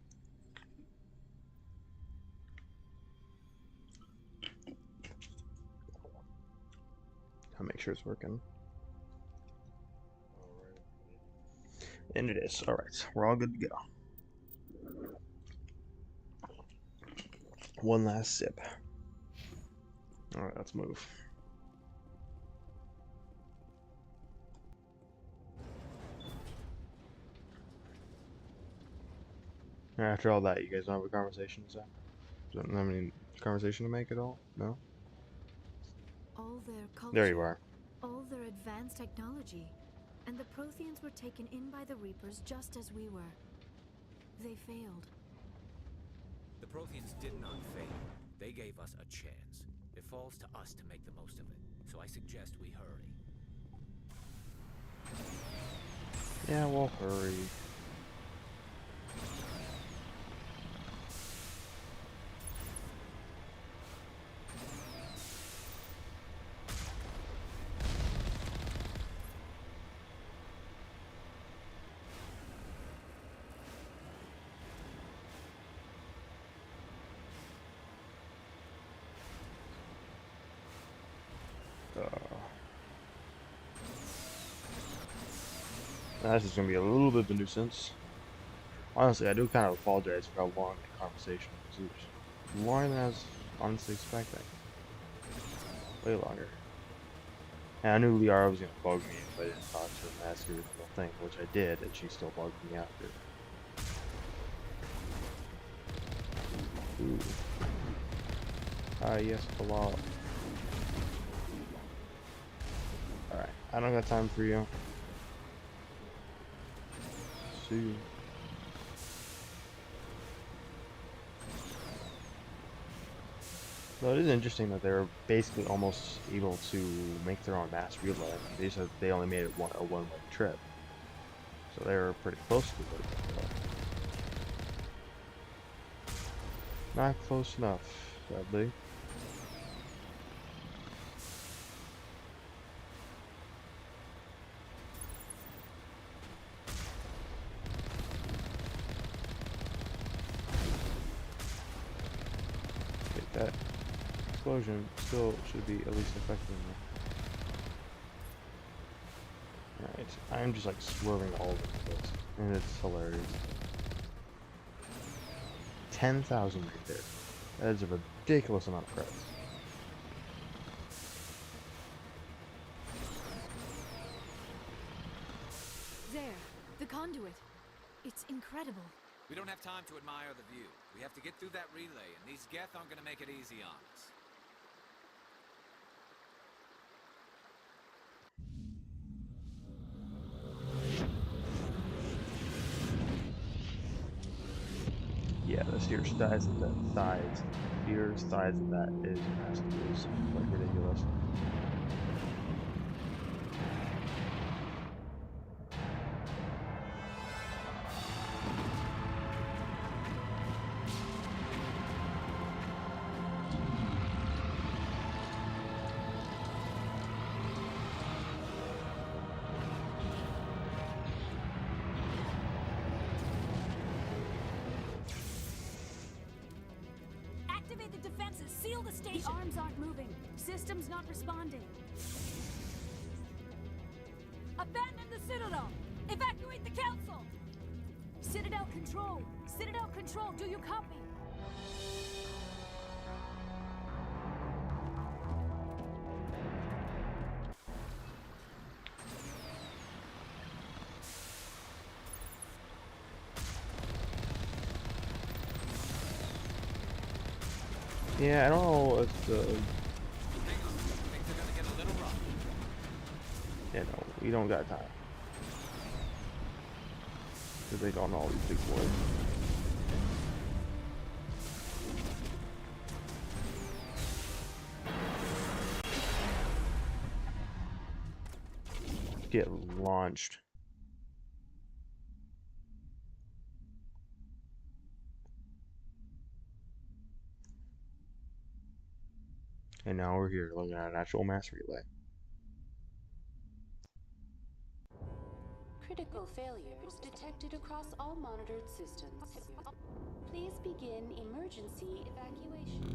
I'll make sure it's working. And it is. Alright, we're all good to go. One last sip. Alright, let's move. After all that, you guys don't have a conversation to say? Don't have any conversation to make at all? No? All their culture, There you are. all their advanced technology, and the Protheans were taken in by the Reapers just as we were. They failed. The Protheans did not fail. They gave us a chance. It falls to us to make the most of it. So I suggest we hurry. Yeah, we'll hurry. This is gonna be a little bit of a nuisance. Honestly, I do kind of apologize for how long the conversation was. It was longer than I was honestly expecting. Way longer. And I knew Liara was gonna bug me if I didn't talk to her and ask her the whole thing, which I did, and she still bugged me after. Ooh. Ah, yes, Bilal. Alright, I don't got time for you. See you. Though it is interesting that they're basically almost able to make their own mass relay. They said they only made it a one-way trip, so they were pretty close to it. Not close enough, sadly. Get that explosion still should be at least affecting me. Alright, I'm just like swerving all over this, and it's hilarious. 10,000 right there. That is a ridiculous amount of credits. There, the conduit. It's incredible. We don't have time to admire the view. We have to get through that relay, and these Geth aren't gonna make it easy on us. Yeah, the sheer size of that is massive. It's like ridiculous. Activate the defenses. Seal the station. The arms aren't moving. Systems not responding. Abandon the Citadel. Evacuate the Council. Citadel Control. Citadel Control, do you copy? Yeah, I don't know if the... Yeah, no, we don't got time. Because they don't know all these big boys. Get launched. And now we're here looking at an actual mass relay. Critical failures detected across all monitored systems. Please begin emergency evacuation.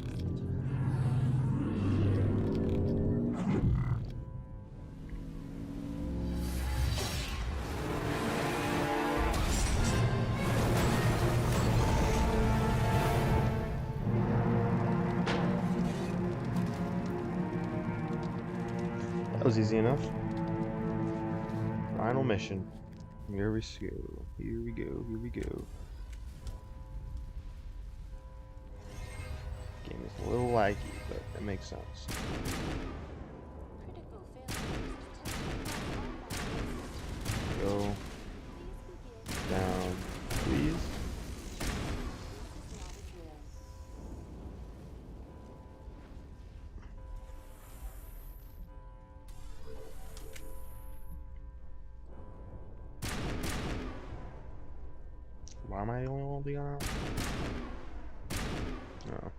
That was easy enough. Final mission. Here we go. Here we go. Here we go. Game is a little laggy, but that makes sense. Go down, please. Why am I the only one being on? No.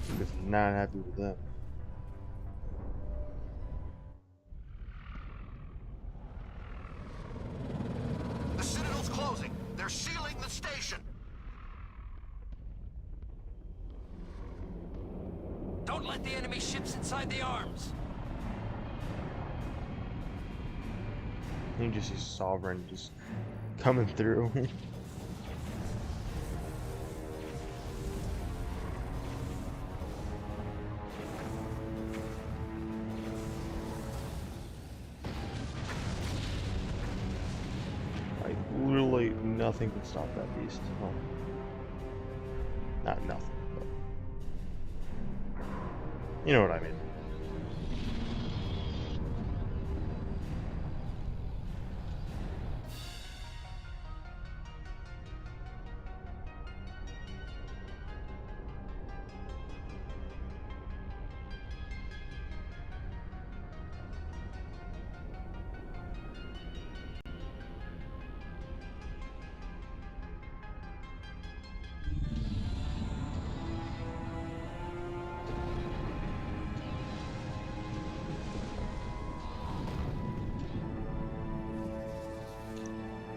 I'm just not happy with that. The Citadel's closing. They're sealing the station. Don't let the enemy ships inside the arms. You just see Sovereign just coming through. Like literally nothing can stop that beast. Well, not nothing, but you know what I mean.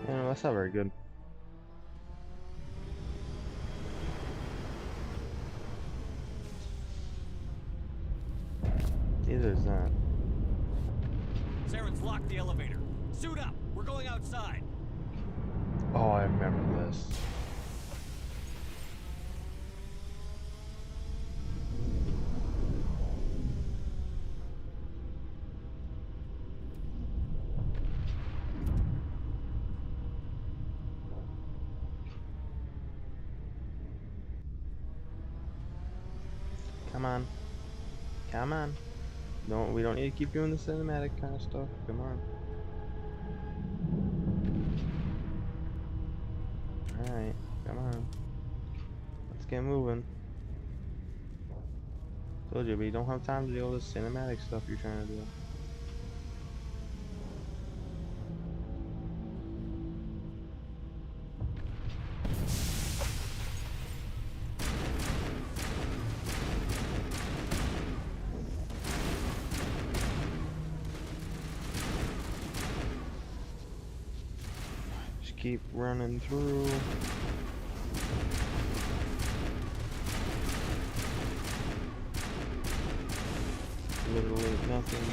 No, that's not very good. Neither is that. Saren's locked the elevator. Suit up. We're going outside. Oh, I remember this. Come on. Come on. We don't need to keep doing the cinematic kind of stuff. Come on. Alright, come on. Let's get moving. Told you, but you don't have time to do all this cinematic stuff you're trying to do. Keep running through. Literally nothing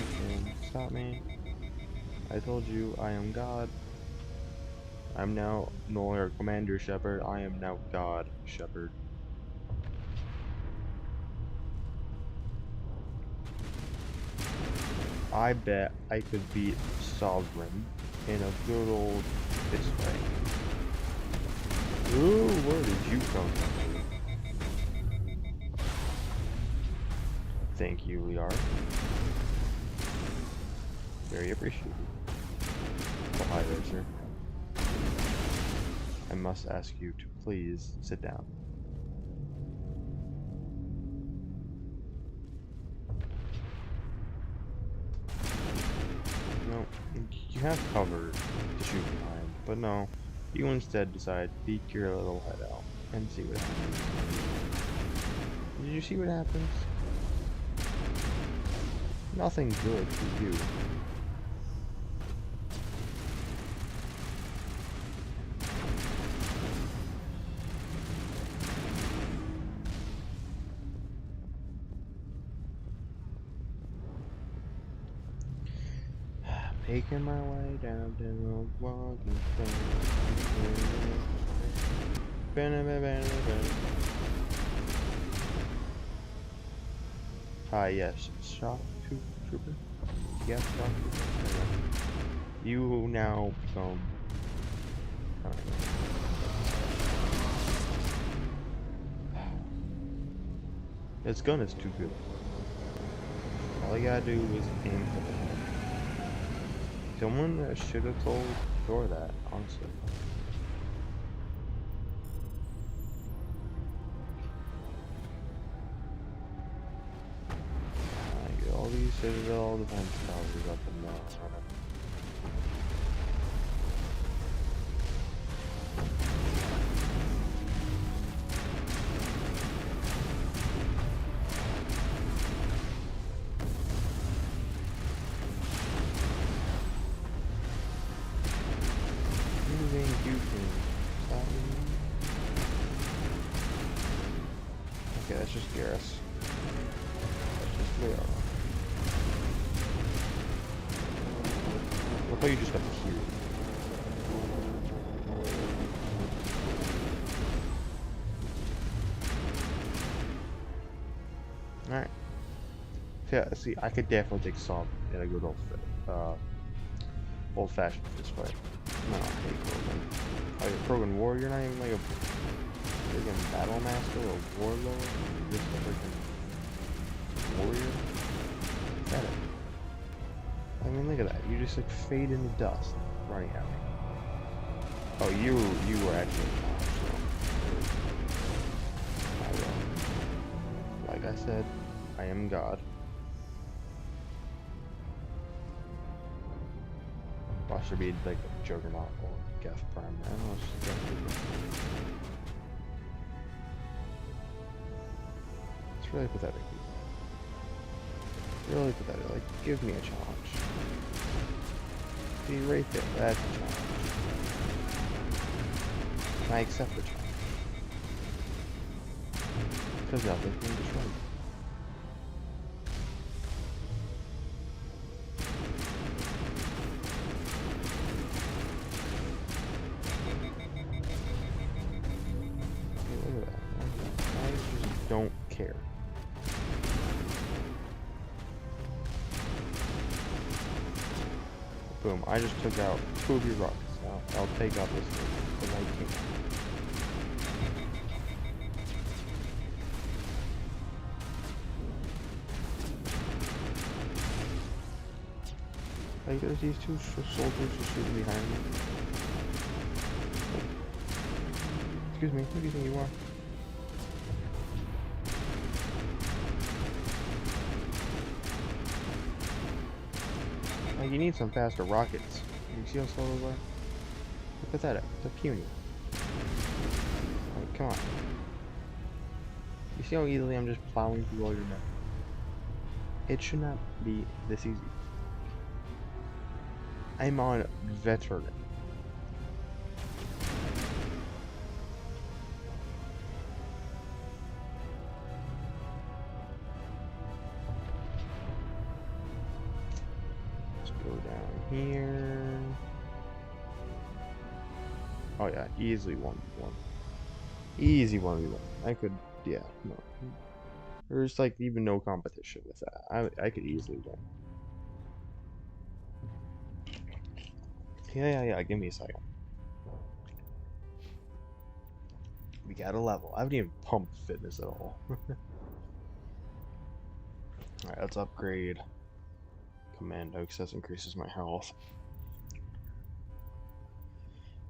can stop me. I told you I am God. I'm now no longer Commander Shepard. I am now God Shepard. I bet I could beat Sovereign in a good old fist fight. Ooh, where did you come from? Thank you, Liar. Very appreciated. Oh, hi there, sir. I must ask you to please sit down. No, thank You have cover to shoot behind, but no. You instead decide to peek your little head out and see what happens. Did you see what happens? Nothing good for you. Making my way down walking yes, shock trooper. Yes, shock trooper. You now become. This gun is too good. All you gotta do is aim for the head. Someone should have told Thor that, honestly. I get all these Citadel defense towers up and down. Okay, that's just Garrus. That's just Leo. Look how you just appeared. Alright. Yeah, see, I could definitely take Saw in a good old-fashioned fist fight. No, I hate Krogan. Oh, you're Krogan warrior, you're not even like a freaking battle master or warlord. You're just a freaking warrior. Look at it. I mean, look at that. You just like fade into dust running at me. Oh, you were actually I will. Like I said, I am God. Watch there be like a Juggernaut or Geth Prime. I don't know, it's just it's really pathetic. Really pathetic. Like, give me a challenge. See, right there, that's a challenge. And I accept the challenge. Because nothing can destroy me. Look at that. I just don't care. Boom, I just took out 2 of your rockets. Now I'll take out this thing, the 19. Like, there's these 2 soldiers just shooting behind me. Excuse me, who do you think you are? Like, you need some faster rockets. You see how slow those are? Look at that, they're puny. Like, come on. You see how easily I'm just plowing through all your men? It should not be this easy. I'm on veteran. Here. Oh yeah, easily 1v1. Easy 1v1. I could, yeah, no. There's like even no competition with that. I could easily win. Yeah, give me a second. We got a level. I haven't even pumped fitness at all. Alright, let's upgrade Commando, because that increases my health.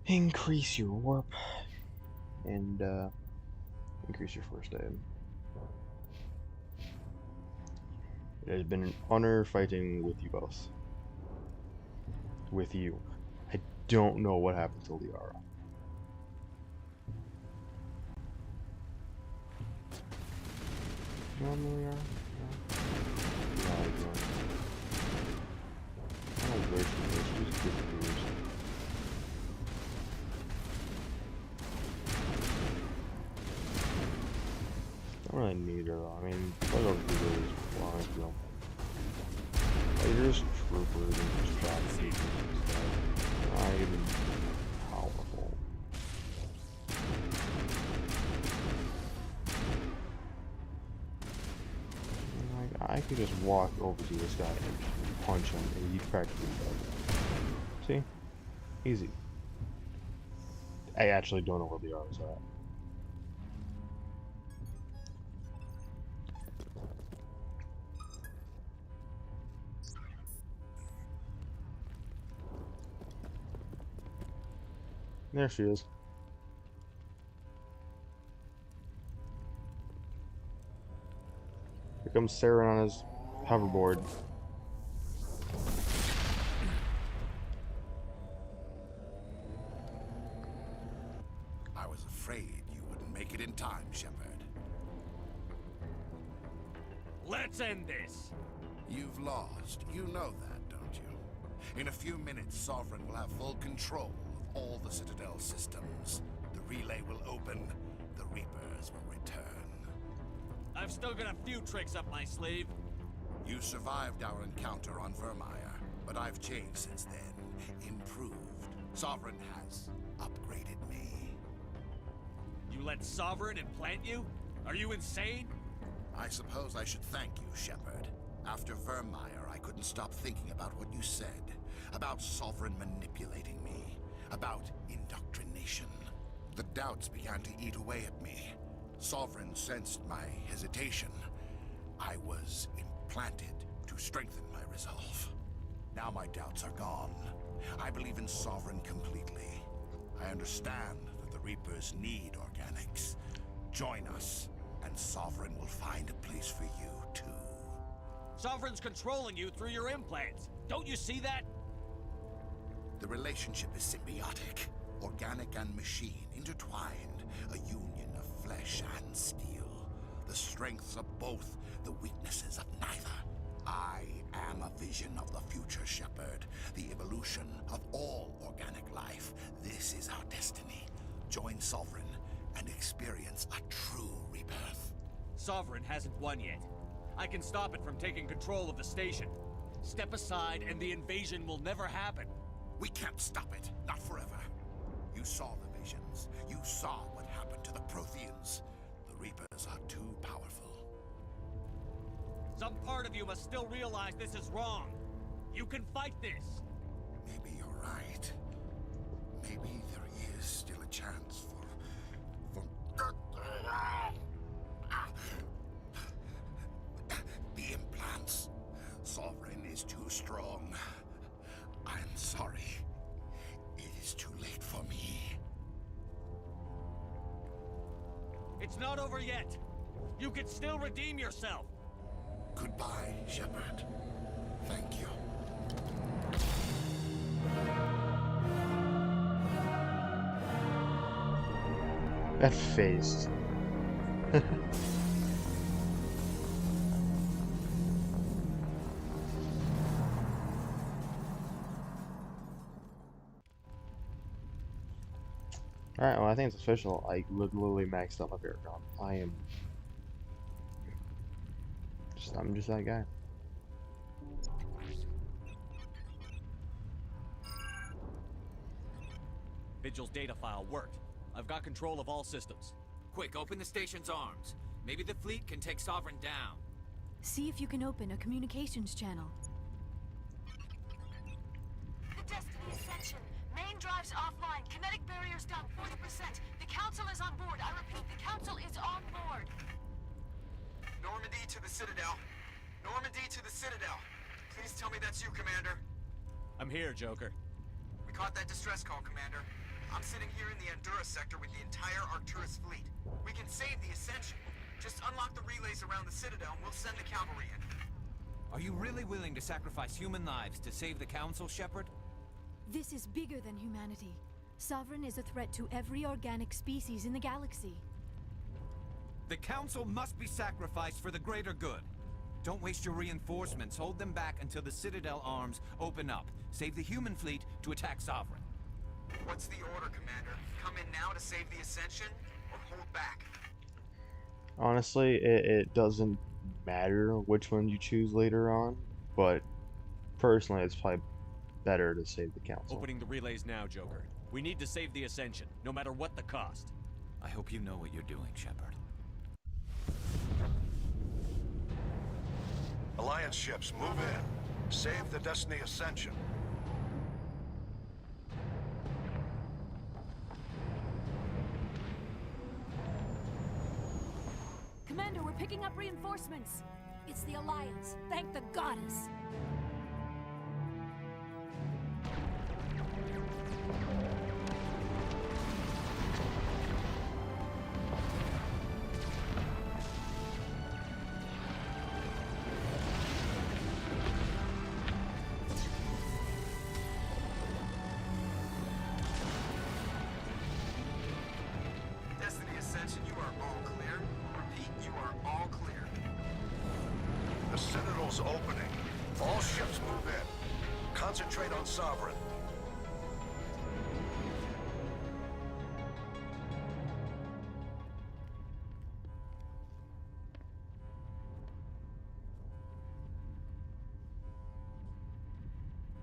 Increase your warp. And increase your first aid. It has been an honor fighting with you both. with you. I don't know what happened to Liara. No, Liara? No. I don't know where she is. She just disappears. Don't really need her though. I mean, play over the really well, I feel. Like, you're just troopers and just drop people and stuff. Not even powerful. Like, I could just walk over to this guy and punch him and he'd practically dead. See? Easy. I actually don't know where the arrows are at. There she is. Here comes Sarah on his hoverboard. I was afraid you wouldn't make it in time, Shepard. Let's end this! You've lost. You know that, don't you? In a few minutes, Sovereign will have full control of all the Citadel systems. The relay will open. The Reapers will return. I've still got a few tricks up my sleeve. You survived our encounter on Vermeer, but I've changed since then. Improved. Sovereign has upgraded me. You let Sovereign implant you? Are you insane? I suppose I should thank you, Shepard. After Vermeer, I couldn't stop thinking about what you said. About Sovereign manipulating me. About indoctrination. The doubts began to eat away at me. Sovereign sensed my hesitation. I was implanted to strengthen my resolve. Now my doubts are gone. I believe in Sovereign completely. I understand that the Reapers need organics. Join us, and Sovereign will find a place for you, too. Sovereign's controlling you through your implants. Don't you see that? The relationship is symbiotic. Organic and machine intertwined. A union of flesh and steel. The strengths of both, the weaknesses of neither. I am a vision of the future, Shepard. The evolution of all organic life. This is our destiny. Join Sovereign and experience a true rebirth. Sovereign hasn't won yet. I can stop it from taking control of the station. Step aside and the invasion will never happen. We can't stop it. Not forever. You saw the visions. You saw what happened to the Protheans. The Reapers are too powerful. Some part of you must still realize this is wrong. You can fight this. Maybe you're right. Maybe there is still a chance for... The implants. Sovereign is too strong. I'm sorry. It is too late for me. It's not over yet. You can still redeem yourself. Goodbye, Shepard. Thank you. That face. Alright, well I think it's official. I literally maxed out my bear gun. I'm just that guy. Vigil's data file worked. I've got control of all systems. Quick, open the station's arms. Maybe the fleet can take Sovereign down. See if you can open a communications channel. The Destiny Ascension. Main drives offline. Kinetic barriers down 40%. The Council is on board. I repeat, the Council is on board. Normandy to the Citadel. Normandy to the Citadel. Please tell me that's you, Commander. I'm here, Joker. We caught that distress call, Commander. I'm sitting here in the Honduras sector with the entire Arcturus fleet. We can save the Ascension. Just unlock the relays around the Citadel and we'll send the cavalry in. Are you really willing to sacrifice human lives to save the Council, Shepard? This is bigger than humanity. Sovereign is a threat to every organic species in the galaxy. The Council must be sacrificed for the greater good. Don't waste your reinforcements. Hold them back until the Citadel arms open up. Save the human fleet to attack Sovereign. What's the order, Commander? Come in now to save the Ascension, or hold back? Honestly, it doesn't matter which one you choose later on, but personally, it's probably better to save the Council. Opening the relays now, Joker. We need to save the Ascension, no matter what the cost. I hope you know what you're doing, Shepard. Alliance ships, move in. Save the Destiny Ascension. Commander, we're picking up reinforcements. It's the Alliance. Thank the goddess. Destiny Ascension, you are all clear. Repeat, you are all clear. The Citadel's opening. All ships move in. Concentrate on Sovereign.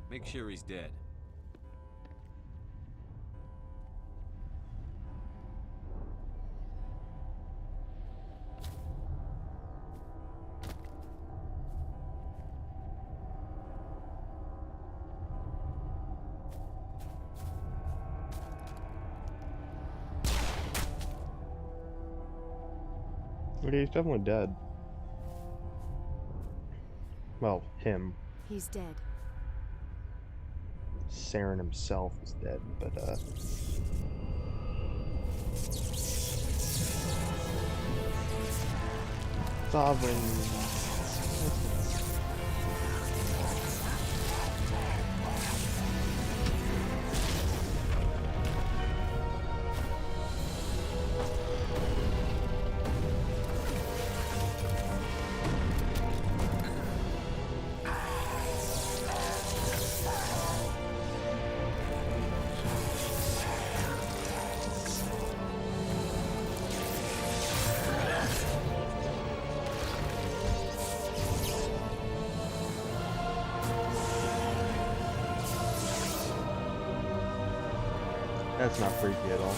Make sure he's dead. Okay, he's definitely dead. Well, him. He's dead. Saren himself is dead, but Sovereign. That's not freaky at all.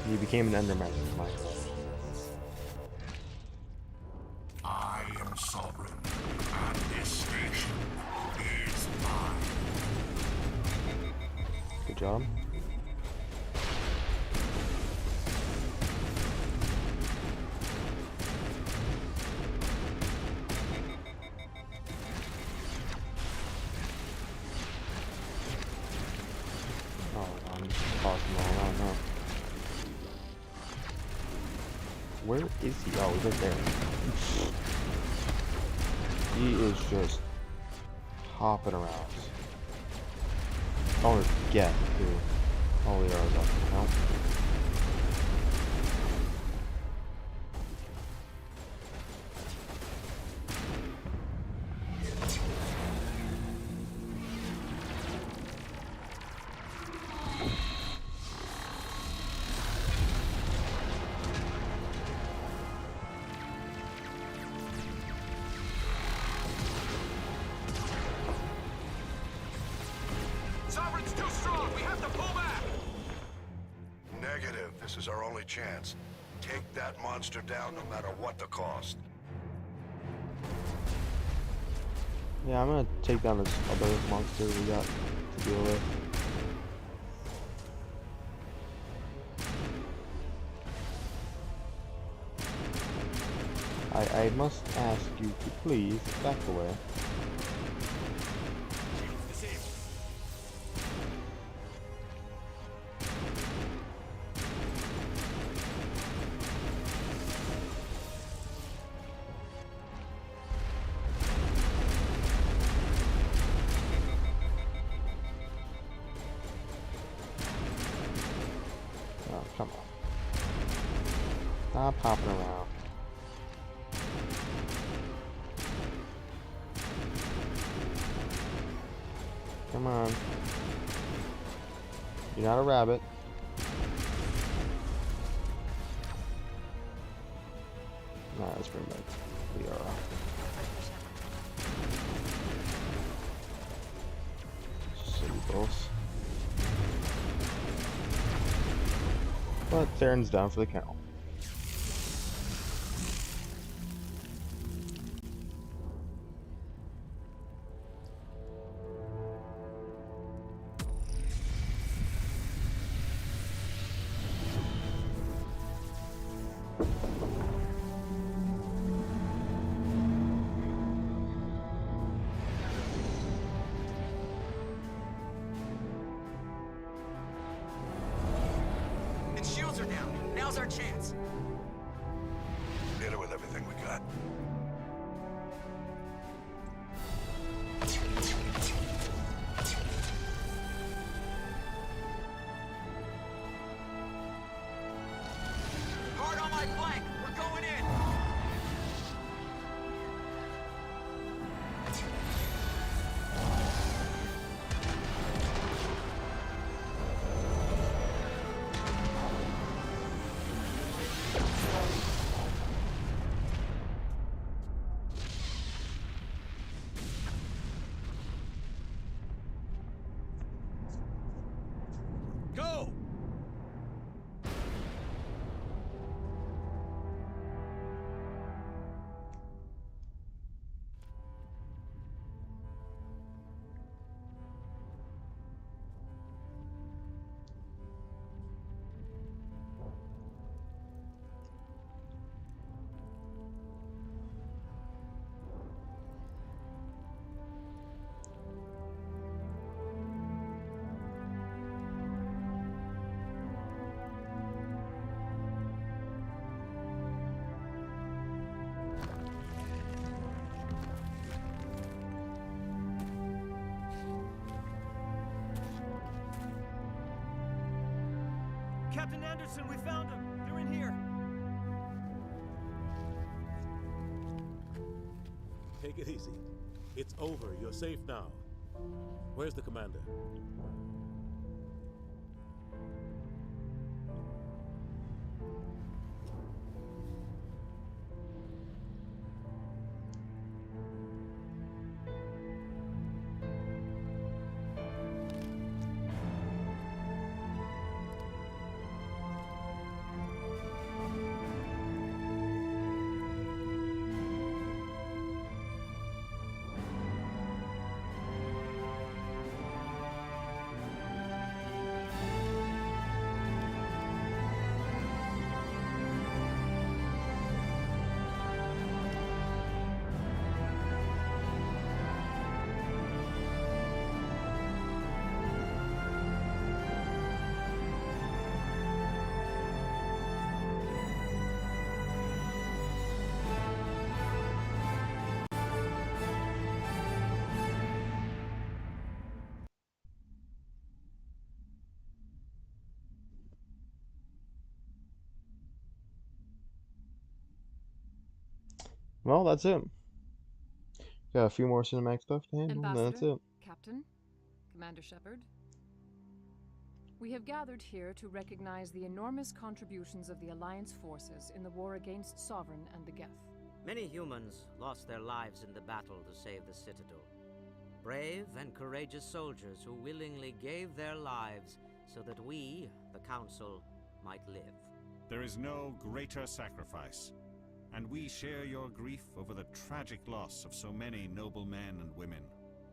He became an Enderman in Minecraft. I am Sovereign, and this station is mine. Good job. Where is he? Oh, he's right there. He is just hopping around. I want to get who all the arrows up to count. Sovereign's too strong. We have to pull back. Negative. This is our only chance. Take that monster down no matter what the cost. Yeah, I'm gonna take down this other monster we got to deal with. I must ask you to please back away. Stop popping around. Come on. You're not a rabbit. Nah, let's bring back Liara. Silly bulls. But Theron's down for the count. Its shields are down. Now's our chance. Hit it with everything we got. Hard on my flank. We're going in. Go! Captain Anderson, we found him. They're in here. Take it easy. It's over. You're safe now. Where's the commander? Well, that's it. Got a few more cinematic stuff to handle, and then that's it. Captain, Commander Shepard, we have gathered here to recognize the enormous contributions of the Alliance forces in the war against Sovereign and the Geth. Many humans lost their lives in the battle to save the Citadel. Brave and courageous soldiers who willingly gave their lives so that we, the Council, might live. There is no greater sacrifice, and we share your grief over the tragic loss of so many noble men and women.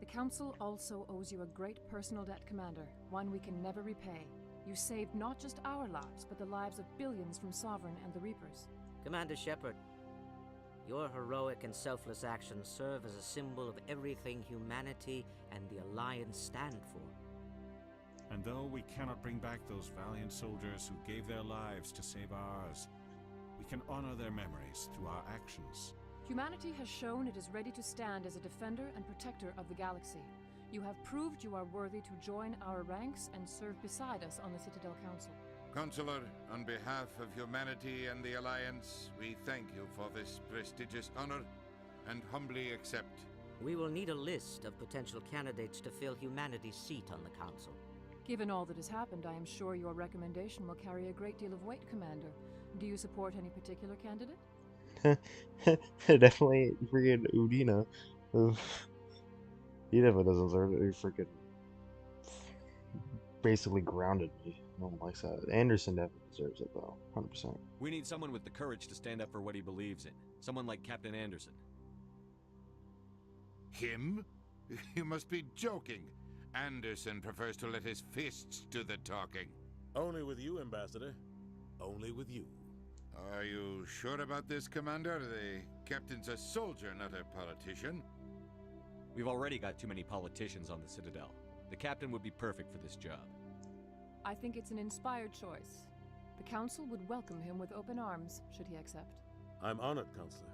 The Council also owes you a great personal debt, Commander, one we can never repay. You saved not just our lives, but the lives of billions from Sovereign and the Reapers. Commander Shepard, your heroic and selfless actions serve as a symbol of everything humanity and the Alliance stand for. And though we cannot bring back those valiant soldiers who gave their lives to save ours, we can honor their memories through our actions. Humanity has shown it is ready to stand as a defender and protector of the galaxy. You have proved you are worthy to join our ranks and serve beside us on the Citadel Council. Counselor, on behalf of humanity and the Alliance, we thank you for this prestigious honor and humbly accept. We will need a list of potential candidates to fill humanity's seat on the Council. Given all that has happened, I am sure your recommendation will carry a great deal of weight, Commander. Do you support any particular candidate? Definitely freaking Udina. He definitely doesn't deserve it. He freaking basically grounded me. No one likes that. Anderson definitely deserves it, though. 100%. We need someone with the courage to stand up for what he believes in. Someone like Captain Anderson. Him? You must be joking. Anderson prefers to let his fists do the talking. Only with you, Ambassador. Only with you. Are you sure about this, Commander? The captain's a soldier, not a politician. We've already got too many politicians on the Citadel. The captain would be perfect for this job. I think it's an inspired choice. The Council would welcome him with open arms, should he accept. I'm honored, Counselor.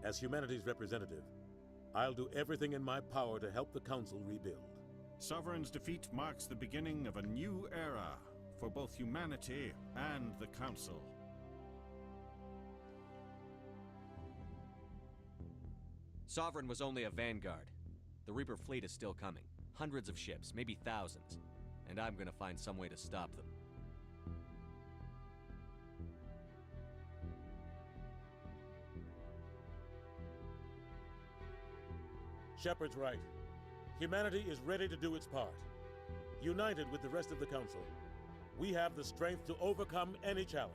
As humanity's representative, I'll do everything in my power to help the Council rebuild. Sovereign's defeat marks the beginning of a new era for both humanity and the Council. Sovereign was only a vanguard. The Reaper fleet is still coming. Hundreds of ships, maybe thousands. And I'm gonna find some way to stop them. Shepard's right. Humanity is ready to do its part. United with the rest of the Council, we have the strength to overcome any challenge.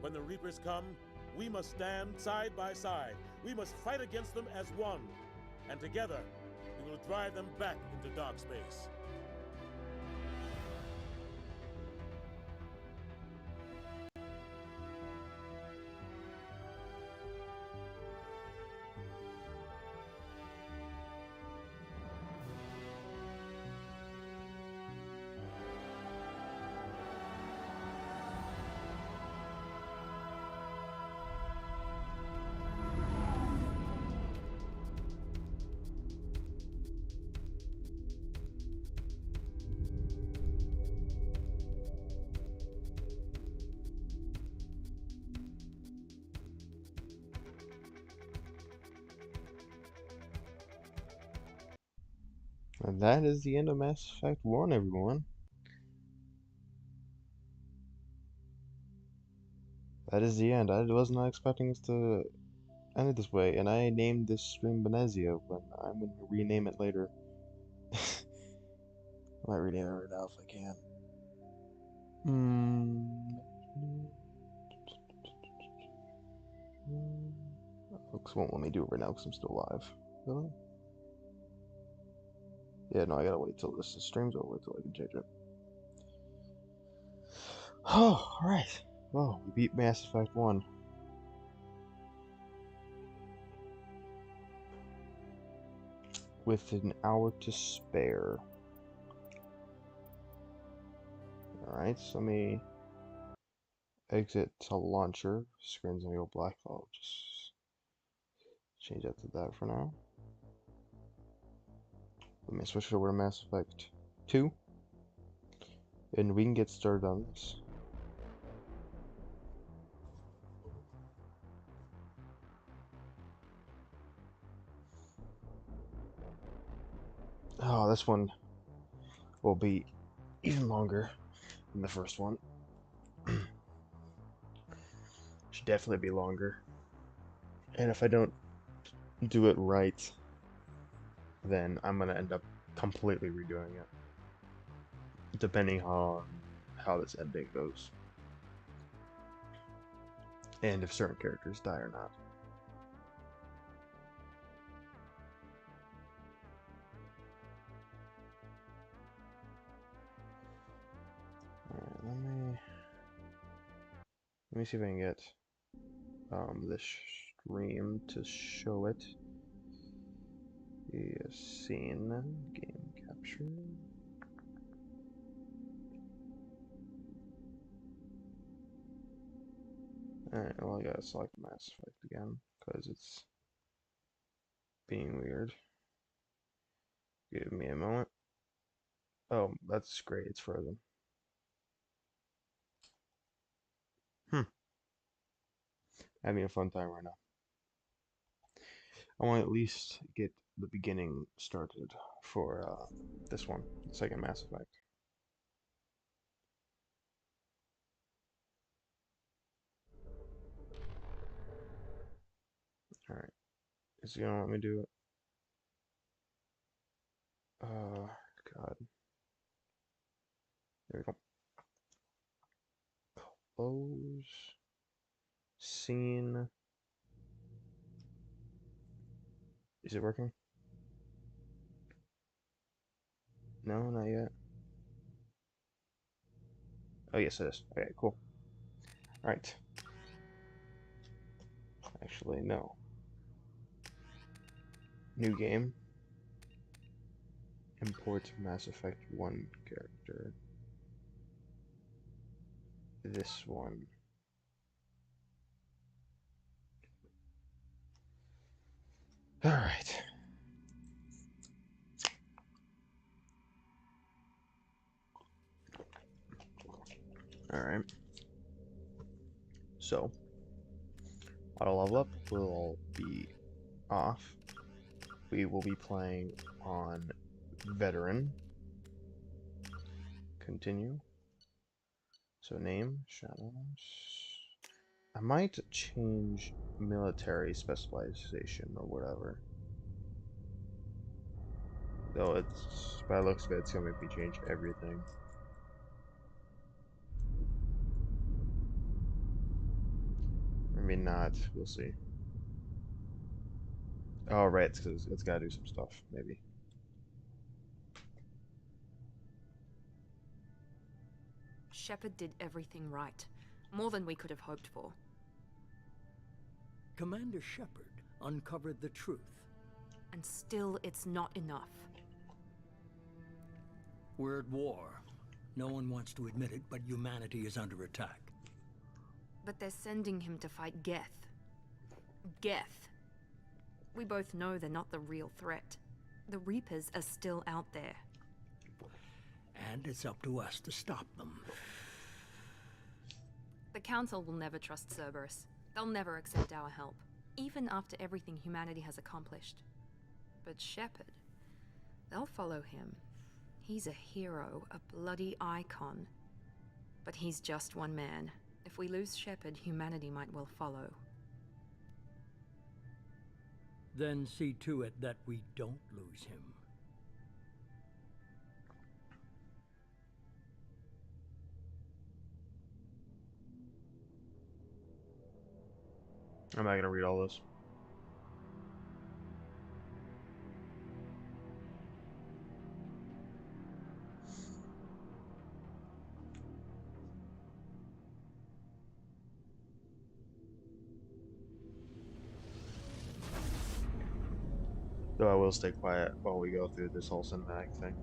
When the Reapers come, we must stand side by side. We must fight against them as one. And together, we will drive them back into dark space. And that is the end of Mass Effect 1, everyone. That is the end. I was not expecting us to end it this way, and I named this stream Benezia when I'm going to rename it later. I might rename it right now if I can. Folks won't let me do it right now because I'm still alive. Really? Yeah, no, I gotta wait till this stream's over till I can change it. Oh, alright. Well, we beat Mass Effect 1. With an hour to spare. Alright, so let me exit to launcher. Screen's gonna go black. I'll just change that to that for now. Let me switch it over to Mass Effect 2. And we can get started on this. Oh, this one will be even longer than the first one. Should definitely be longer. And if I don't do it right, then I'm gonna end up completely redoing it. Depending on how this ending goes. And if certain characters die or not. Alright, let me see if I can get this stream to show it. The scene, game capture. Alright, well I gotta select Mass Effect again, because it's being weird. Give me a moment. Oh, that's great, it's frozen. having a fun time right now. I want to at least get the beginning started for this one, the second Mass Effect. Alright. Is he gonna let me do it? God. There we go. Close. Scene. Is it working? No, not yet. Oh, yes, it is. Okay, cool. Alright. Actually, no. New game. Import Mass Effect 1 character. This one. Alright. Alright. So, auto level up will be off. We will be playing on Veteran. Continue. So name, shadows. I might change military specialization or whatever. Though it's, by the looks of it, it's gonna make me change everything. Maybe not, we'll see. Oh, right, it's because it's gotta do some stuff, maybe. Shepard did everything right. More than we could have hoped for. Commander Shepard uncovered the truth. And still, it's not enough. We're at war. No one wants to admit it, but humanity is under attack. But they're sending him to fight Geth. Geth. We both know they're not the real threat. The Reapers are still out there. And it's up to us to stop them. The Council will never trust Cerberus. They'll never accept our help, even after everything humanity has accomplished. But Shepard, they'll follow him. He's a hero, a bloody icon. But he's just one man. If we lose Shepard, humanity might well follow. Then see to it that we don't lose him. I'm not gonna read all this. Though I will stay quiet while we go through this whole cinematic thing.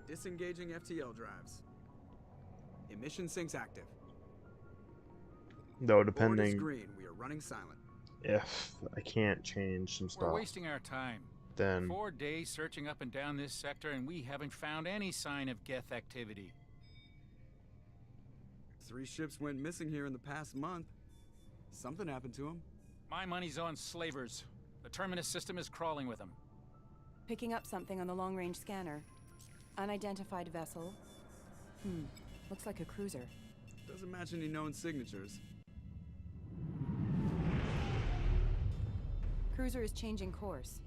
Disengaging FTL drives. Emission sinks active. Though Board is depending green. We are running silent. if I can't change some stuff, We're wasting our time. then 4 days searching up and down this sector, and we haven't found any sign of Geth activity. 3 ships went missing here in the past month. Something happened to them. My money's on slavers. The Terminus system is crawling with them. Picking up something on the long-range scanner. Unidentified vessel. Looks like a cruiser. Doesn't match any known signatures. Cruiser is changing course.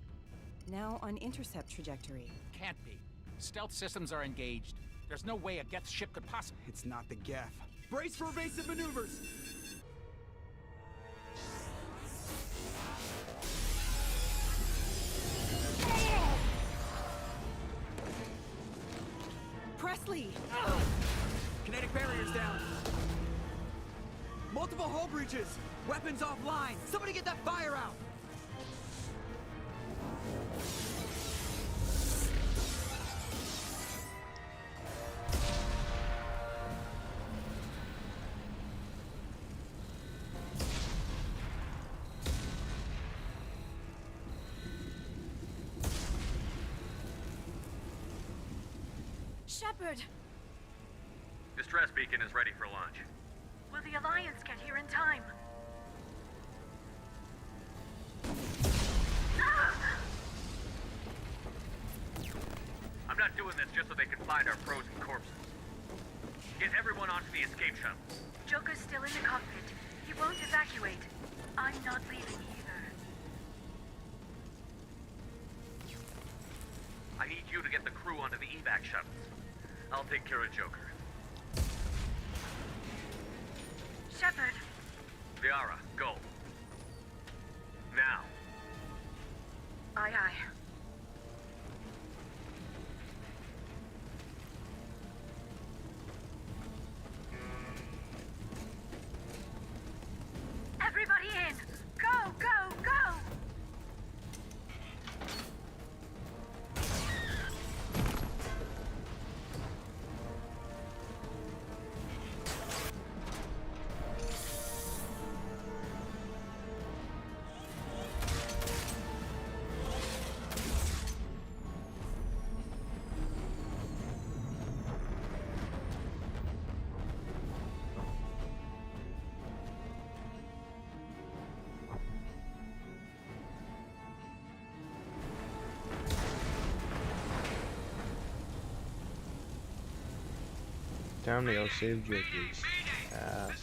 Now on intercept trajectory. Can't be. Stealth systems are engaged. There's no way a Geth ship could possibly... It's not the Geth. Brace for evasive maneuvers! Presley! Kinetic barriers down. Multiple hull breaches. Weapons offline. Somebody get that fire out. Shepard! Distress beacon is ready for launch. Will the Alliance get here in time? I'm not doing this just so they can find our frozen corpses. Get everyone onto the escape shuttle. Joker's still in the cockpit. He won't evacuate. I'm not leaving either. I need you to get the crew onto the evac shuttles. I'll take care of Joker. Shepard! Liara, go. Now. Aye, aye. Everybody in! Go, go, go! Down to go save Joker's ass.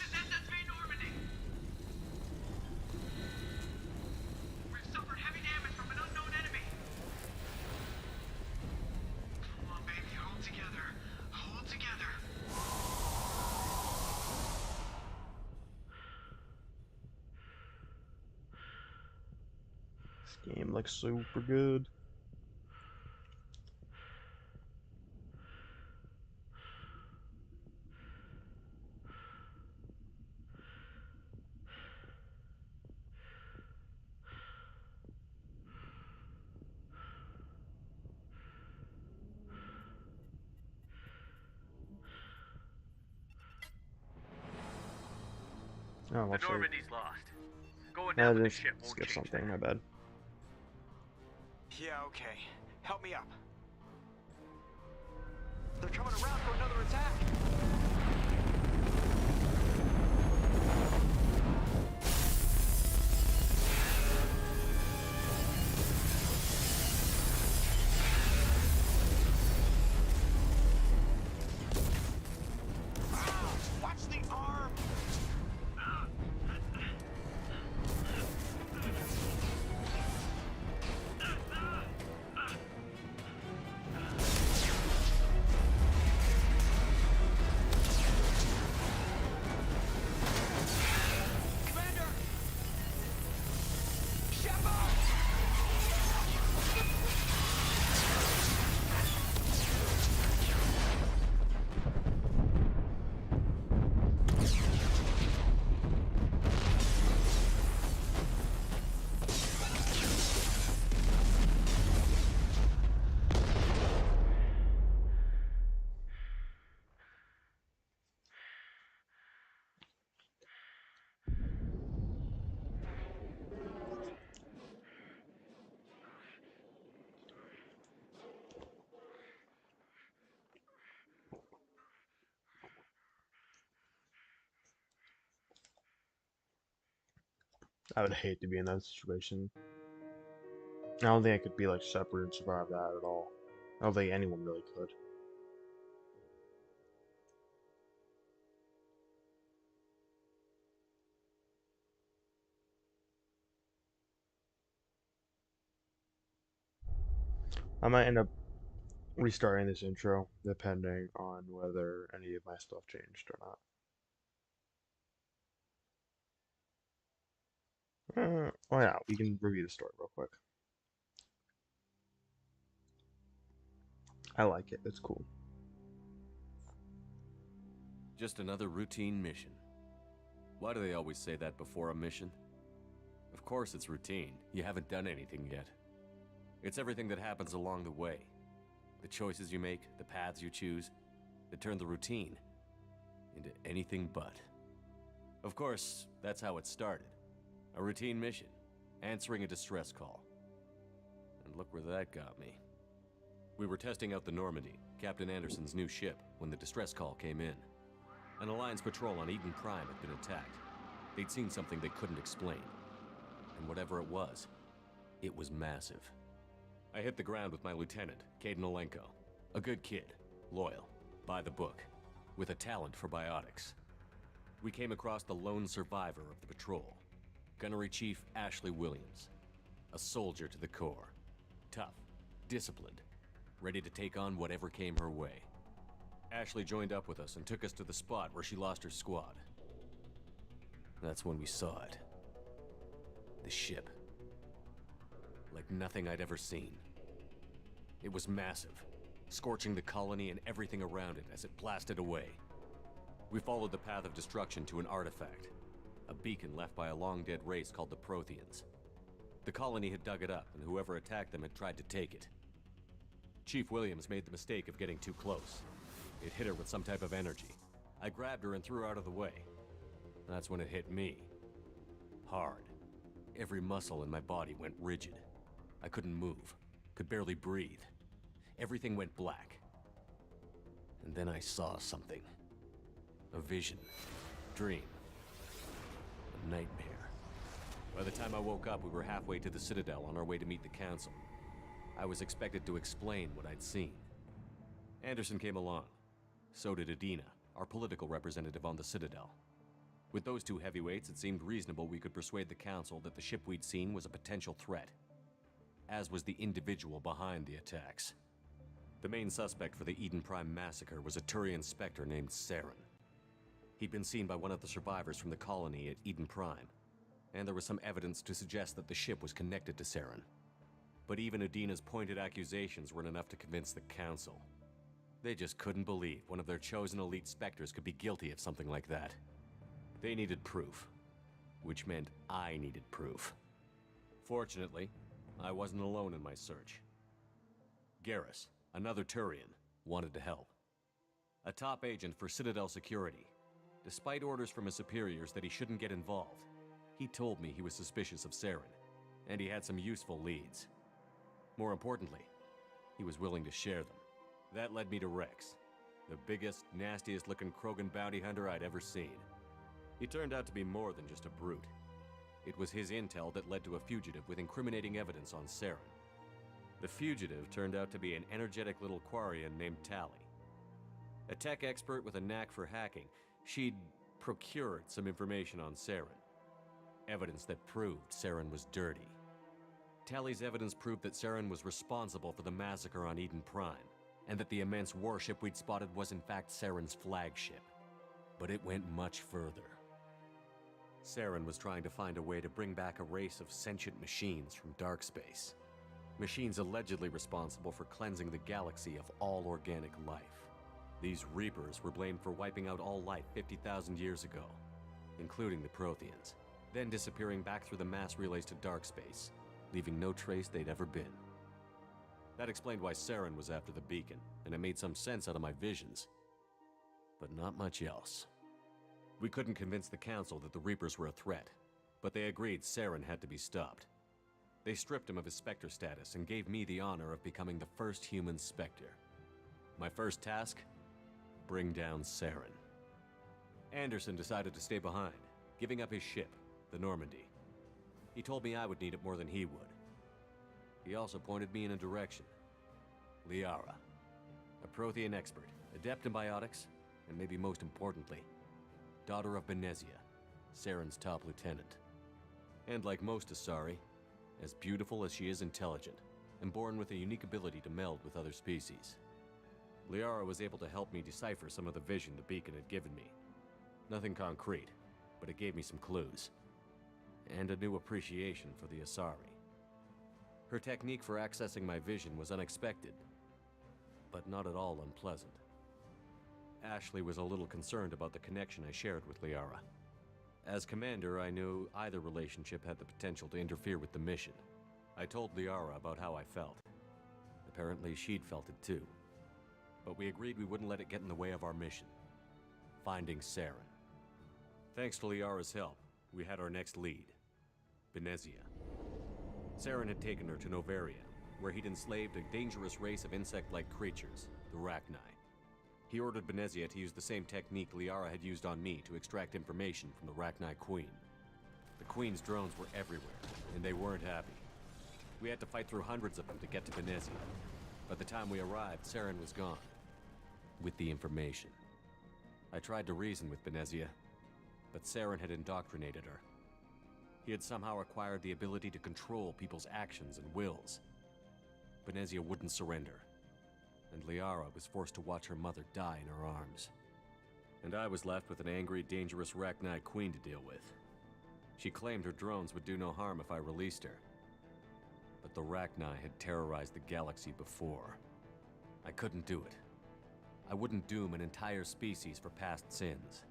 This game looks super good. Oh, The looks like Normandy's lost. Going I down with the just ship won't skipped change something. My bad. Yeah, okay. Help me up. They're coming around for another attack. Watch the arm! I would hate to be in that situation. I don't think I could be like Shepard and survive that at all. I don't think anyone really could. I might end up restarting this intro depending on whether any of my stuff changed or not. Oh yeah, we can review the story real quick. I like it. It's cool. Just another routine mission. Why do they always say that before a mission? Of course it's routine. You haven't done anything yet. It's everything that happens along the way. The choices you make, the paths you choose, that turn the routine into anything but. Of course, that's how it started. A routine mission, answering a distress call. And look where that got me. We were testing out the Normandy, Captain Anderson's new ship, when the distress call came in. An Alliance patrol on Eden Prime had been attacked. They'd seen something they couldn't explain. And whatever it was massive. I hit the ground with my lieutenant, Caden Olenko. A good kid, loyal, by the book, with a talent for biotics. We came across the lone survivor of the patrol, Gunnery Chief Ashley Williams. A soldier to the core. Tough, disciplined, ready to take on whatever came her way. Ashley joined up with us and took us to the spot where she lost her squad. That's when we saw it. The ship. Like nothing I'd ever seen. It was massive, scorching the colony and everything around it as it blasted away. We followed the path of destruction to an artifact, a beacon left by a long-dead race called the Protheans. The colony had dug it up, and whoever attacked them had tried to take it. Chief Williams made the mistake of getting too close. It hit her with some type of energy. I grabbed her and threw her out of the way. That's when it hit me. Hard. Every muscle in my body went rigid. I couldn't move, could barely breathe. Everything went black. And then I saw something. A vision. Dream. A nightmare. By the time I woke up, we were halfway to the Citadel on our way to meet the Council. I was expected to explain what I'd seen. Anderson came along. So did Adina, our political representative on the Citadel. With those two heavyweights, it seemed reasonable we could persuade the Council that the ship we'd seen was a potential threat, as was the individual behind the attacks. The main suspect for the Eden Prime massacre was a Turian Spectre named Saren. He'd been seen by one of the survivors from the colony at Eden Prime, and there was some evidence to suggest that the ship was connected to Saren. But even Adina's pointed accusations weren't enough to convince the Council. They just couldn't believe one of their chosen elite Spectres could be guilty of something like that. They needed proof, which meant I needed proof. Fortunately, I wasn't alone in my search. Garrus, another Turian, wanted to help. A top agent for Citadel Security. Despite orders from his superiors that he shouldn't get involved, he told me he was suspicious of Saren, and he had some useful leads. More importantly, he was willing to share them. That led me to Rex, the biggest, nastiest-looking Krogan bounty hunter I'd ever seen. He turned out to be more than just a brute. It was his intel that led to a fugitive with incriminating evidence on Saren. The fugitive turned out to be an energetic little Quarian named Tali. A tech expert with a knack for hacking, she'd procured some information on Saren. Evidence that proved Saren was dirty. Tali's evidence proved that Saren was responsible for the massacre on Eden Prime, and that the immense warship we'd spotted was in fact Saren's flagship. But it went much further. Saren was trying to find a way to bring back a race of sentient machines from dark space. Machines allegedly responsible for cleansing the galaxy of all organic life. These Reapers were blamed for wiping out all life 50,000 years ago, including the Protheans, then disappearing back through the mass relays to dark space, leaving no trace they'd ever been. That explained why Saren was after the beacon, and it made some sense out of my visions. But not much else. We couldn't convince the Council that the Reapers were a threat, but they agreed Saren had to be stopped. They stripped him of his Spectre status and gave me the honor of becoming the first human Spectre. My first task? Bring down Saren. Anderson decided to stay behind, giving up his ship, the Normandy. He told me I would need it more than he would. He also pointed me in a direction. Liara, a Prothean expert, adept in biotics, and maybe most importantly, daughter of Benezia, Saren's top lieutenant. And like most Asari, as beautiful as she is intelligent, and born with a unique ability to meld with other species. Liara was able to help me decipher some of the vision the beacon had given me. Nothing concrete, but it gave me some clues. And a new appreciation for the Asari. Her technique for accessing my vision was unexpected, but not at all unpleasant. Ashley was a little concerned about the connection I shared with Liara. As commander, I knew either relationship had the potential to interfere with the mission. I told Liara about how I felt. Apparently, she'd felt it too. But we agreed we wouldn't let it get in the way of our mission. Finding Saren. Thanks to Liara's help, we had our next lead. Benezia. Saren had taken her to Novaria, where he'd enslaved a dangerous race of insect-like creatures, the Rachni. He ordered Benezia to use the same technique Liara had used on me to extract information from the Rachni Queen. The Queen's drones were everywhere, and they weren't happy. We had to fight through hundreds of them to get to Benezia. By the time we arrived, Saren was gone. With the information. I tried to reason with Benezia, but Saren had indoctrinated her. He had somehow acquired the ability to control people's actions and wills. Benezia wouldn't surrender, and Liara was forced to watch her mother die in her arms. And I was left with an angry, dangerous Rachni Queen to deal with. She claimed her drones would do no harm if I released her. But the Rachni had terrorized the galaxy before. I couldn't do it. I wouldn't doom an entire species for past sins.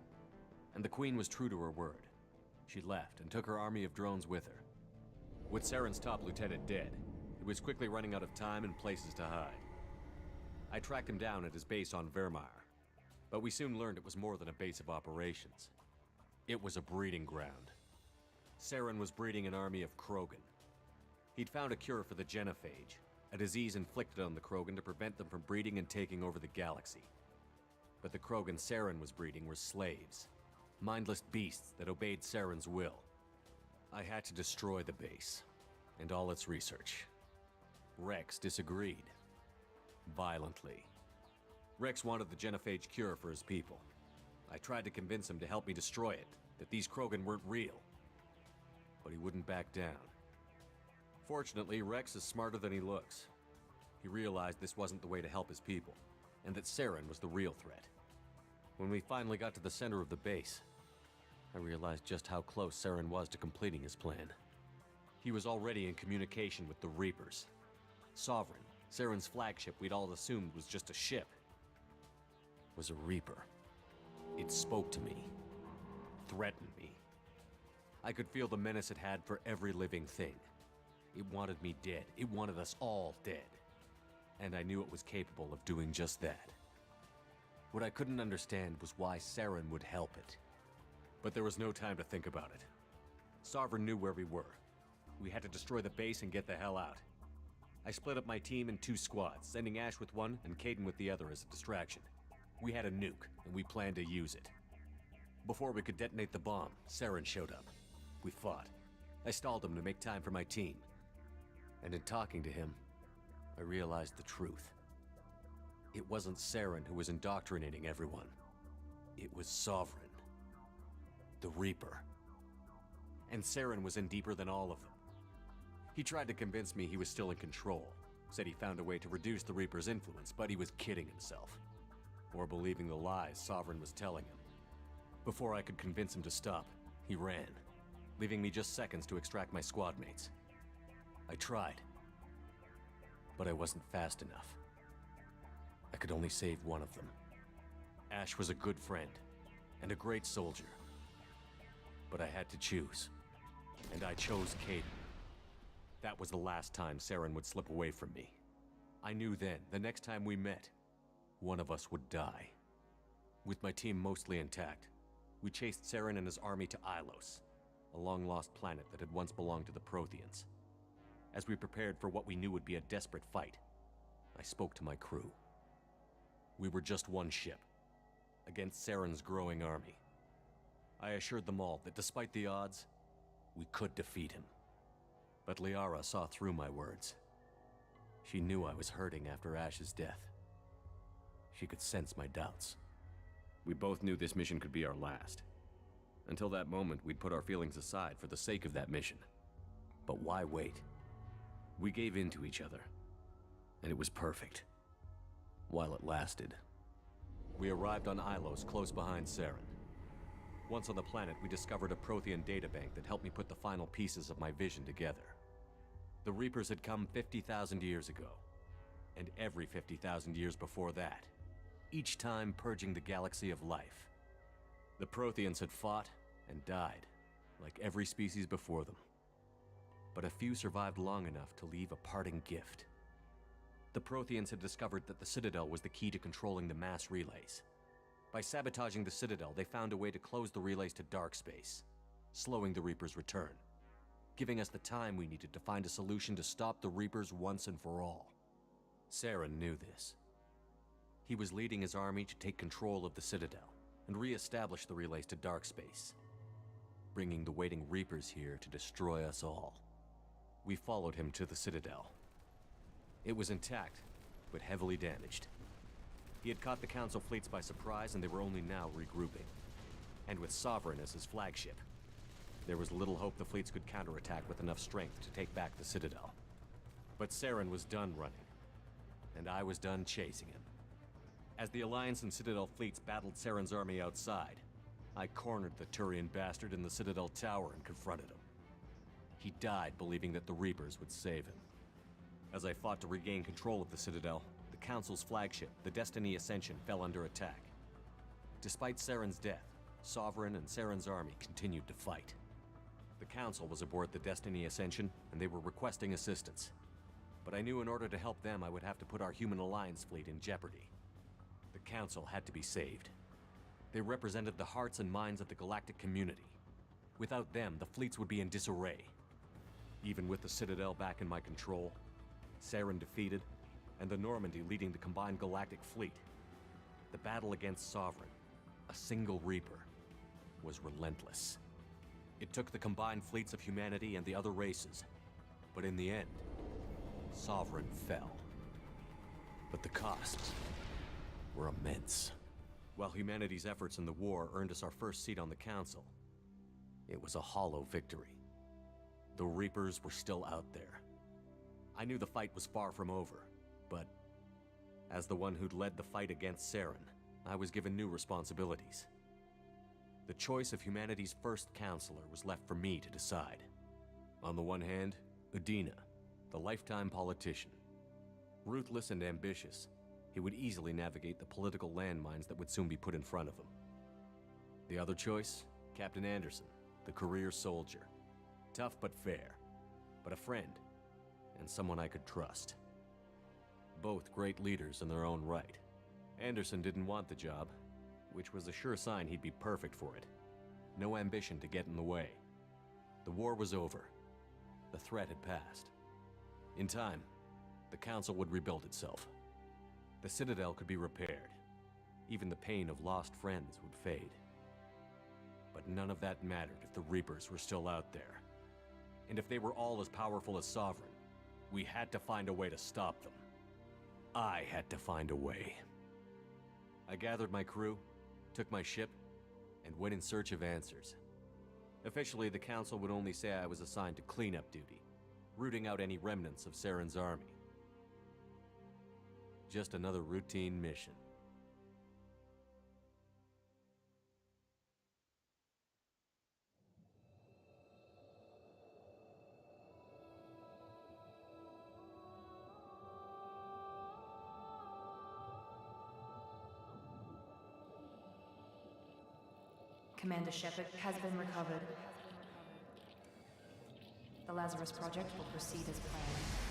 And the Queen was true to her word. She left and took her army of drones with her. With Saren's top lieutenant dead, he was quickly running out of time and places to hide. I tracked him down at his base on Vermeer, but we soon learned it was more than a base of operations. It was a breeding ground. Saren was breeding an army of Krogan. He'd found a cure for the genophage, a disease inflicted on the Krogan to prevent them from breeding and taking over the galaxy. But the Krogan Saren was breeding were slaves, mindless beasts that obeyed Saren's will. I had to destroy the base, and all its research. Rex disagreed. Violently. Rex wanted the genophage cure for his people. I tried to convince him to help me destroy it, that these Krogan weren't real. But he wouldn't back down. Fortunately, Rex is smarter than he looks. He realized this wasn't the way to help his people, and that Saren was the real threat. When we finally got to the center of the base, I realized just how close Saren was to completing his plan. He was already in communication with the Reapers. Sovereign, Saren's flagship we'd all assumed was just a ship, was a Reaper. It spoke to me, threatened me. I could feel the menace it had for every living thing. It wanted me dead. It wanted us all dead. And I knew it was capable of doing just that. What I couldn't understand was why Saren would help it. But there was no time to think about it. Sovereign knew where we were. We had to destroy the base and get the hell out. I split up my team in 2 squads, sending Ash with one and Caden with the other as a distraction. We had a nuke, and we planned to use it. Before we could detonate the bomb, Saren showed up. We fought. I stalled him to make time for my team. And in talking to him, I realized the truth. It wasn't Saren who was indoctrinating everyone. It was Sovereign. The Reaper. And Saren was in deeper than all of them. He tried to convince me he was still in control. Said he found a way to reduce the Reaper's influence, but he was kidding himself. Or believing the lies Sovereign was telling him. Before I could convince him to stop, he ran, leaving me just seconds to extract my squad mates. I tried, but I wasn't fast enough. I could only save one of them. Ash was a good friend, and a great soldier. But I had to choose, and I chose Caden. That was the last time Saren would slip away from me. I knew then, the next time we met, one of us would die. With my team mostly intact, we chased Saren and his army to Ilos, a long-lost planet that had once belonged to the Protheans. As we prepared for what we knew would be a desperate fight, I spoke to my crew. We were just one ship, against Saren's growing army. I assured them all that despite the odds, we could defeat him. But Liara saw through my words. She knew I was hurting after Ash's death. She could sense my doubts. We both knew this mission could be our last. Until that moment, we'd put our feelings aside for the sake of that mission. But why wait? We gave in to each other, and it was perfect. While it lasted. We arrived on Ilos, close behind Saren. Once on the planet, we discovered a Prothean databank that helped me put the final pieces of my vision together. The Reapers had come 50,000 years ago, and every 50,000 years before that, each time purging the galaxy of life. The Protheans had fought and died, like every species before them. But a few survived long enough to leave a parting gift. The Protheans had discovered that the Citadel was the key to controlling the mass relays. By sabotaging the Citadel, they found a way to close the relays to dark space, slowing the Reaper's return. giving us the time we needed to find a solution to stop the Reapers once and for all. Saren knew this. He was leading his army to take control of the Citadel and re-establish the relays to Darkspace, bringing the waiting Reapers here to destroy us all. We followed him to the Citadel. It was intact, but heavily damaged. He had caught the Council fleets by surprise, and they were only now regrouping. And with Sovereign as his flagship, there was little hope the fleets could counterattack with enough strength to take back the Citadel. But Saren was done running, and I was done chasing him. As the Alliance and Citadel fleets battled Saren's army outside, I cornered the Turian bastard in the Citadel tower and confronted him. He died believing that the Reapers would save him. As I fought to regain control of the Citadel, the Council's flagship, the Destiny Ascension, fell under attack. Despite Saren's death, Sovereign and Saren's army continued to fight. The Council was aboard the Destiny Ascension, and they were requesting assistance. But I knew in order to help them, I would have to put our human alliance fleet in jeopardy. The Council had to be saved. They represented the hearts and minds of the galactic community. Without them, the fleets would be in disarray. Even with the Citadel back in my control, Saren defeated, and the Normandy leading the combined galactic fleet, the battle against Sovereign, a single Reaper, was relentless. It took the combined fleets of humanity and the other races, but in the end, Sovereign fell. But the costs were immense. While humanity's efforts in the war earned us our first seat on the Council, it was a hollow victory. The Reapers were still out there. I knew the fight was far from over, but as the one who'd led the fight against Saren, I was given new responsibilities. The choice of humanity's first counselor was left for me to decide. On the one hand, Udina, the lifetime politician. Ruthless and ambitious, he would easily navigate the political landmines that would soon be put in front of him. The other choice, Captain Anderson, the career soldier. Tough but fair, but a friend, and someone I could trust. Both great leaders in their own right. Anderson didn't want the job, which was a sure sign he'd be perfect for it. No ambition to get in the way. The war was over. The threat had passed. In time, the Council would rebuild itself. The Citadel could be repaired. Even the pain of lost friends would fade. But none of that mattered if the Reapers were still out there. And if they were all as powerful as Sovereign, we had to find a way to stop them. I had to find a way. I gathered my crew, took my ship, and went in search of answers. Officially, the Council would only say I was assigned to cleanup duty, rooting out any remnants of Saren's army. Just another routine mission. Commander Shepard has been recovered. The Lazarus Project will proceed as planned.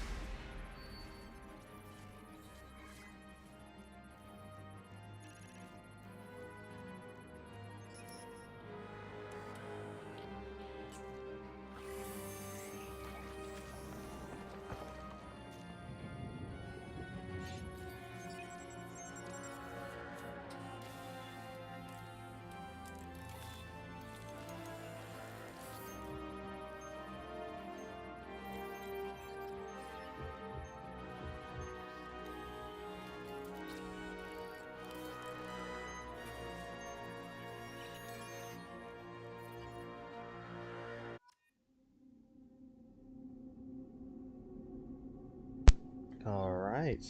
Alright.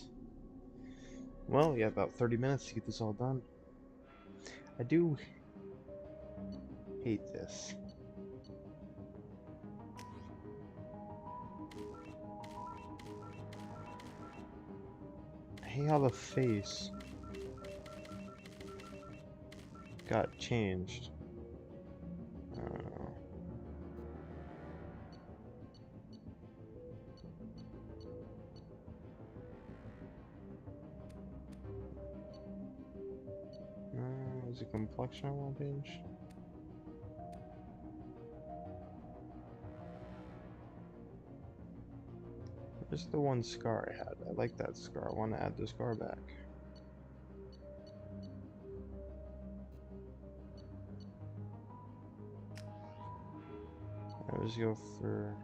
Well, we have about 30 minutes to get this all done. I do hate this. I hate how the face got changed. Is it complexion I want to change? Where's the one scar I had? I like that scar. I want to add the scar back. Let's go for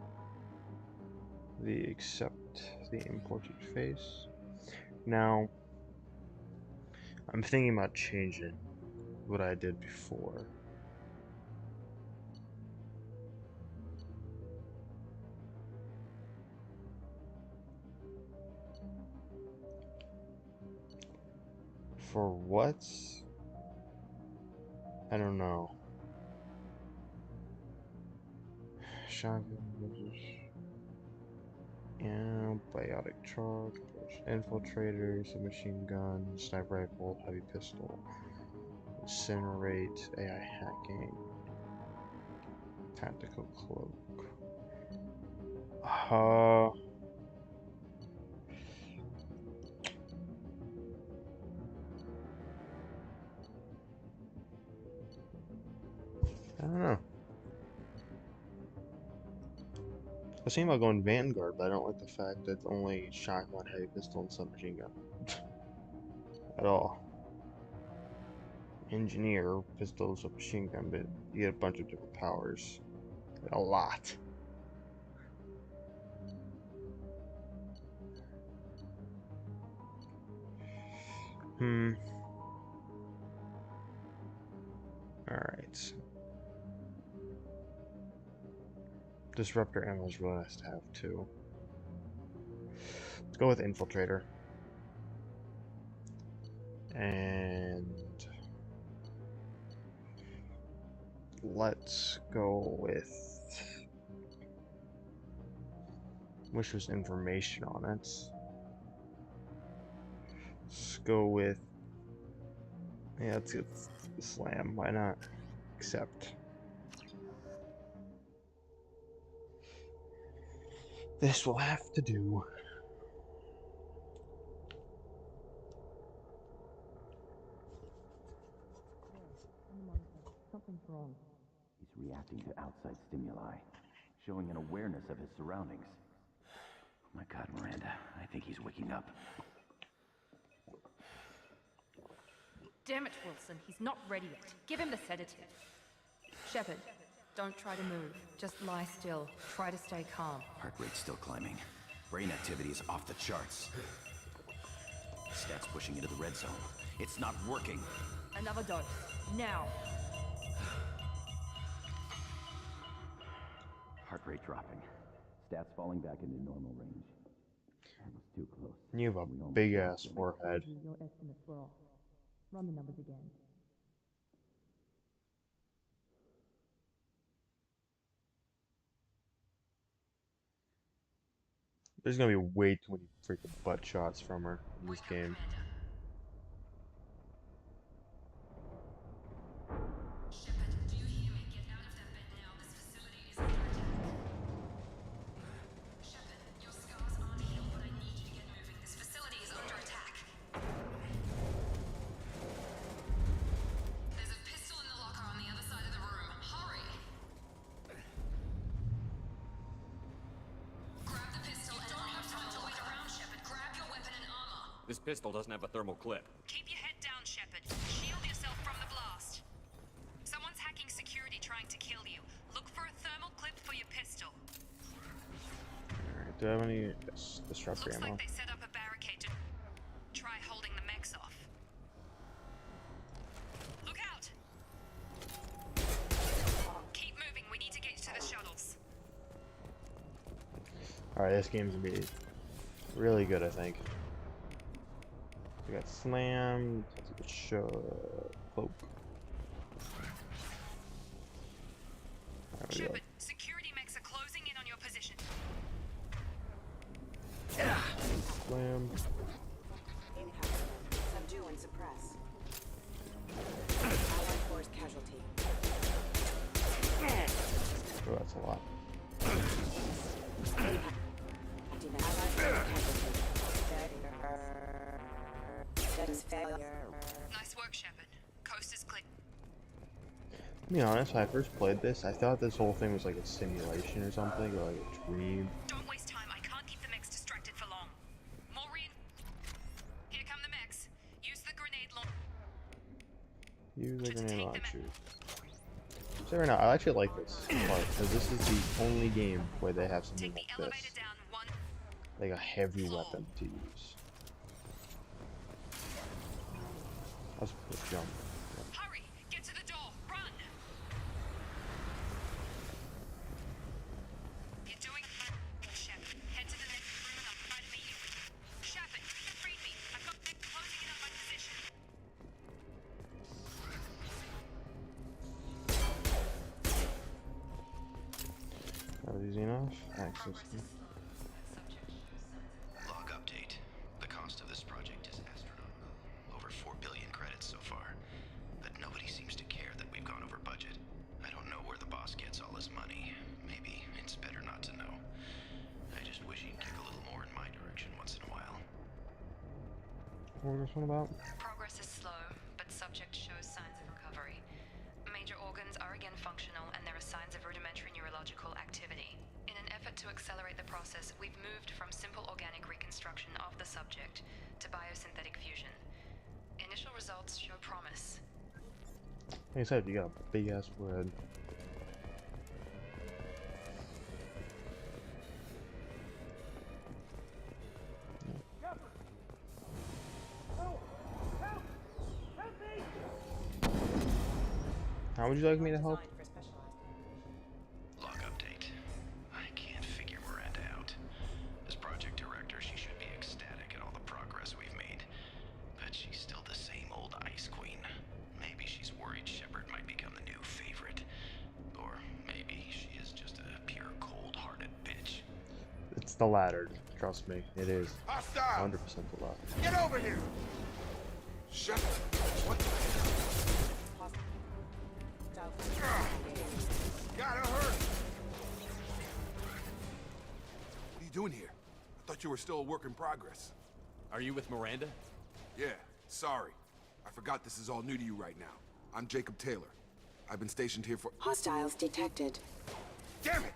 the accept the imported face. Now, I'm thinking about changing what I did before. For what? I don't know. Shotgun, yeah, biotic charge, infiltrator, submachine gun, sniper rifle, heavy pistol, incinerate, AI hacking, tactical cloak. I don't know. I was thinking about going Vanguard, but I don't like the fact that it's only shotgun, heavy pistol, and submachine gun. At all. Engineer, pistol, submachine gun, but you get a bunch of different powers. A lot. Alright. Disruptor ammo is really nice to have too. Let's go with Infiltrator. And let's go with, wish there's information on it. Let's go with, yeah, let's get Slam, why not? Accept. This will have to do. Something's wrong. He's reacting to outside stimuli, showing an awareness of his surroundings. Oh my God, Miranda, I think he's waking up. Damn it, Wilson, he's not ready yet. Give him the sedative. Shepard, don't try to move. Just lie still. Try to stay calm. Heart rate's still climbing. Brain activity is off the charts. Stats pushing into the red zone. It's not working. Another dose. Now. Heart rate dropping. Stats falling back into normal range. That was too close. You have a big ass forehead. Your estimates were off. Run the numbers again. There's gonna be way too many freaking butt shots from her in this game. This pistol doesn't have a thermal clip. Keep your head down, Shepard. Shield yourself from the blast. Someone's hacking security trying to kill you. Look for a thermal clip for your pistol. Alright, do I have any disruptor Looks ammo? like they set up a barricade to try holding the mechs off. Look out! Keep moving, we need to get to the shuttles. Alright, this game's gonna be really good, I think. We got Slam, Cloak. Shepard, security mechs are closing in on your position. Slam. Subdue and suppress. Allied force casualty. Oh, that's a lot. Allied force casualty. Nice work, Shepard. Coast is clear. To be honest, when I first played this, I thought this whole thing was like a simulation or something, or like a dream. Don't waste time. I can't keep the mechs distracted Use a grenade launcher. So right now, I actually like this part because this is the only game where they have something like this, like a heavy weapon to use. That's a quick jump. Hurry! Get to the door! Run! You're doing Shepard. Head to the next room and I'll try to meet you. Shepard, read me. I've got men closing in on my position. That was easy enough. Access. Log update. The cost of this project is astronomical. Over 4 billion credits so far. But nobody seems to care that we've gone over budget. I don't know where the boss gets all his money. Maybe it's better not to know. I just wish he'd kick a little more in my direction once in a while. What was this one about? Progress is slow, but subject shows signs of recovery. Major organs are again functional, and there are signs of rudimentary neurological activity. In an effort to accelerate the process, we've moved from simple organic reconstruction of the subject to biosynthetic fusion. Initial results show promise. Like I said, you got a big ass forehead. How would you like me to help? Log update. I can't figure Miranda out. As project director, she should be ecstatic at all the progress we've made. But she's still the same old ice queen. Maybe she's worried Shepard might become the new favorite. Or maybe she is just a pure cold-hearted bitch. It's the latter. Trust me, it is. 100% the latter. Get over here! Shepard, what the Gotta hurt! What are you doing here? I thought you were still a work in progress. Are you with Miranda? Yeah, sorry. I forgot this is all new to you right now. I'm Jacob Taylor. I've been stationed here for— Hostiles detected. Damn it!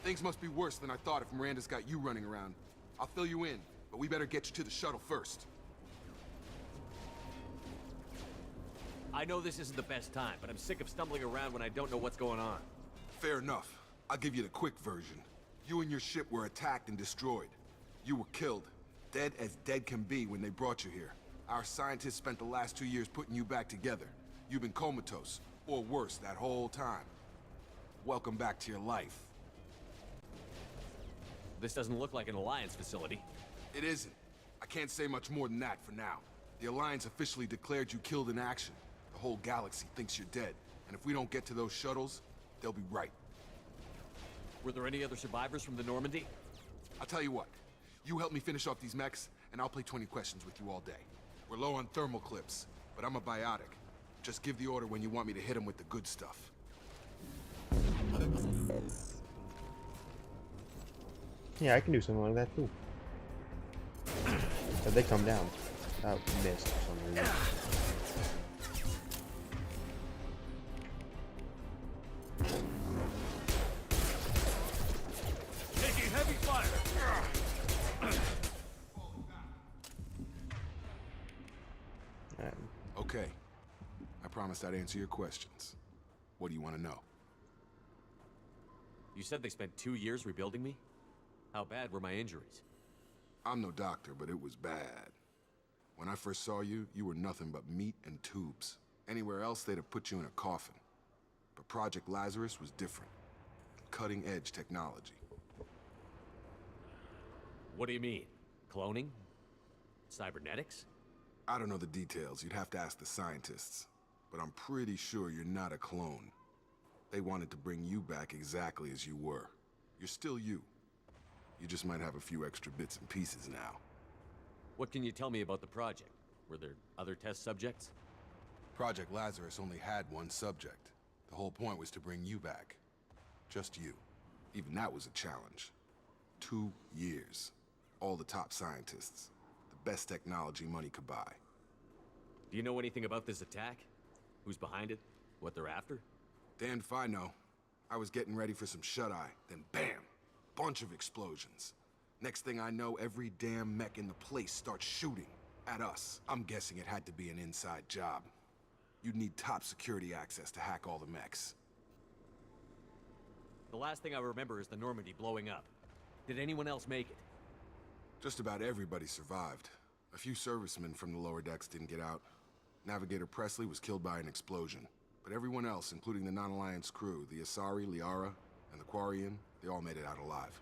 Things must be worse than I thought if Miranda's got you running around. I'll fill you in, but we better get you to the shuttle first. I know this isn't the best time, but I'm sick of stumbling around when I don't know what's going on. Fair enough. I'll give you the quick version. You and your ship were attacked and destroyed. You were killed. Dead as dead can be when they brought you here. Our scientists spent the last 2 years putting you back together. You've been comatose, or worse, that whole time. Welcome back to your life. This doesn't look like an Alliance facility. It isn't. I can't say much more than that for now. The Alliance officially declared you killed in action. The whole galaxy thinks you're dead. And if we don't get to those shuttles, they'll be right. Were there any other survivors from the Normandy? I'll tell you what. You help me finish off these mechs, and I'll play 20 questions with you all day. We're low on thermal clips, but I'm a biotic. Just give the order when you want me to hit them with the good stuff. Yeah, I can do something like that too. But they come down. That missed for some reason. Taking heavy fire! Okay. I promised I'd answer your questions. What do you want to know? You said they spent 2 years rebuilding me? How bad were my injuries? I'm no doctor, but it was bad. When I first saw you, you were nothing but meat and tubes. Anywhere else, they'd have put you in a coffin. But Project Lazarus was different. Cutting-edge technology. What do you mean? Cloning? Cybernetics? I don't know the details. You'd have to ask the scientists. But I'm pretty sure you're not a clone. They wanted to bring you back exactly as you were. You're still you. You just might have a few extra bits and pieces now. What can you tell me about the project? Were there other test subjects? Project Lazarus only had one subject. The whole point was to bring you back. Just you. Even that was a challenge. 2 years. All the top scientists. The best technology money could buy. Do you know anything about this attack? Who's behind it? What they're after? Damned if I know. I was getting ready for some shut-eye, then bam! Bunch of explosions. Next thing I know, every damn mech in the place starts shooting at us. I'm guessing it had to be an inside job. You'd need top security access to hack all the mechs. The last thing I remember is the Normandy blowing up. Did anyone else make it? Just about everybody survived. A few servicemen from the lower decks didn't get out. Navigator Presley was killed by an explosion. But everyone else, including the non-Alliance crew, the Asari, Liara, and the Quarian, they all made it out alive.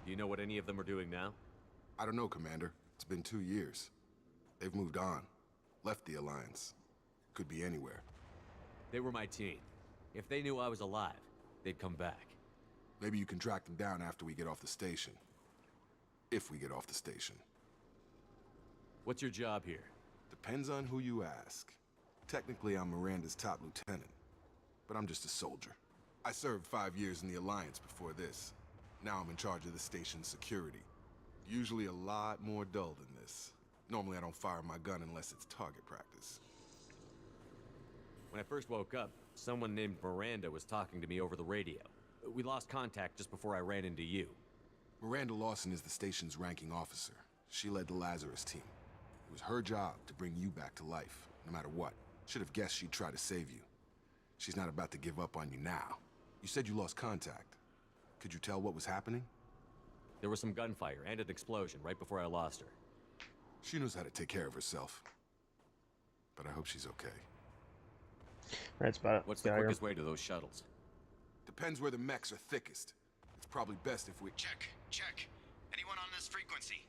Do you know what any of them are doing now? I don't know, Commander. It's been 2 years. They've moved on. Left the Alliance. Could be anywhere. They were my team. If they knew I was alive, they'd come back. Maybe you can track them down after we get off the station. If we get off the station. What's your job here? Depends on who you ask. Technically, I'm Miranda's top lieutenant. But I'm just a soldier. I served 5 years in the Alliance before this. Now I'm in charge of the station's security. Usually a lot more dull than this. Normally I don't fire my gun unless it's target practice. When I first woke up, someone named Miranda was talking to me over the radio. We lost contact just before I ran into you. Miranda Lawson is the station's ranking officer. She led the Lazarus team. It was her job to bring you back to life, no matter what. Should have guessed she'd try to save you. She's not about to give up on you now. You said you lost contact. Could you tell what was happening? There was some gunfire and an explosion right before I lost her. She knows how to take care of herself. But I hope she's okay. That's about it. What's the quickest way to those shuttles? Depends where the mechs are thickest. It's probably best if we... Check. Anyone on this frequency?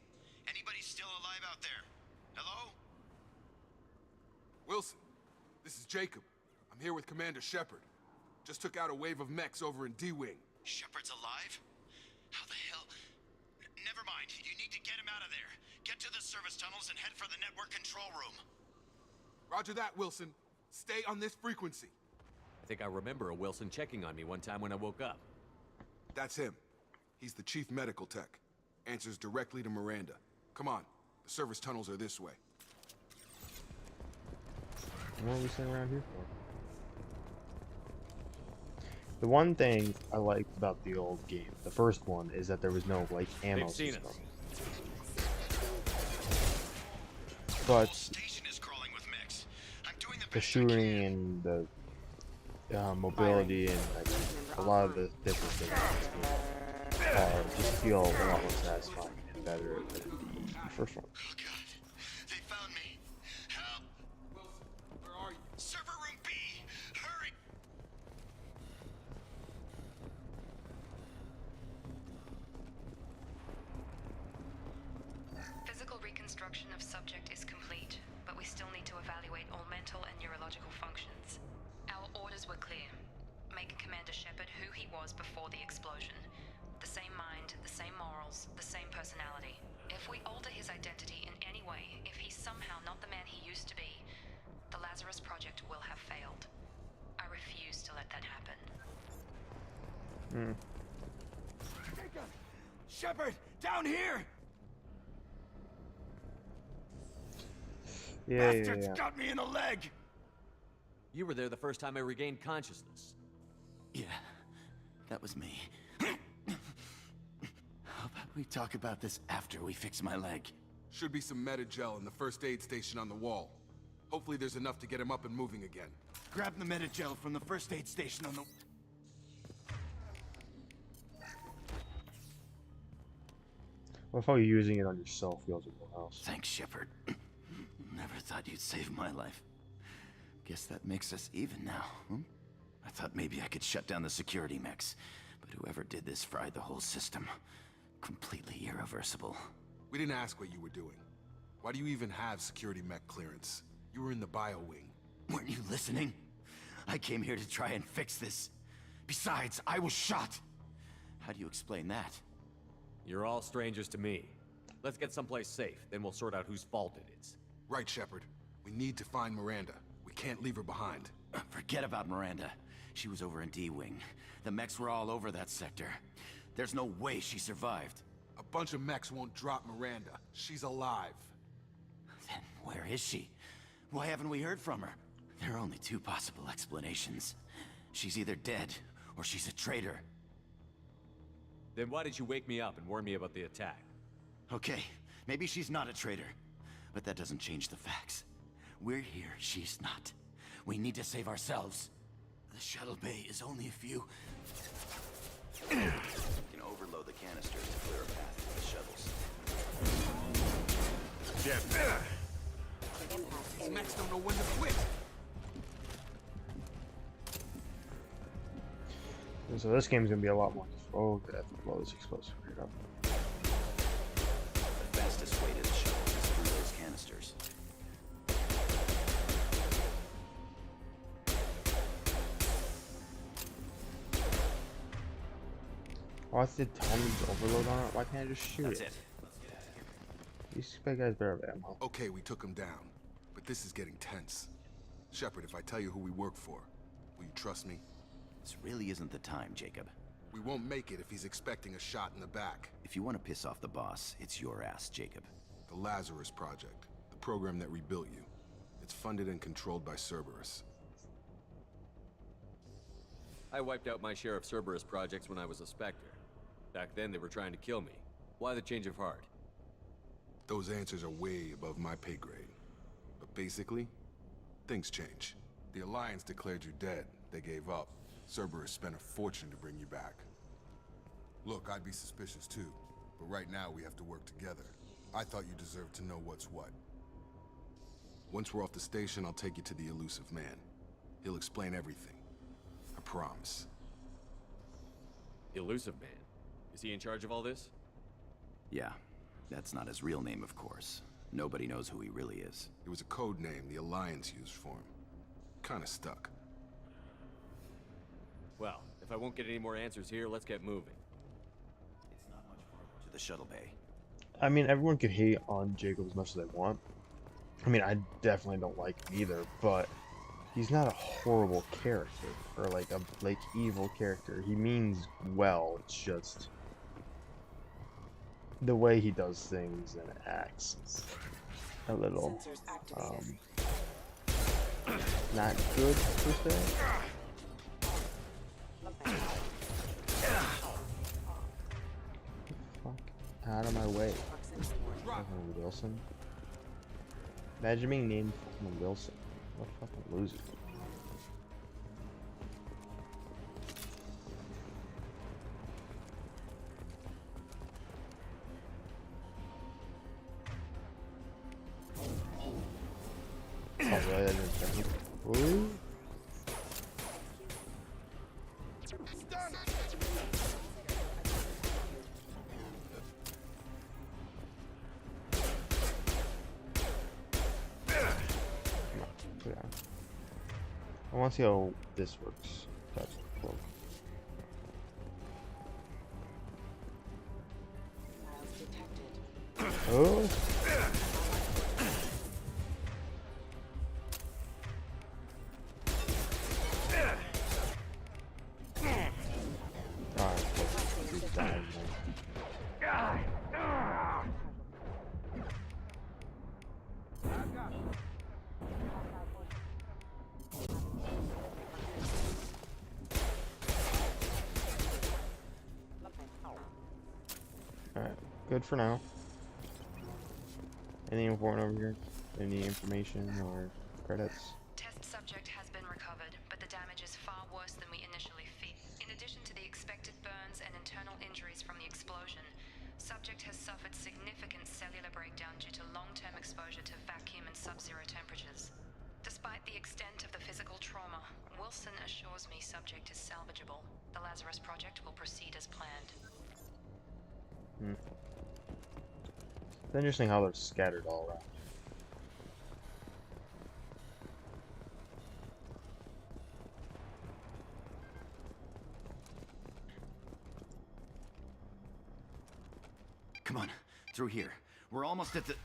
Anybody still alive out there? Hello? Wilson, this is Jacob. I'm here with Commander Shepard. Just took out a wave of mechs over in D-Wing. Shepard's alive? How the hell? Never mind. You need to get him out of there. Get to the service tunnels and head for the network control room. Roger that, Wilson. Stay on this frequency. I think I remember a Wilson checking on me one time when I woke up. That's him. He's the chief medical tech. Answers directly to Miranda. Come on. The service tunnels are this way. What are we sitting around here for? The one thing I liked about the old game, the first one, is that there was no, like, ammo system. But the shooting and the mobility and like, a lot of the different things just feel a lot more satisfying and better than the first one. Oh God, they found me. Help! Wilson, where are you? Server room B! Hurry! Physical reconstruction of subject is complete, but we still need to evaluate all mental and neurological functions. Our orders were clear. Make Commander Shepard who he was before the explosion. The same mind, the same morals, the same personality. If we alter his identity in any way, if he's somehow not the man he used to be, the Lazarus Project will have failed. I refuse to let that happen. Shepard, down here! Yeah. Got me in the leg! You were there the first time I regained consciousness. Yeah, that was me. How about we talk about this after we fix my leg? Should be some Medi-gel in the first aid station on the wall. Hopefully there's enough to get him up and moving again. Grab the Medi-gel from the first aid station on the... What if I was using it on yourself, you also else? Thanks, Shepard. Never thought you'd save my life. Guess that makes us even now, I thought maybe I could shut down the security mechs, but whoever did this fried the whole system. Completely irreversible. We didn't ask what you were doing. Why do you even have security mech clearance? You were in the bio wing. Weren't you listening? I came here to try and fix this. Besides, I was shot. How do you explain that? You're all strangers to me. Let's get someplace safe, then we'll sort out whose fault it is. Right, Shepard. We need to find Miranda. We can't leave her behind. Forget about Miranda. She was over in D-Wing. The mechs were all over that sector. There's no way she survived. A bunch of mechs won't drop Miranda. She's alive. Then where is she? Why haven't we heard from her? There are only two possible explanations. She's either dead, or she's a traitor. Then why did you wake me up and warn me about the attack? Okay, maybe she's not a traitor, but that doesn't change the facts. We're here, she's not. We need to save ourselves. The shuttle bay is only a few... You can overload the canisters to clear a path for the shuttles. These mechs don't know when to quit. So this game's gonna be a lot more. Oh, good. I have to blow this explosive right up. The fastest way to the shuttle is through those canisters. Oh, I said tell me to overload on it. Why can't I just shoot That's it? it. Let's get out of here. These bad guys better have ammo. Okay, we took him down, but this is getting tense. Shepard, if I tell you who we work for, will you trust me? This really isn't the time, Jacob. We won't make it if he's expecting a shot in the back. If you want to piss off the boss, it's your ass, Jacob. The Lazarus Project, the program that rebuilt you. It's funded and controlled by Cerberus. I wiped out my share of Cerberus projects when I was a Spectre. Back then, they were trying to kill me. Why the change of heart? Those answers are way above my pay grade. But basically, things change. The Alliance declared you dead. They gave up. Cerberus spent a fortune to bring you back. Look, I'd be suspicious too, but right now we have to work together. I thought you deserved to know what's what. Once we're off the station, I'll take you to the elusive man. He'll explain everything. I promise. Elusive Man? Is he in charge of all this? Yeah, that's not his real name, of course. Nobody knows who he really is. It was a code name the Alliance used for him. Kinda stuck. Well, if I won't get any more answers here, let's get moving. It's not much farther to the shuttle bay. I mean, everyone can hate on Jacob as much as they want. I mean, I definitely don't like him either, but he's not a horrible character or like a evil character. He means well. It's just the way he does things and acts is a little not good per se. Fuck out of my way. Fucking Wilson. Imagine being named fucking Wilson. What a fucking loser. Oh, really? I didn't think. Ooh. I want to see how this works. That's cool. Oh. Alright, good for now. Anything important over here? Any information or credits? Test subject has been recovered, but the damage is far worse than we initially feared. In addition to the expected burns and internal injuries from the explosion, subject has suffered significant cellular breakdown due to long-term exposure to vacuum and sub-zero temperatures. Despite the extent of the physical trauma, Wilson assures me subject is salvageable. The Lazarus Project will proceed as planned. It's interesting how they're scattered all around. Come on, through here. We're almost at the...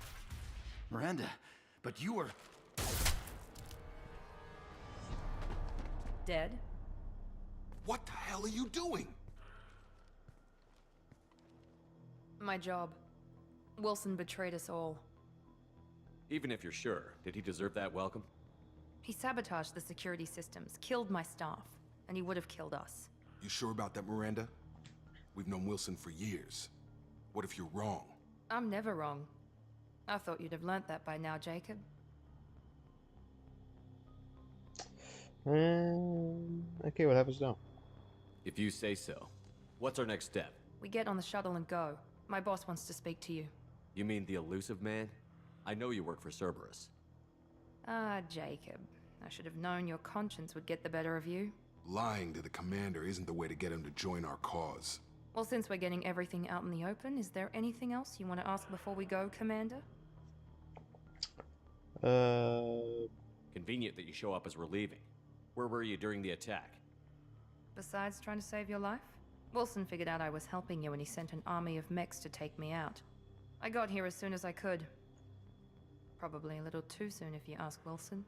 Miranda, but you were... Dead? What the hell are you doing? My job. Wilson betrayed us all. Even if you're sure, did he deserve that welcome? He sabotaged the security systems, killed my staff, and he would have killed us. You sure about that, Miranda? We've known Wilson for years. What if you're wrong? I'm never wrong. I thought you'd have learnt that by now, Jacob. Okay, what happens now? If you say so. What's our next step? We get on the shuttle and go. My boss wants to speak to you. You mean the elusive man? I know you work for Cerberus. Ah, Jacob. I should have known your conscience would get the better of you. Lying to the commander isn't the way to get him to join our cause. Well, since we're getting everything out in the open, is there anything else you want to ask before we go, Commander? Convenient that you show up as we're leaving. Where were you during the attack? Besides trying to save your life? Wilson figured out I was helping you when he sent an army of mechs to take me out. I got here as soon as I could. Probably a little too soon if you ask Wilson.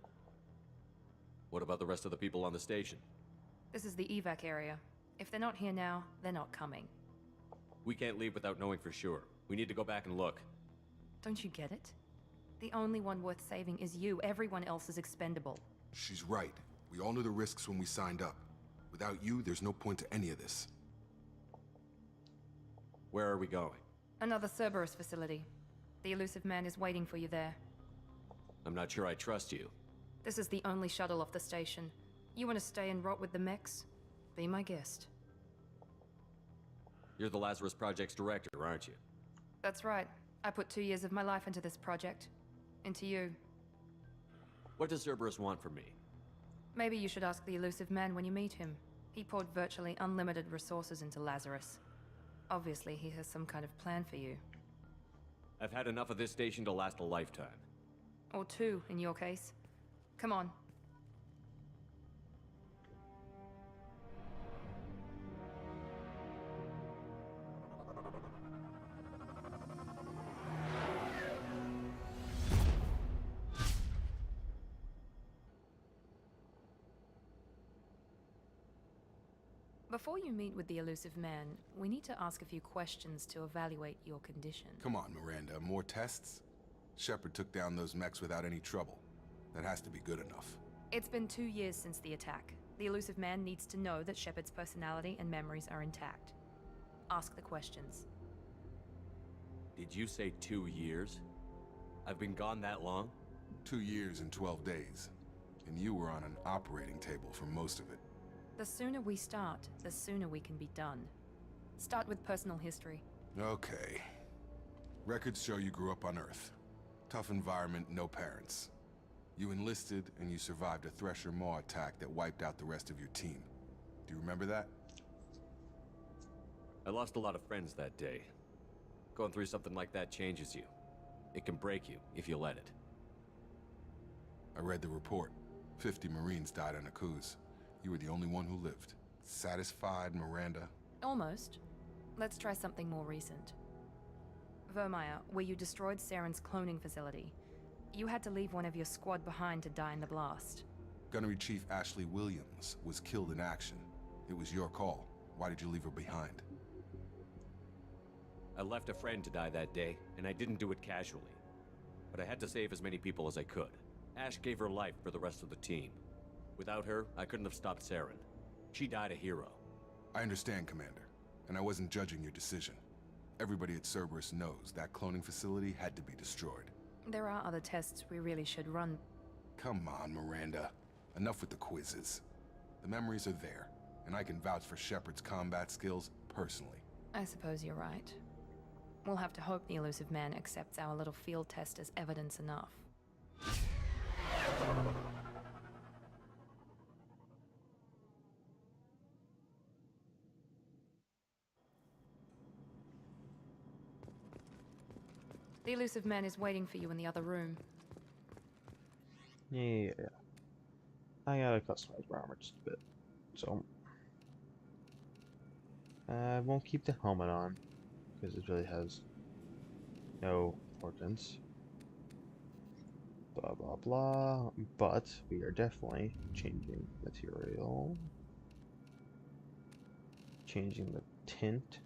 What about the rest of the people on the station? This is the evac area. If they're not here now, they're not coming. We can't leave without knowing for sure. We need to go back and look. Don't you get it? The only one worth saving is you. Everyone else is expendable. She's right. We all knew the risks when we signed up. Without you, there's no point to any of this. Where are we going? Another Cerberus facility. The elusive man is waiting for you there. I'm not sure I trust you. This is the only shuttle off the station. You want to stay and rot with the mechs? Be my guest. You're the Lazarus Project's director, aren't you? That's right. I put 2 years of my life into this project. Into you. What does Cerberus want from me? Maybe you should ask the elusive man when you meet him. He poured virtually unlimited resources into Lazarus. Obviously, he has some kind of plan for you. I've had enough of this station to last a lifetime. Or 2, in your case. Come on. Before you meet with the elusive man, we need to ask a few questions to evaluate your condition. Come on, Miranda. More tests? Shepard took down those mechs without any trouble. That has to be good enough. It's been 2 years since the attack. The elusive man needs to know that Shepard's personality and memories are intact. Ask the questions. Did you say 2 years? I've been gone that long? 2 years and 12 days. And you were on an operating table for most of it. The sooner we start, the sooner we can be done. Start with personal history. Okay. Records show you grew up on Earth. Tough environment, no parents. You enlisted, and you survived a Thresher Maw attack that wiped out the rest of your team. Do you remember that? I lost a lot of friends that day. Going through something like that changes you. It can break you, if you let it. I read the report. 50 Marines died on a cruise. You were the only one who lived. Satisfied, Miranda? Almost. Let's try something more recent. Vermeer, where you destroyed Saren's cloning facility. You had to leave one of your squad behind to die in the blast. Gunnery Chief Ashley Williams was killed in action. It was your call. Why did you leave her behind? I left a friend to die that day, and I didn't do it casually. But I had to save as many people as I could. Ash gave her life for the rest of the team. Without her, I couldn't have stopped Saren. She died a hero. I understand, Commander. And I wasn't judging your decision. Everybody at Cerberus knows that cloning facility had to be destroyed. There are other tests we really should run. Come on, Miranda. Enough with the quizzes. The memories are there, and I can vouch for Shepard's combat skills personally. I suppose you're right. We'll have to hope the elusive man accepts our little field test as evidence enough. The elusive man is waiting for you in the other room. Yeah. I gotta customize my armor just a bit. So I won't keep the helmet on because it really has no importance. Blah blah blah. But we are definitely changing material. Changing the tint.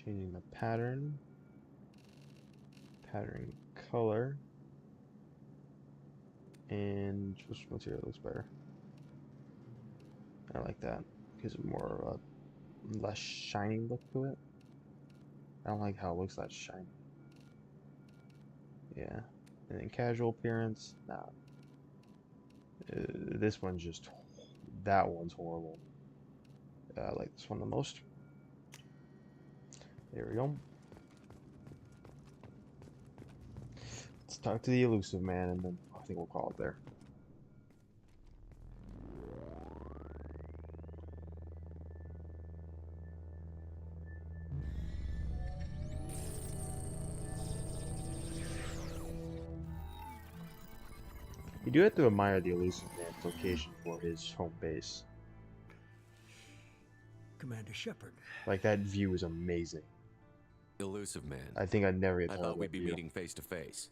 Changing the pattern, color, and which material looks better? I like that. Gives it more less shiny look to it. I don't like how it looks that shiny. Yeah. And then casual appearance, nah. This one's just, that one's horrible. I like this one the most. There we go. Let's talk to the elusive man, and then I think we'll call it there. You do have to admire the elusive man's location for his home base. Commander Shepard. Like, that view is amazing. Elusive man. I think I'd never get I tired of thought we'd that be view. meeting face to face.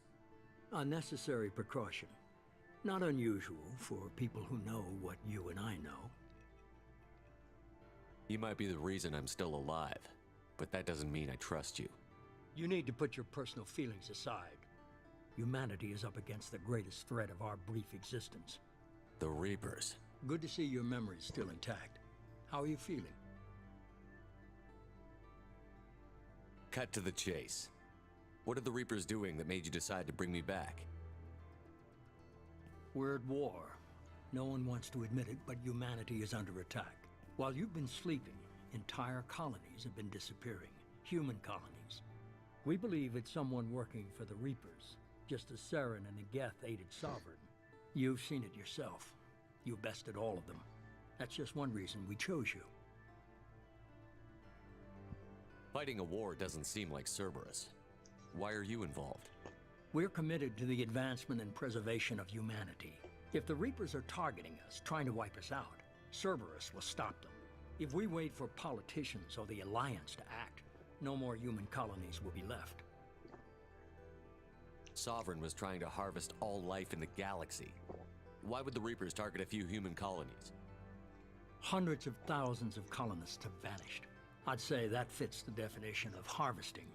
Unnecessary precaution. Not unusual for people who know what you and I know. You might be the reason I'm still alive, but that doesn't mean I trust you. You need to put your personal feelings aside. Humanity is up against the greatest threat of our brief existence. The Reapers. Good to see your memory's still intact. How are you feeling? Cut to the chase. What are the Reapers doing that made you decide to bring me back? We're at war. No one wants to admit it, but humanity is under attack. While you've been sleeping, entire colonies have been disappearing. Human colonies. We believe it's someone working for the Reapers, just as Saren and the Geth aided Sovereign. You've seen it yourself. You bested all of them. That's just one reason we chose you. Fighting a war doesn't seem like Cerberus. Why are you involved? We're committed to the advancement and preservation of humanity. If the Reapers are targeting us, trying to wipe us out, Cerberus will stop them. If we wait for politicians or the Alliance to act, no more human colonies will be left. Sovereign was trying to harvest all life in the galaxy. Why would the Reapers target a few human colonies? Hundreds of thousands of colonists have vanished. I'd say that fits the definition of harvesting.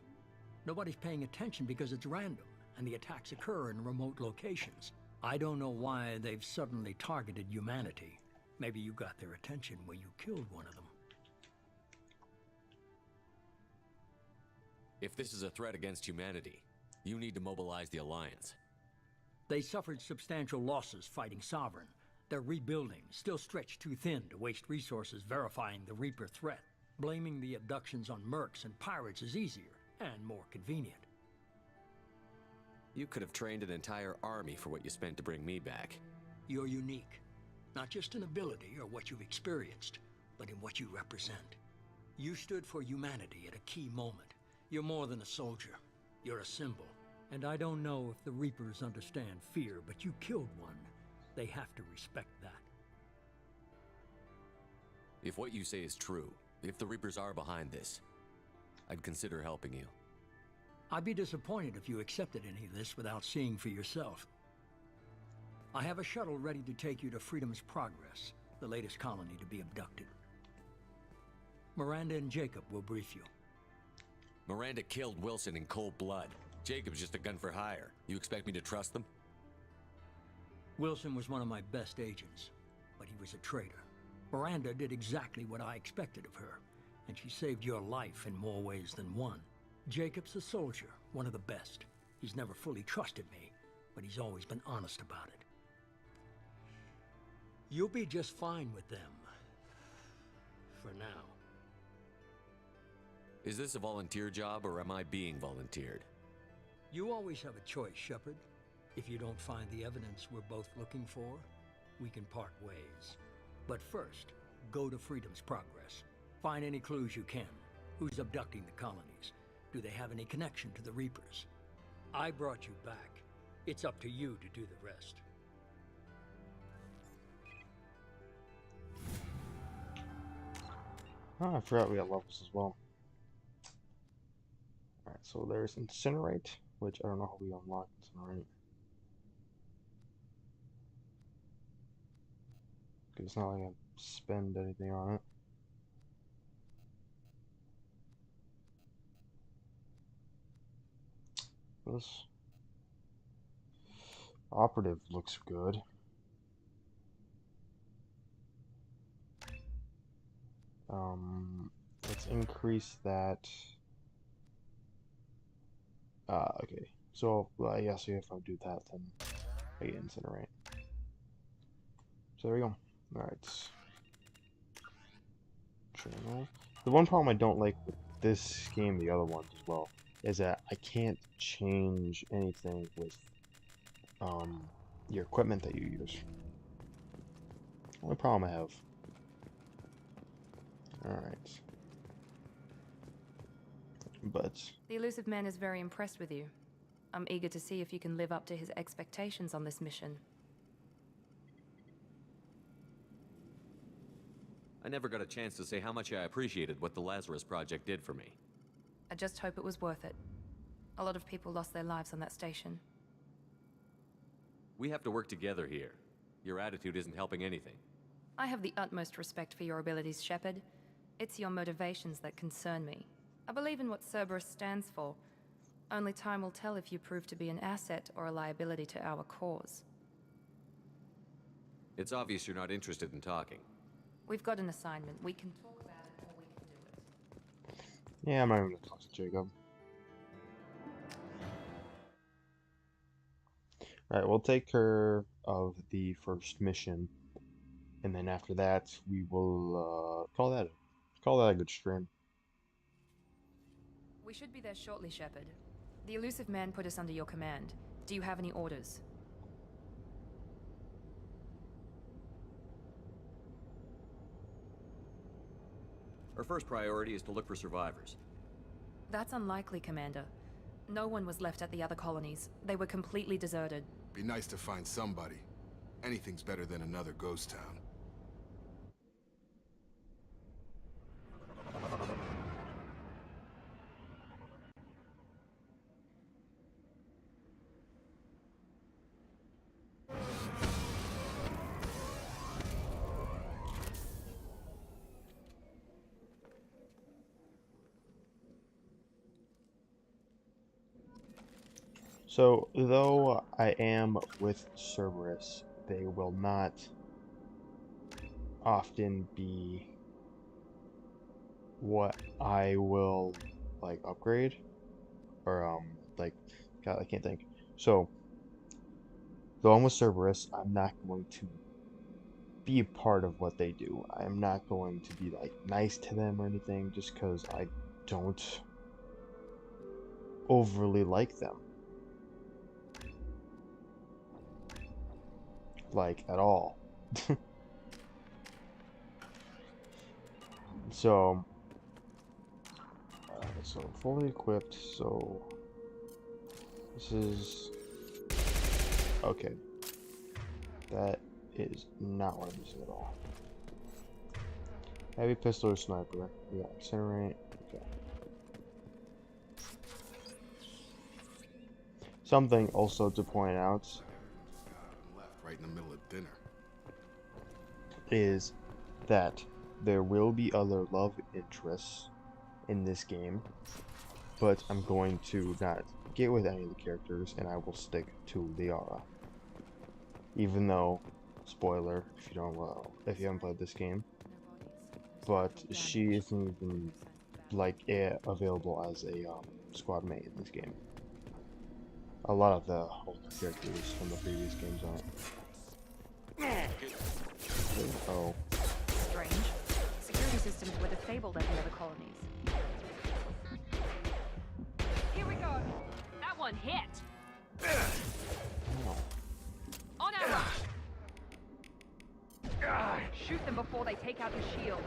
Nobody's paying attention because it's random, and the attacks occur in remote locations. I don't know why they've suddenly targeted humanity. Maybe you got their attention when you killed one of them. If this is a threat against humanity, you need to mobilize the Alliance. They suffered substantial losses fighting Sovereign. They're rebuilding, still stretched too thin to waste resources verifying the Reaper threat. Blaming the abductions on mercs and pirates is easier and more convenient. You could have trained an entire army for what you spent to bring me back. You're unique. Not just in ability or what you've experienced, but in what you represent. You stood for humanity at a key moment. You're more than a soldier. You're a symbol. And I don't know if the Reapers understand fear, but you killed one. They have to respect that. If what you say is true, if the Reapers are behind this, I'd consider helping you. I'd be disappointed if you accepted any of this without seeing for yourself. I have a shuttle ready to take you to Freedom's Progress, the latest colony to be abducted. Miranda and Jacob will brief you. Miranda killed Wilson in cold blood. Jacob's just a gun for hire. You expect me to trust them? Wilson was one of my best agents, but he was a traitor. Miranda did exactly what I expected of her, and she saved your life in more ways than one. Jacob's a soldier, one of the best. He's never fully trusted me, but he's always been honest about it. You'll be just fine with them. For now. Is this a volunteer job, or am I being volunteered? You always have a choice, Shepard. If you don't find the evidence we're both looking for, we can part ways. But first, go to Freedom's Progress. Find any clues you can. Who's abducting the colonies? Do they have any connection to the Reapers? I brought you back. It's up to you to do the rest. Oh, I forgot we got levels as well. Alright, so there's Incinerate, which I don't know how we unlock Incinerate. Because it's not like I spend anything on it. This operative looks good. Let's increase that. Okay. So, I guess if I do that, then I get incinerate. So there we go. Alright. Journal. The one problem I don't like with this game, the other ones as well, is that I can't change anything with your equipment that you use. Only problem I have. Alright. But The elusive man is very impressed with you. I'm eager to see if you can live up to his expectations on this mission. I never got a chance to say how much I appreciated what the Lazarus Project did for me. I just hope it was worth it. A lot of people lost their lives on that station. We have to work together here. Your attitude isn't helping anything. I have the utmost respect for your abilities, Shepard. It's your motivations that concern me. I believe in what Cerberus stands for. Only time will tell if you prove to be an asset or a liability to our cause. It's obvious you're not interested in talking. We've got an assignment. We can talk about it or we can do it. yeah, I'm not even gonna talk to Jacob. Alright, we'll take care of the first mission. And then after that, we will call that a good stream. We should be there shortly, Shepard. The elusive man put us under your command. Do you have any orders? Our first priority is to look for survivors. That's unlikely, Commander. No one was left at the other colonies. They were completely deserted. Be nice to find somebody. Anything's better than another ghost town. So, though I am with Cerberus, they will not often be what I will, like, upgrade. Or, like, God, I can't think. So, though I'm with Cerberus, I'm not going to be a part of what they do. I'm not going to be, like, nice to them or anything, just because I don't overly like them. Like, at all. So fully equipped, so this is okay. That is not what I'm using at all. Heavy pistol or sniper. We got incinerate. Okay. Something also to point out Right in the middle of dinner. is that there will be other love interests in this game, but I'm going to not get with any of the characters, and I will stick to Liara. Even though, spoiler, if you haven't played this game, but she isn't even like available as a squad mate in this game. A lot of the older characters from the previous games aren't. Oh. Strange. Security systems were disabled at the other colonies. Here we go. That one hit. Oh. On our rush. Shoot them before they take out the shield.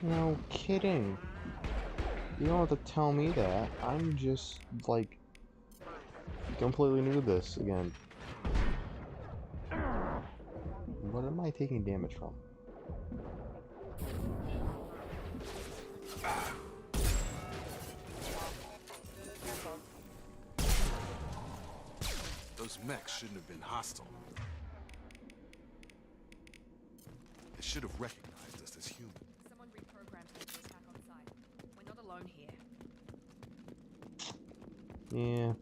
No kidding. You don't have to tell me that. I'm just, like, completely new to this again. What am I taking damage from? Those mechs shouldn't have been hostile. They should have recognized us as human. Someone reprogrammed them to attack on sight. We're not alone here. Yeah.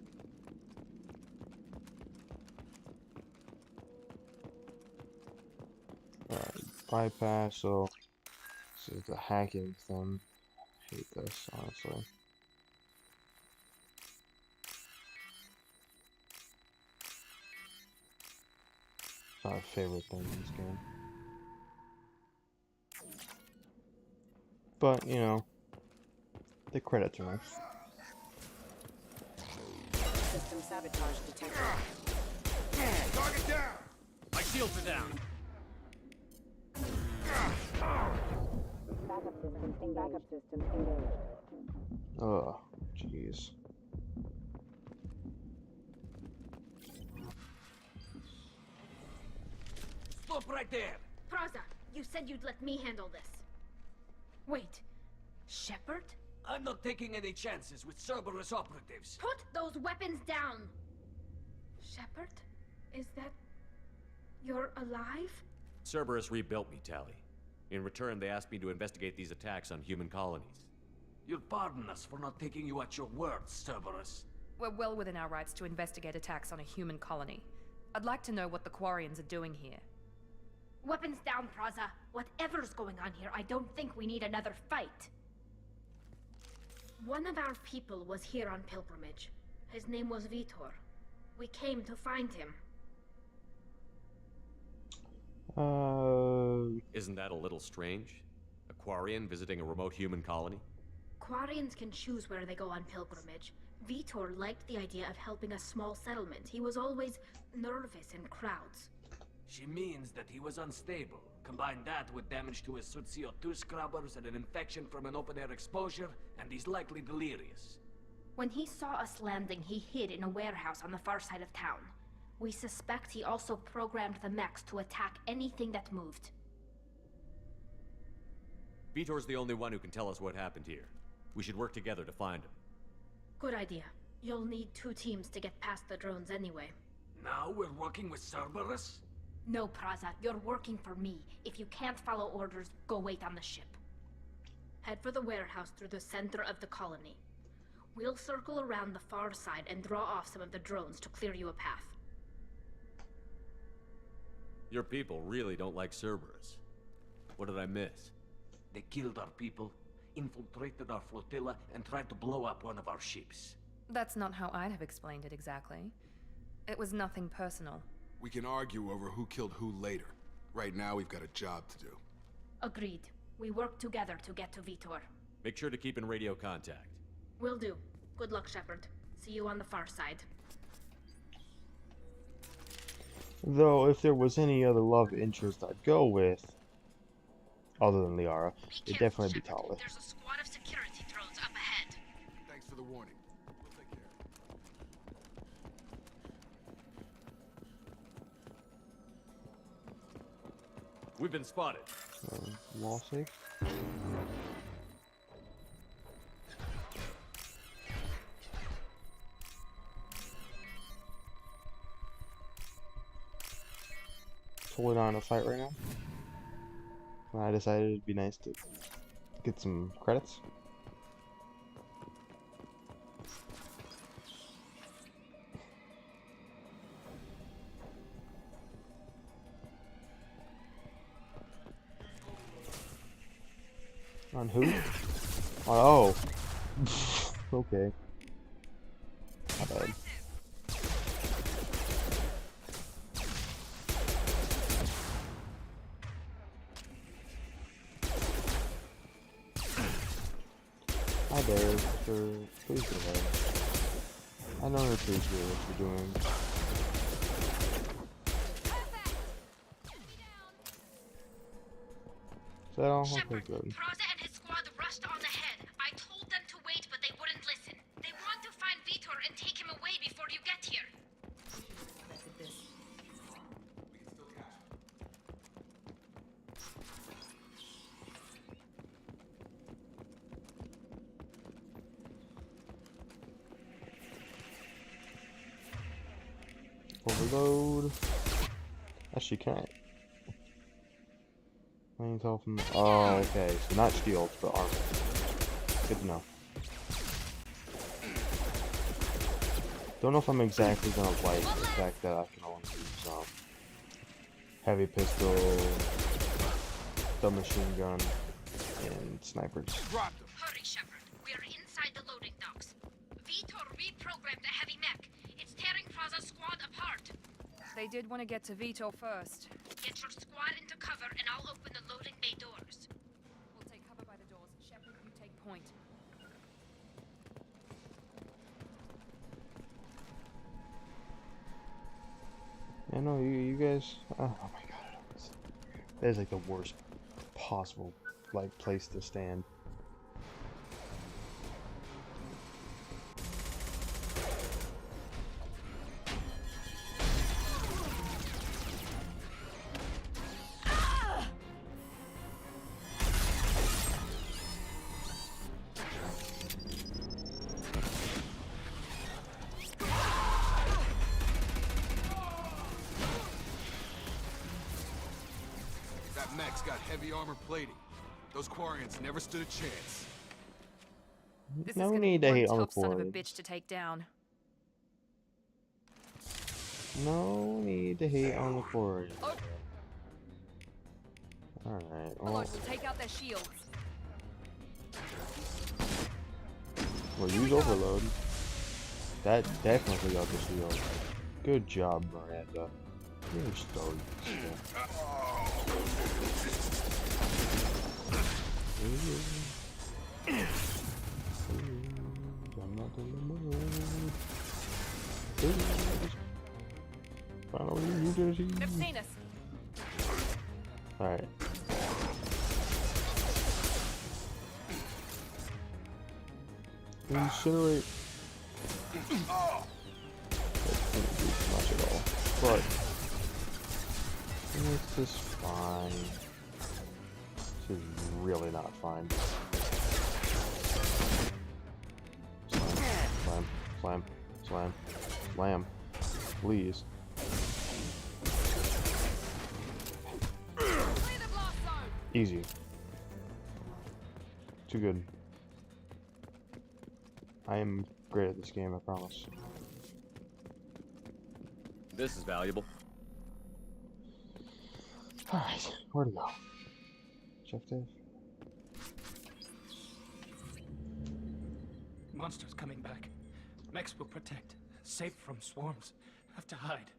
Alright, bypass, so This is the hacking thing. I hate this, honestly. It's not a favorite thing in this game. But, you know, the credits are nice. System sabotage detected. Target down! My shields are down. Backup systems engaged. Oh, jeez. Stop right there! Praza, you said you'd let me handle this. Wait, Shepard? I'm not taking any chances with Cerberus operatives. Put those weapons down! Shepard? Is that... you're alive? Cerberus rebuilt me, Tally. In return, they asked me to investigate these attacks on human colonies. You'll pardon us for not taking you at your word, Cerberus. We're well within our rights to investigate attacks on a human colony. I'd like to know what the Quarians are doing here. Weapons down, Praza. Whatever's going on here, I don't think we need another fight. One of our people was here on pilgrimage. His name was Vitor. We came to find him. Isn't that a little strange? A Quarian visiting a remote human colony? Quarians can choose where they go on pilgrimage. Vitor liked the idea of helping a small settlement. He was always nervous in crowds. She means that he was unstable. Combine that with damage to his CO2 scrubbers and an infection from an open-air exposure, and he's likely delirious. When he saw us landing, he hid in a warehouse on the far side of town. We suspect he also programmed the mechs to attack anything that moved. Vitor's the only one who can tell us what happened here. We should work together to find him. Good idea. You'll need 2 teams to get past the drones anyway. Now we're working with Cerberus? No, Praza, you're working for me. If you can't follow orders, go wait on the ship. Head for the warehouse through the center of the colony. We'll circle around the far side and draw off some of the drones to clear you a path. Your people really don't like Cerberus. What did I miss? They killed our people, infiltrated our flotilla, and tried to blow up one of our ships. That's not how I'd have explained it exactly. It was nothing personal. We can argue over who killed who later. Right now, we've got a job to do. Agreed. We work together to get to Vitor. Make sure to keep in radio contact. Will do. Good luck, Shepard. See you on the far side. Though, if there was any other love interest I'd go with, other than Liara, it'd definitely be Tali. There's a squad of security drones up ahead. Thanks for the warning. We'll take care. We've been spotted. Wall safe? Totally not in a fight right now. I decided it'd be nice to get some credits. On who? Oh. Okay. Not bad. Hi there, Mr. Please go ahead. I don't appreciate what you're doing. Is that all? Okay, good. Praza and his squad rushed on ahead. I told them to wait, but they wouldn't listen. They want to find Vitor and take him away before you get here. Overload. Actually, can I? Main tell from. Oh, okay. So not shields, but armor. Good to know. Don't know if I'm exactly gonna like the fact that I can only use heavy pistol, submachine gun, and snipers. Hurry, Shepard. We are inside the loading docks. Vitor reprogrammed the heavy mech. It's tearing Praza's squad apart. They did want to get to Vitor first. Get your squad into cover and I'll open the loading bay doors. We'll take cover by the doors. Shepard, you take point. I know you guys. Oh my god, that is like the worst possible like place to stand. That mech's got heavy armor plating. Those Quarians never stood a chance. This No is gonna need be to one hate on the tough son of a Quarians. bitch to take down. No need to hate on the Quarians. Oh. Alright, Hello, well, we'll take out their shields. we'll use overload. That definitely got the shield. Good job, Miranda. You're so They've seen us. Alright. Incinerate. That didn't do much at all. But this is fine. This is really not fine. Slam, slam, slam, slam. Please. Easy. Too good. I am great at this game, I promise. This is valuable. Alright, where to go? Objective? Monsters coming back. Mechs will protect. Safe from swarms. Have to hide.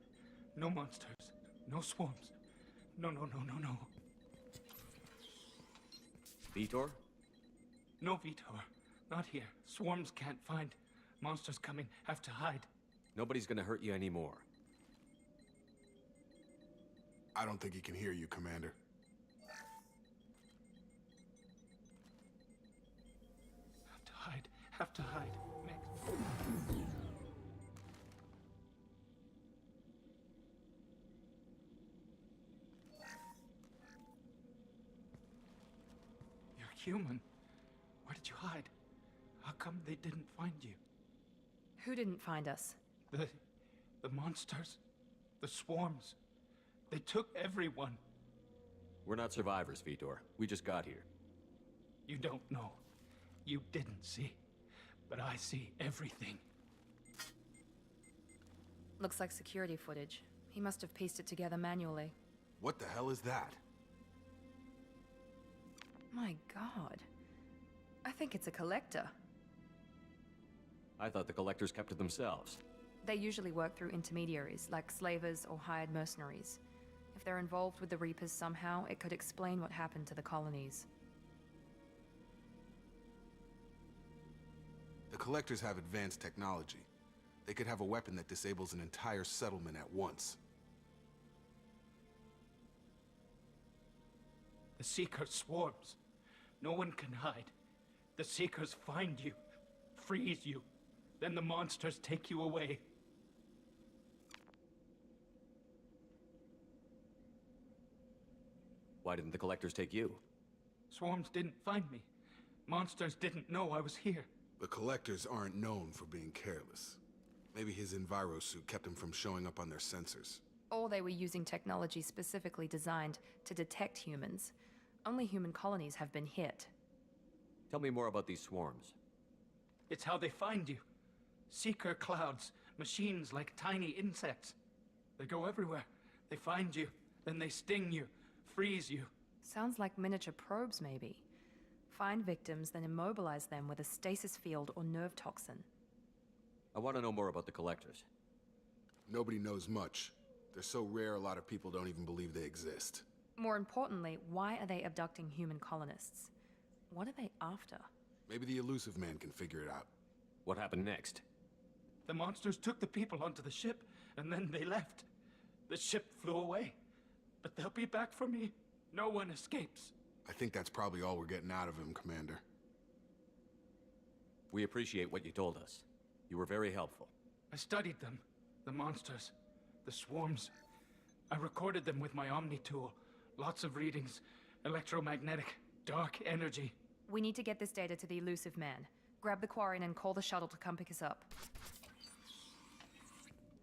No monsters. No swarms. No, no, no, no, no. Vitor? No, Vitor. Not here. Swarms can't find. Monsters coming. Have to hide. Nobody's gonna hurt you anymore. I don't think he can hear you, Commander. Have to hide. Have to hide. Mechs. You're human. Where did you hide? How come they didn't find you? Who didn't find us? The monsters. The swarms. They took everyone. We're not survivors, Vitor. We just got here. You don't know. You didn't see. But I see everything. Looks like security footage. He must have pieced it together manually. What the hell is that? My god. I think it's a collector. I thought the collectors kept to themselves. They usually work through intermediaries, like slavers or hired mercenaries. If they're involved with the Reapers somehow, it could explain what happened to the colonies. The collectors have advanced technology. They could have a weapon that disables an entire settlement at once. The Seeker swarms. No one can hide. The Seekers find you, freeze you. Then the monsters take you away. Why didn't the collectors take you? Swarms didn't find me. Monsters didn't know I was here. The collectors aren't known for being careless. Maybe his envirosuit kept him from showing up on their sensors. Or they were using technology specifically designed to detect humans. Only human colonies have been hit. Tell me more about these swarms. It's how they find you. Seeker clouds, machines like tiny insects. They go everywhere. They find you, then they sting you, freeze you. Sounds like miniature probes, maybe. Find victims, then immobilize them with a stasis field or nerve toxin. I want to know more about the collectors. Nobody knows much. They're so rare, a lot of people don't even believe they exist. More importantly, why are they abducting human colonists? What are they after? Maybe the elusive man can figure it out. What happened next? The monsters took the people onto the ship, and then they left. The ship flew away. But they'll be back for me. No one escapes. I think that's probably all we're getting out of him, Commander. We appreciate what you told us. You were very helpful. I studied them. The monsters. The swarms. I recorded them with my Omni tool. Lots of readings. Electromagnetic. Dark energy. We need to get this data to the elusive man. Grab the Quarian and call the shuttle to come pick us up.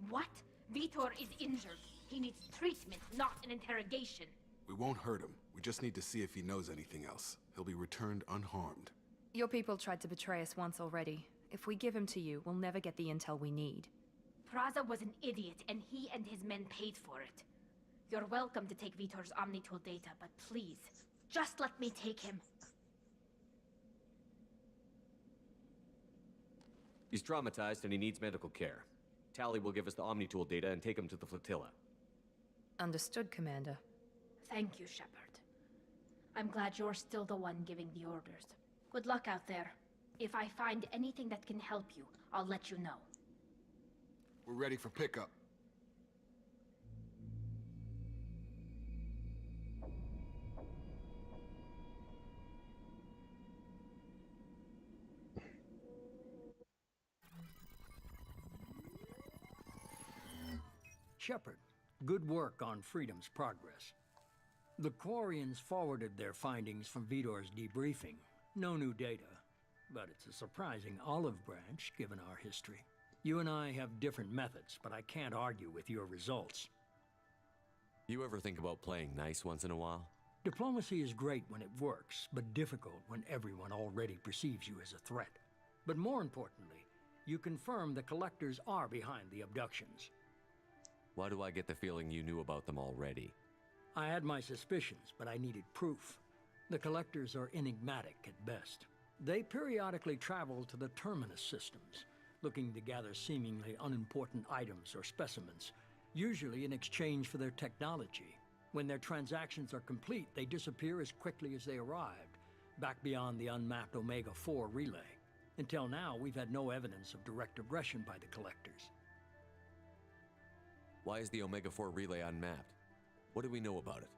What? Vitor is injured. He needs treatment, not an interrogation. We won't hurt him. We just need to see if he knows anything else. He'll be returned unharmed. Your people tried to betray us once already. If we give him to you, we'll never get the intel we need. Praza was an idiot, and he and his men paid for it. You're welcome to take Vitor's Omnitool data, but please, just let me take him. He's traumatized and he needs medical care. Tally will give us the Omnitool data and take him to the flotilla. Understood, Commander. Thank you, Shepard. I'm glad you're still the one giving the orders. Good luck out there. If I find anything that can help you, I'll let you know. We're ready for pickup. Shepard, good work on Freedom's progress. The Quarians forwarded their findings from Vitor's debriefing. No new data, but it's a surprising olive branch given our history. You and I have different methods, but I can't argue with your results. You ever think about playing nice once in a while? Diplomacy is great when it works, but difficult when everyone already perceives you as a threat. But more importantly, you confirm the collectors are behind the abductions. Why do I get the feeling you knew about them already? I had my suspicions, but I needed proof. The collectors are enigmatic at best. They periodically travel to the terminus systems, looking to gather seemingly unimportant items or specimens, usually in exchange for their technology. When their transactions are complete, they disappear as quickly as they arrived, back beyond the unmapped Omega-4 relay. Until now, we've had no evidence of direct aggression by the collectors. Why is the Omega-4 relay unmapped? What do we know about it?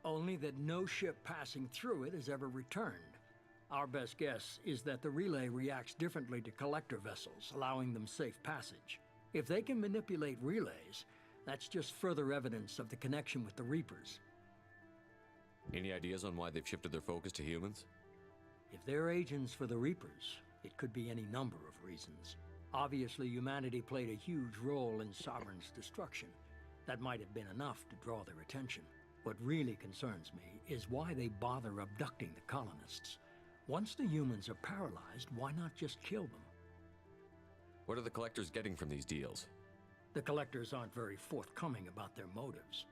Only that no ship passing through it has ever returned. Our best guess is that the relay reacts differently to collector vessels, allowing them safe passage. If they can manipulate relays, that's just further evidence of the connection with the Reapers. Any ideas on why they've shifted their focus to humans? If they're agents for the Reapers, it could be any number of reasons. Obviously, humanity played a huge role in Sovereign's destruction. That might have been enough to draw their attention. What really concerns me is why they bother abducting the colonists. Once the humans are paralyzed, why not just kill them? What are the collectors getting from these deals? The collectors aren't very forthcoming about their motives.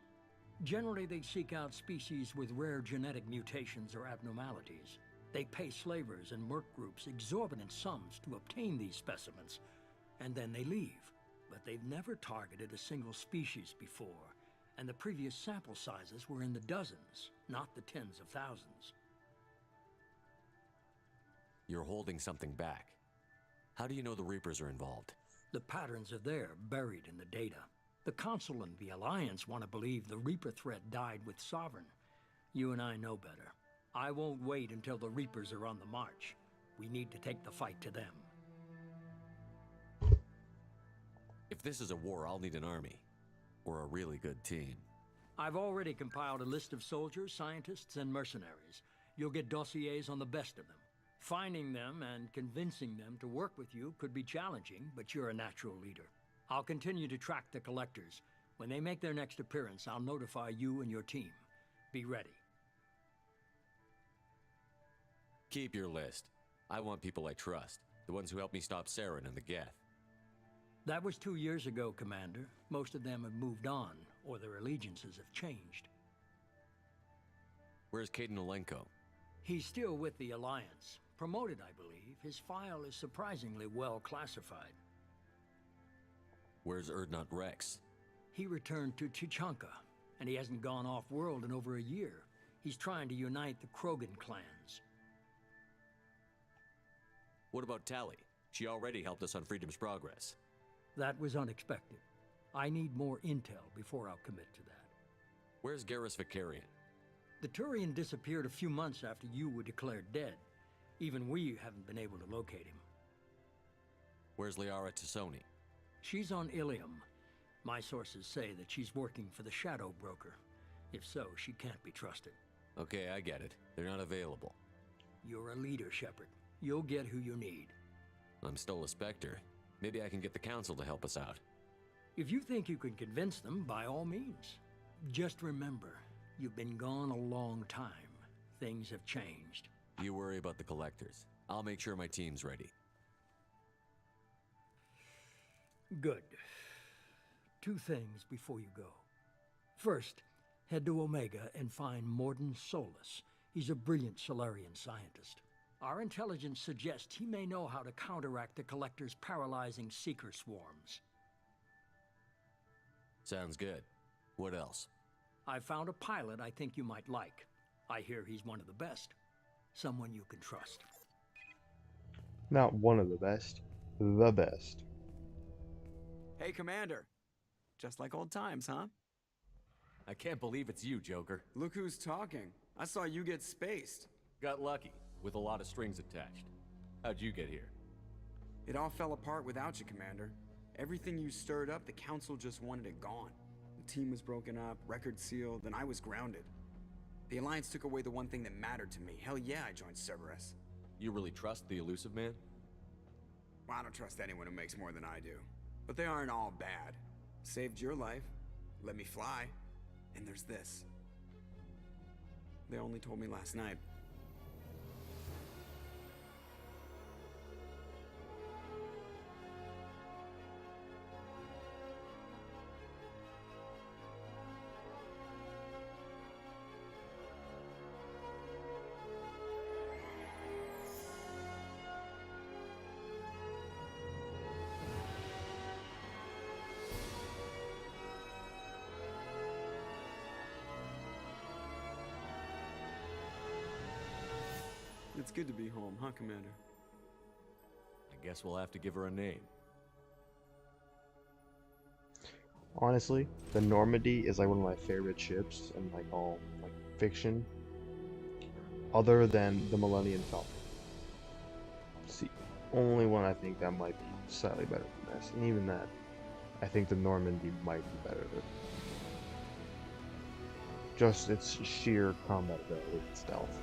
Generally, they seek out species with rare genetic mutations or abnormalities. They pay slavers and merc groups exorbitant sums to obtain these specimens, and then they leave. But they've never targeted a single species before, and the previous sample sizes were in the dozens, not the tens of thousands. You're holding something back. How do you know the Reapers are involved? The patterns are there, buried in the data. The Council and the Alliance want to believe the Reaper threat died with Sovereign. You and I know better. I won't wait until the Reapers are on the march. We need to take the fight to them. If this is a war, I'll need an army. Or a really good team. I've already compiled a list of soldiers, scientists, and mercenaries. You'll get dossiers on the best of them. Finding them and convincing them to work with you could be challenging, but you're a natural leader. I'll continue to track the collectors. When they make their next appearance, I'll notify you and your team. Be ready. Keep your list. I want people I trust. The ones who helped me stop Saren and the Geth. That was 2 years ago, Commander. Most of them have moved on, or their allegiances have changed. Where's Caden Olenko? He's still with the Alliance. Promoted, I believe. His file is surprisingly well classified. Where's Erdnot Rex? He returned to Chichanka, and he hasn't gone off-world in over a year. He's trying to unite the Krogan clans. What about Tally? She already helped us on Freedom's Progress. That was unexpected. I need more intel before I'll commit to that. Where's Garrus Vicarian? The Turian disappeared a few months after you were declared dead. Even we haven't been able to locate him. Where's Liara Tassoni? She's on Ilium. My sources say that she's working for the Shadow Broker. If so, she can't be trusted. Okay, I get it. They're not available. You're a leader, Shepard. You'll get who you need. I'm still a Spectre. Maybe I can get the Council to help us out. If you think you can convince them, by all means. Just remember, you've been gone a long time. Things have changed. You worry about the Collectors. I'll make sure my team's ready. Good. 2 things before you go. First, head to Omega and find Morden Solus. He's a brilliant Solarian scientist. Our intelligence suggests he may know how to counteract the Collector's paralyzing Seeker swarms. Sounds good. What else? I found a pilot I think you might like. I hear he's one of the best. Someone you can trust. Not one of the best. The best. Hey, Commander. Just like old times, huh? I can't believe it's you, Joker. Look who's talking. I saw you get spaced. Got lucky, with a lot of strings attached. How'd you get here? It all fell apart without you, Commander. Everything you stirred up, the Council just wanted it gone. The team was broken up, record sealed, and I was grounded. The Alliance took away the one thing that mattered to me. Hell yeah, I joined Cerberus. You really trust the Elusive Man? Well, I don't trust anyone who makes more than I do. But they aren't all bad. Saved your life, let me fly, and there's this. They only told me last night. It's good to be home, huh, Commander? I guess we'll have to give her a name. Honestly, the Normandy is like one of my favorite ships in like all like fiction, other than the Millennium Falcon. It's the only one I think that might be slightly better than this, and even that, I think the Normandy might be better than just its sheer combat ability and stealth.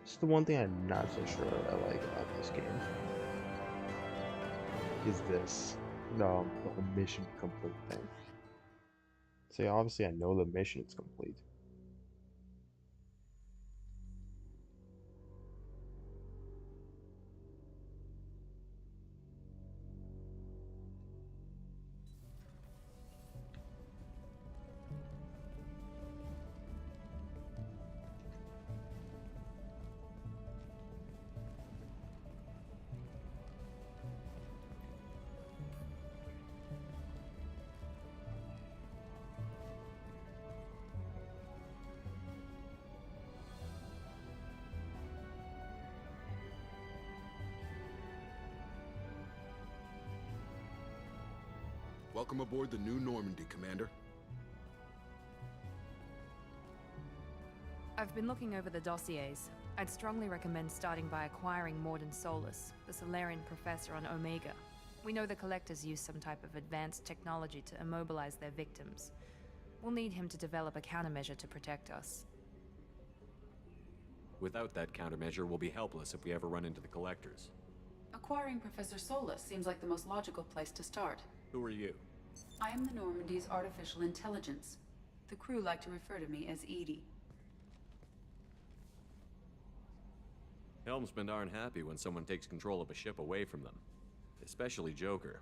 It's the one thing I'm not so sure I like about this game is this, the whole mission complete thing. See, obviously I know the mission is complete. Welcome aboard the new Normandy, Commander. I've been looking over the dossiers. I'd strongly recommend starting by acquiring Morden Solus, the Solarian professor on Omega. We know the Collectors use some type of advanced technology to immobilize their victims. We'll need him to develop a countermeasure to protect us. Without that countermeasure, we'll be helpless if we ever run into the Collectors. Acquiring Professor Solus seems like the most logical place to start. Who are you? I am the Normandy's artificial intelligence. The crew like to refer to me as Edie. Helmsmen aren't happy when someone takes control of a ship away from them. Especially Joker.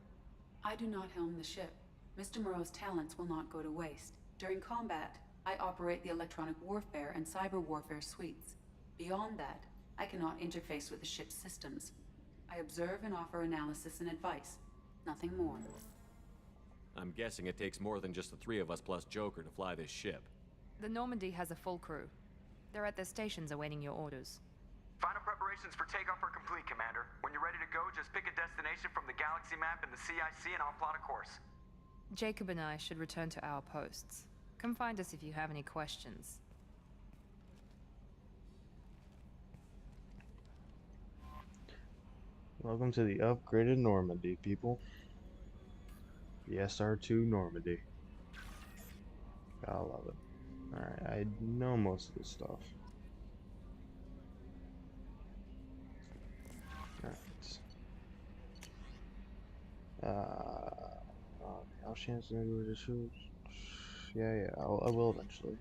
I do not helm the ship. Mr. Moreau's talents will not go to waste. During combat, I operate the electronic warfare and cyber warfare suites. Beyond that, I cannot interface with the ship's systems. I observe and offer analysis and advice. Nothing more. I'm guessing it takes more than just the three of us plus Joker to fly this ship. The Normandy has a full crew. They're at their stations awaiting your orders. Final preparations for takeoff are complete, Commander. When you're ready to go, just pick a destination from the galaxy map and the CIC and I'll plot a course. Jacob and I should return to our posts. Come find us if you have any questions. Welcome to the upgraded Normandy, people. The SR2 Normandy. Gotta love it. Alright, I know most of this stuff. Alright. I'll chance to do the shoot. Yeah, I will eventually.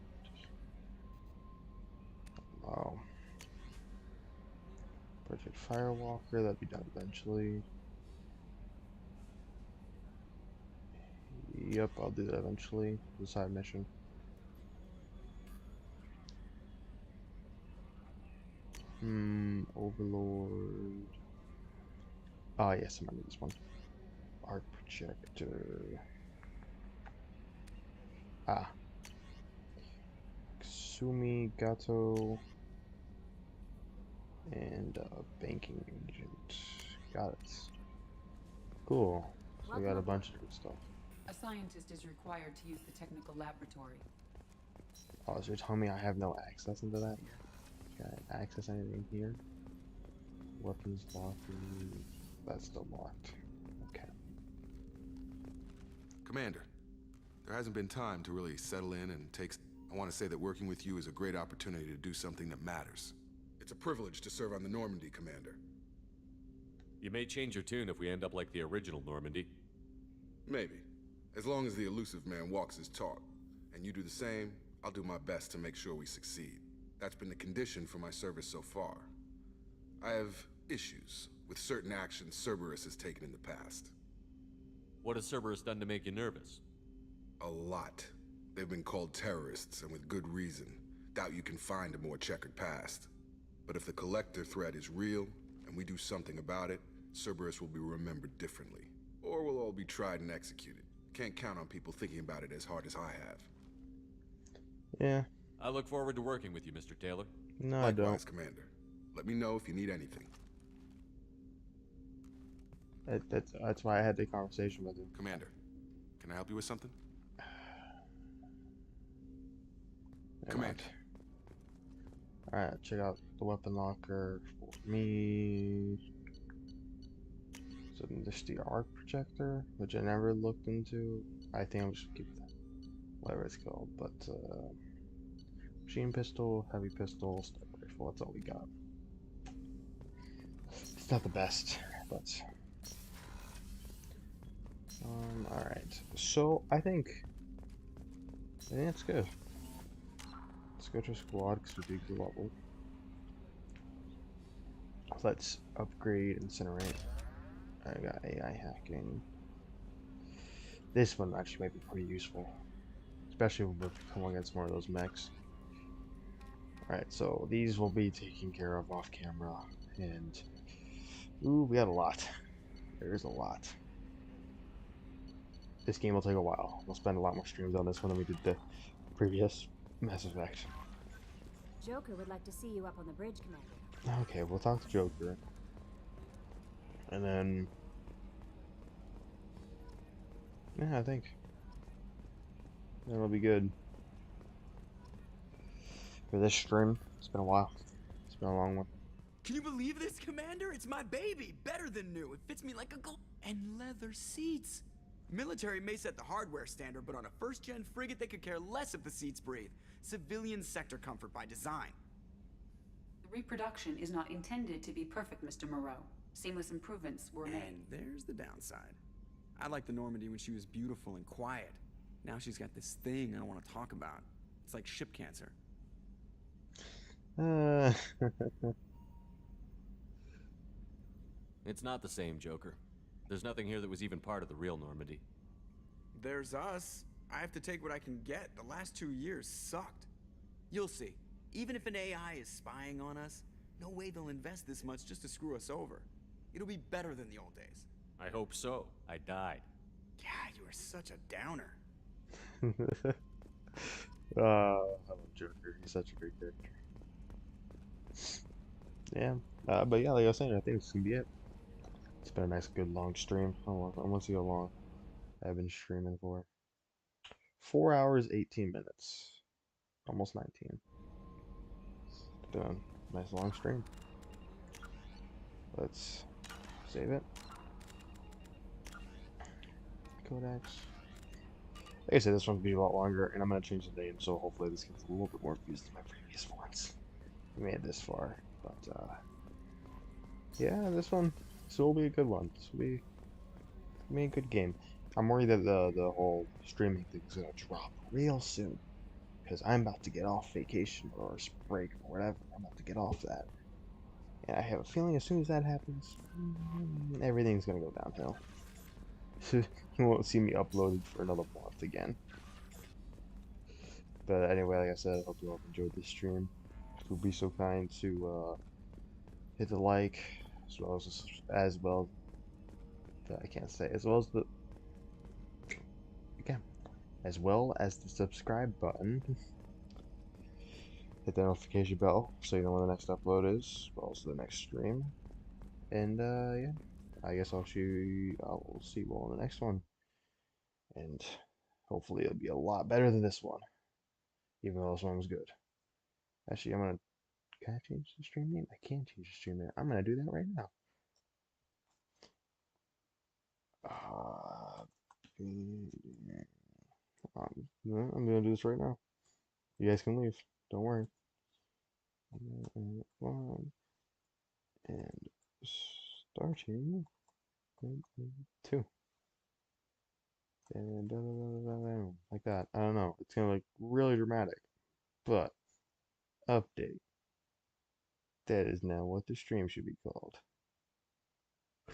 Wow. Project Firewalker, that'll be done eventually. Yep, I'll do that eventually. The side mission. Overlord. Ah, yes, I remember this one. Arc projector. Ah. Sumi Gato. And banking agent. Got it. Cool. So we got a bunch of good stuff. A scientist is required to use the technical laboratory. Oh, so you're telling me I have no access into that? Can I access anything here? Weapons locked. That's still locked. Okay. Commander, there hasn't been time to really settle in and take... I want to say that working with you is a great opportunity to do something that matters. It's a privilege to serve on the Normandy, Commander. You may change your tune if we end up like the original Normandy. Maybe. As long as the elusive man walks his talk, and you do the same, I'll do my best to make sure we succeed. That's been the condition for my service so far. I have issues with certain actions Cerberus has taken in the past. What has Cerberus done to make you nervous? A lot. They've been called terrorists, and with good reason. Doubt you can find a more checkered past. But if the Collector threat is real, and we do something about it, Cerberus will be remembered differently. Or we'll all be tried and executed. Can't count on people thinking about it as hard as I have. Yeah. I look forward to working with you, Mr. Taylor. No, Likewise, I don't. Commander. Let me know if you need anything. That's why I had the conversation with him. Commander, can I help you with something? Commander. Alright, check out the weapon locker for me. So there's the arc projector, which I never looked into. I think I'm just gonna keep that, whatever it's called. But machine pistol, heavy pistol, sniper rifle. That's all we got. It's not the best, but all right. So I think it's good. Let's go to squad because we do good level. Let's upgrade incinerate. I got AI hacking. This one actually might be pretty useful, especially when we're coming against more of those mechs. Alright, so these will be taken care of off camera, and ooh, we got a lot. There's a lot. This game will take a while. We'll spend a lot more streams on this one than we did the previous Mass Effect. Joker would like to see you up on the bridge, Commander. Okay, we'll talk to Joker. And then... yeah, I think that'll be good for this stream. It's been a while. It's been a long one. Can you believe this, Commander? It's my baby. Better than new. It fits me like a gold. And leather seats. Military may set the hardware standard, but on a first-gen frigate, they could care less if the seats breathe. Civilian sector comfort by design. The reproduction is not intended to be perfect, Mr. Moreau. Seamless improvements were made. And there's the downside. I liked the Normandy when she was beautiful and quiet. Now she's got this thing I don't want to talk about. It's like ship cancer. It's not the same, Joker. There's nothing here that was even part of the real Normandy. There's us. I have to take what I can get. The last 2 years sucked. You'll see. Even if an AI is spying on us, no way they'll invest this much just to screw us over. It'll be better than the old days. I hope so. I died. Yeah, you are such a downer. I love Joker. He's such a great character. Yeah. But yeah, like I was saying, I think this can be it. It's been a nice, good, long stream. I want to see how long I've been streaming for. 4 hours, 18 minutes. Almost 19. Done. Nice long stream. Let's save it. Codex. Like I said, this one's gonna be a lot longer, and I'm gonna change the name, so hopefully this gets a little bit more views than my previous ones. We made it this far, but yeah, this will be a good one. This will be a good game. I'm worried that the whole streaming thing is gonna drop real soon, because I'm about to get off vacation or break or whatever. I'm about to get off that, and I have a feeling as soon as that happens, everything's gonna go downhill. You won't see me uploaded for another month again. But anyway, like I said, I hope you all enjoyed this stream. If you'll be so kind to hit the like, I can't say, as well as the subscribe button. Hit the notification bell so you know when the next upload is, as well as the next stream. And yeah, I guess I'll see you all in the next one. And hopefully it'll be a lot better than this one, even though this one was good. Actually, can I change the stream name? I can change the stream name. I'm gonna do that right now. I'm gonna do this right now. You guys can leave. Don't worry. And starting 2. And like that. I don't know. It's gonna look really dramatic. But update. That is now what the stream should be called.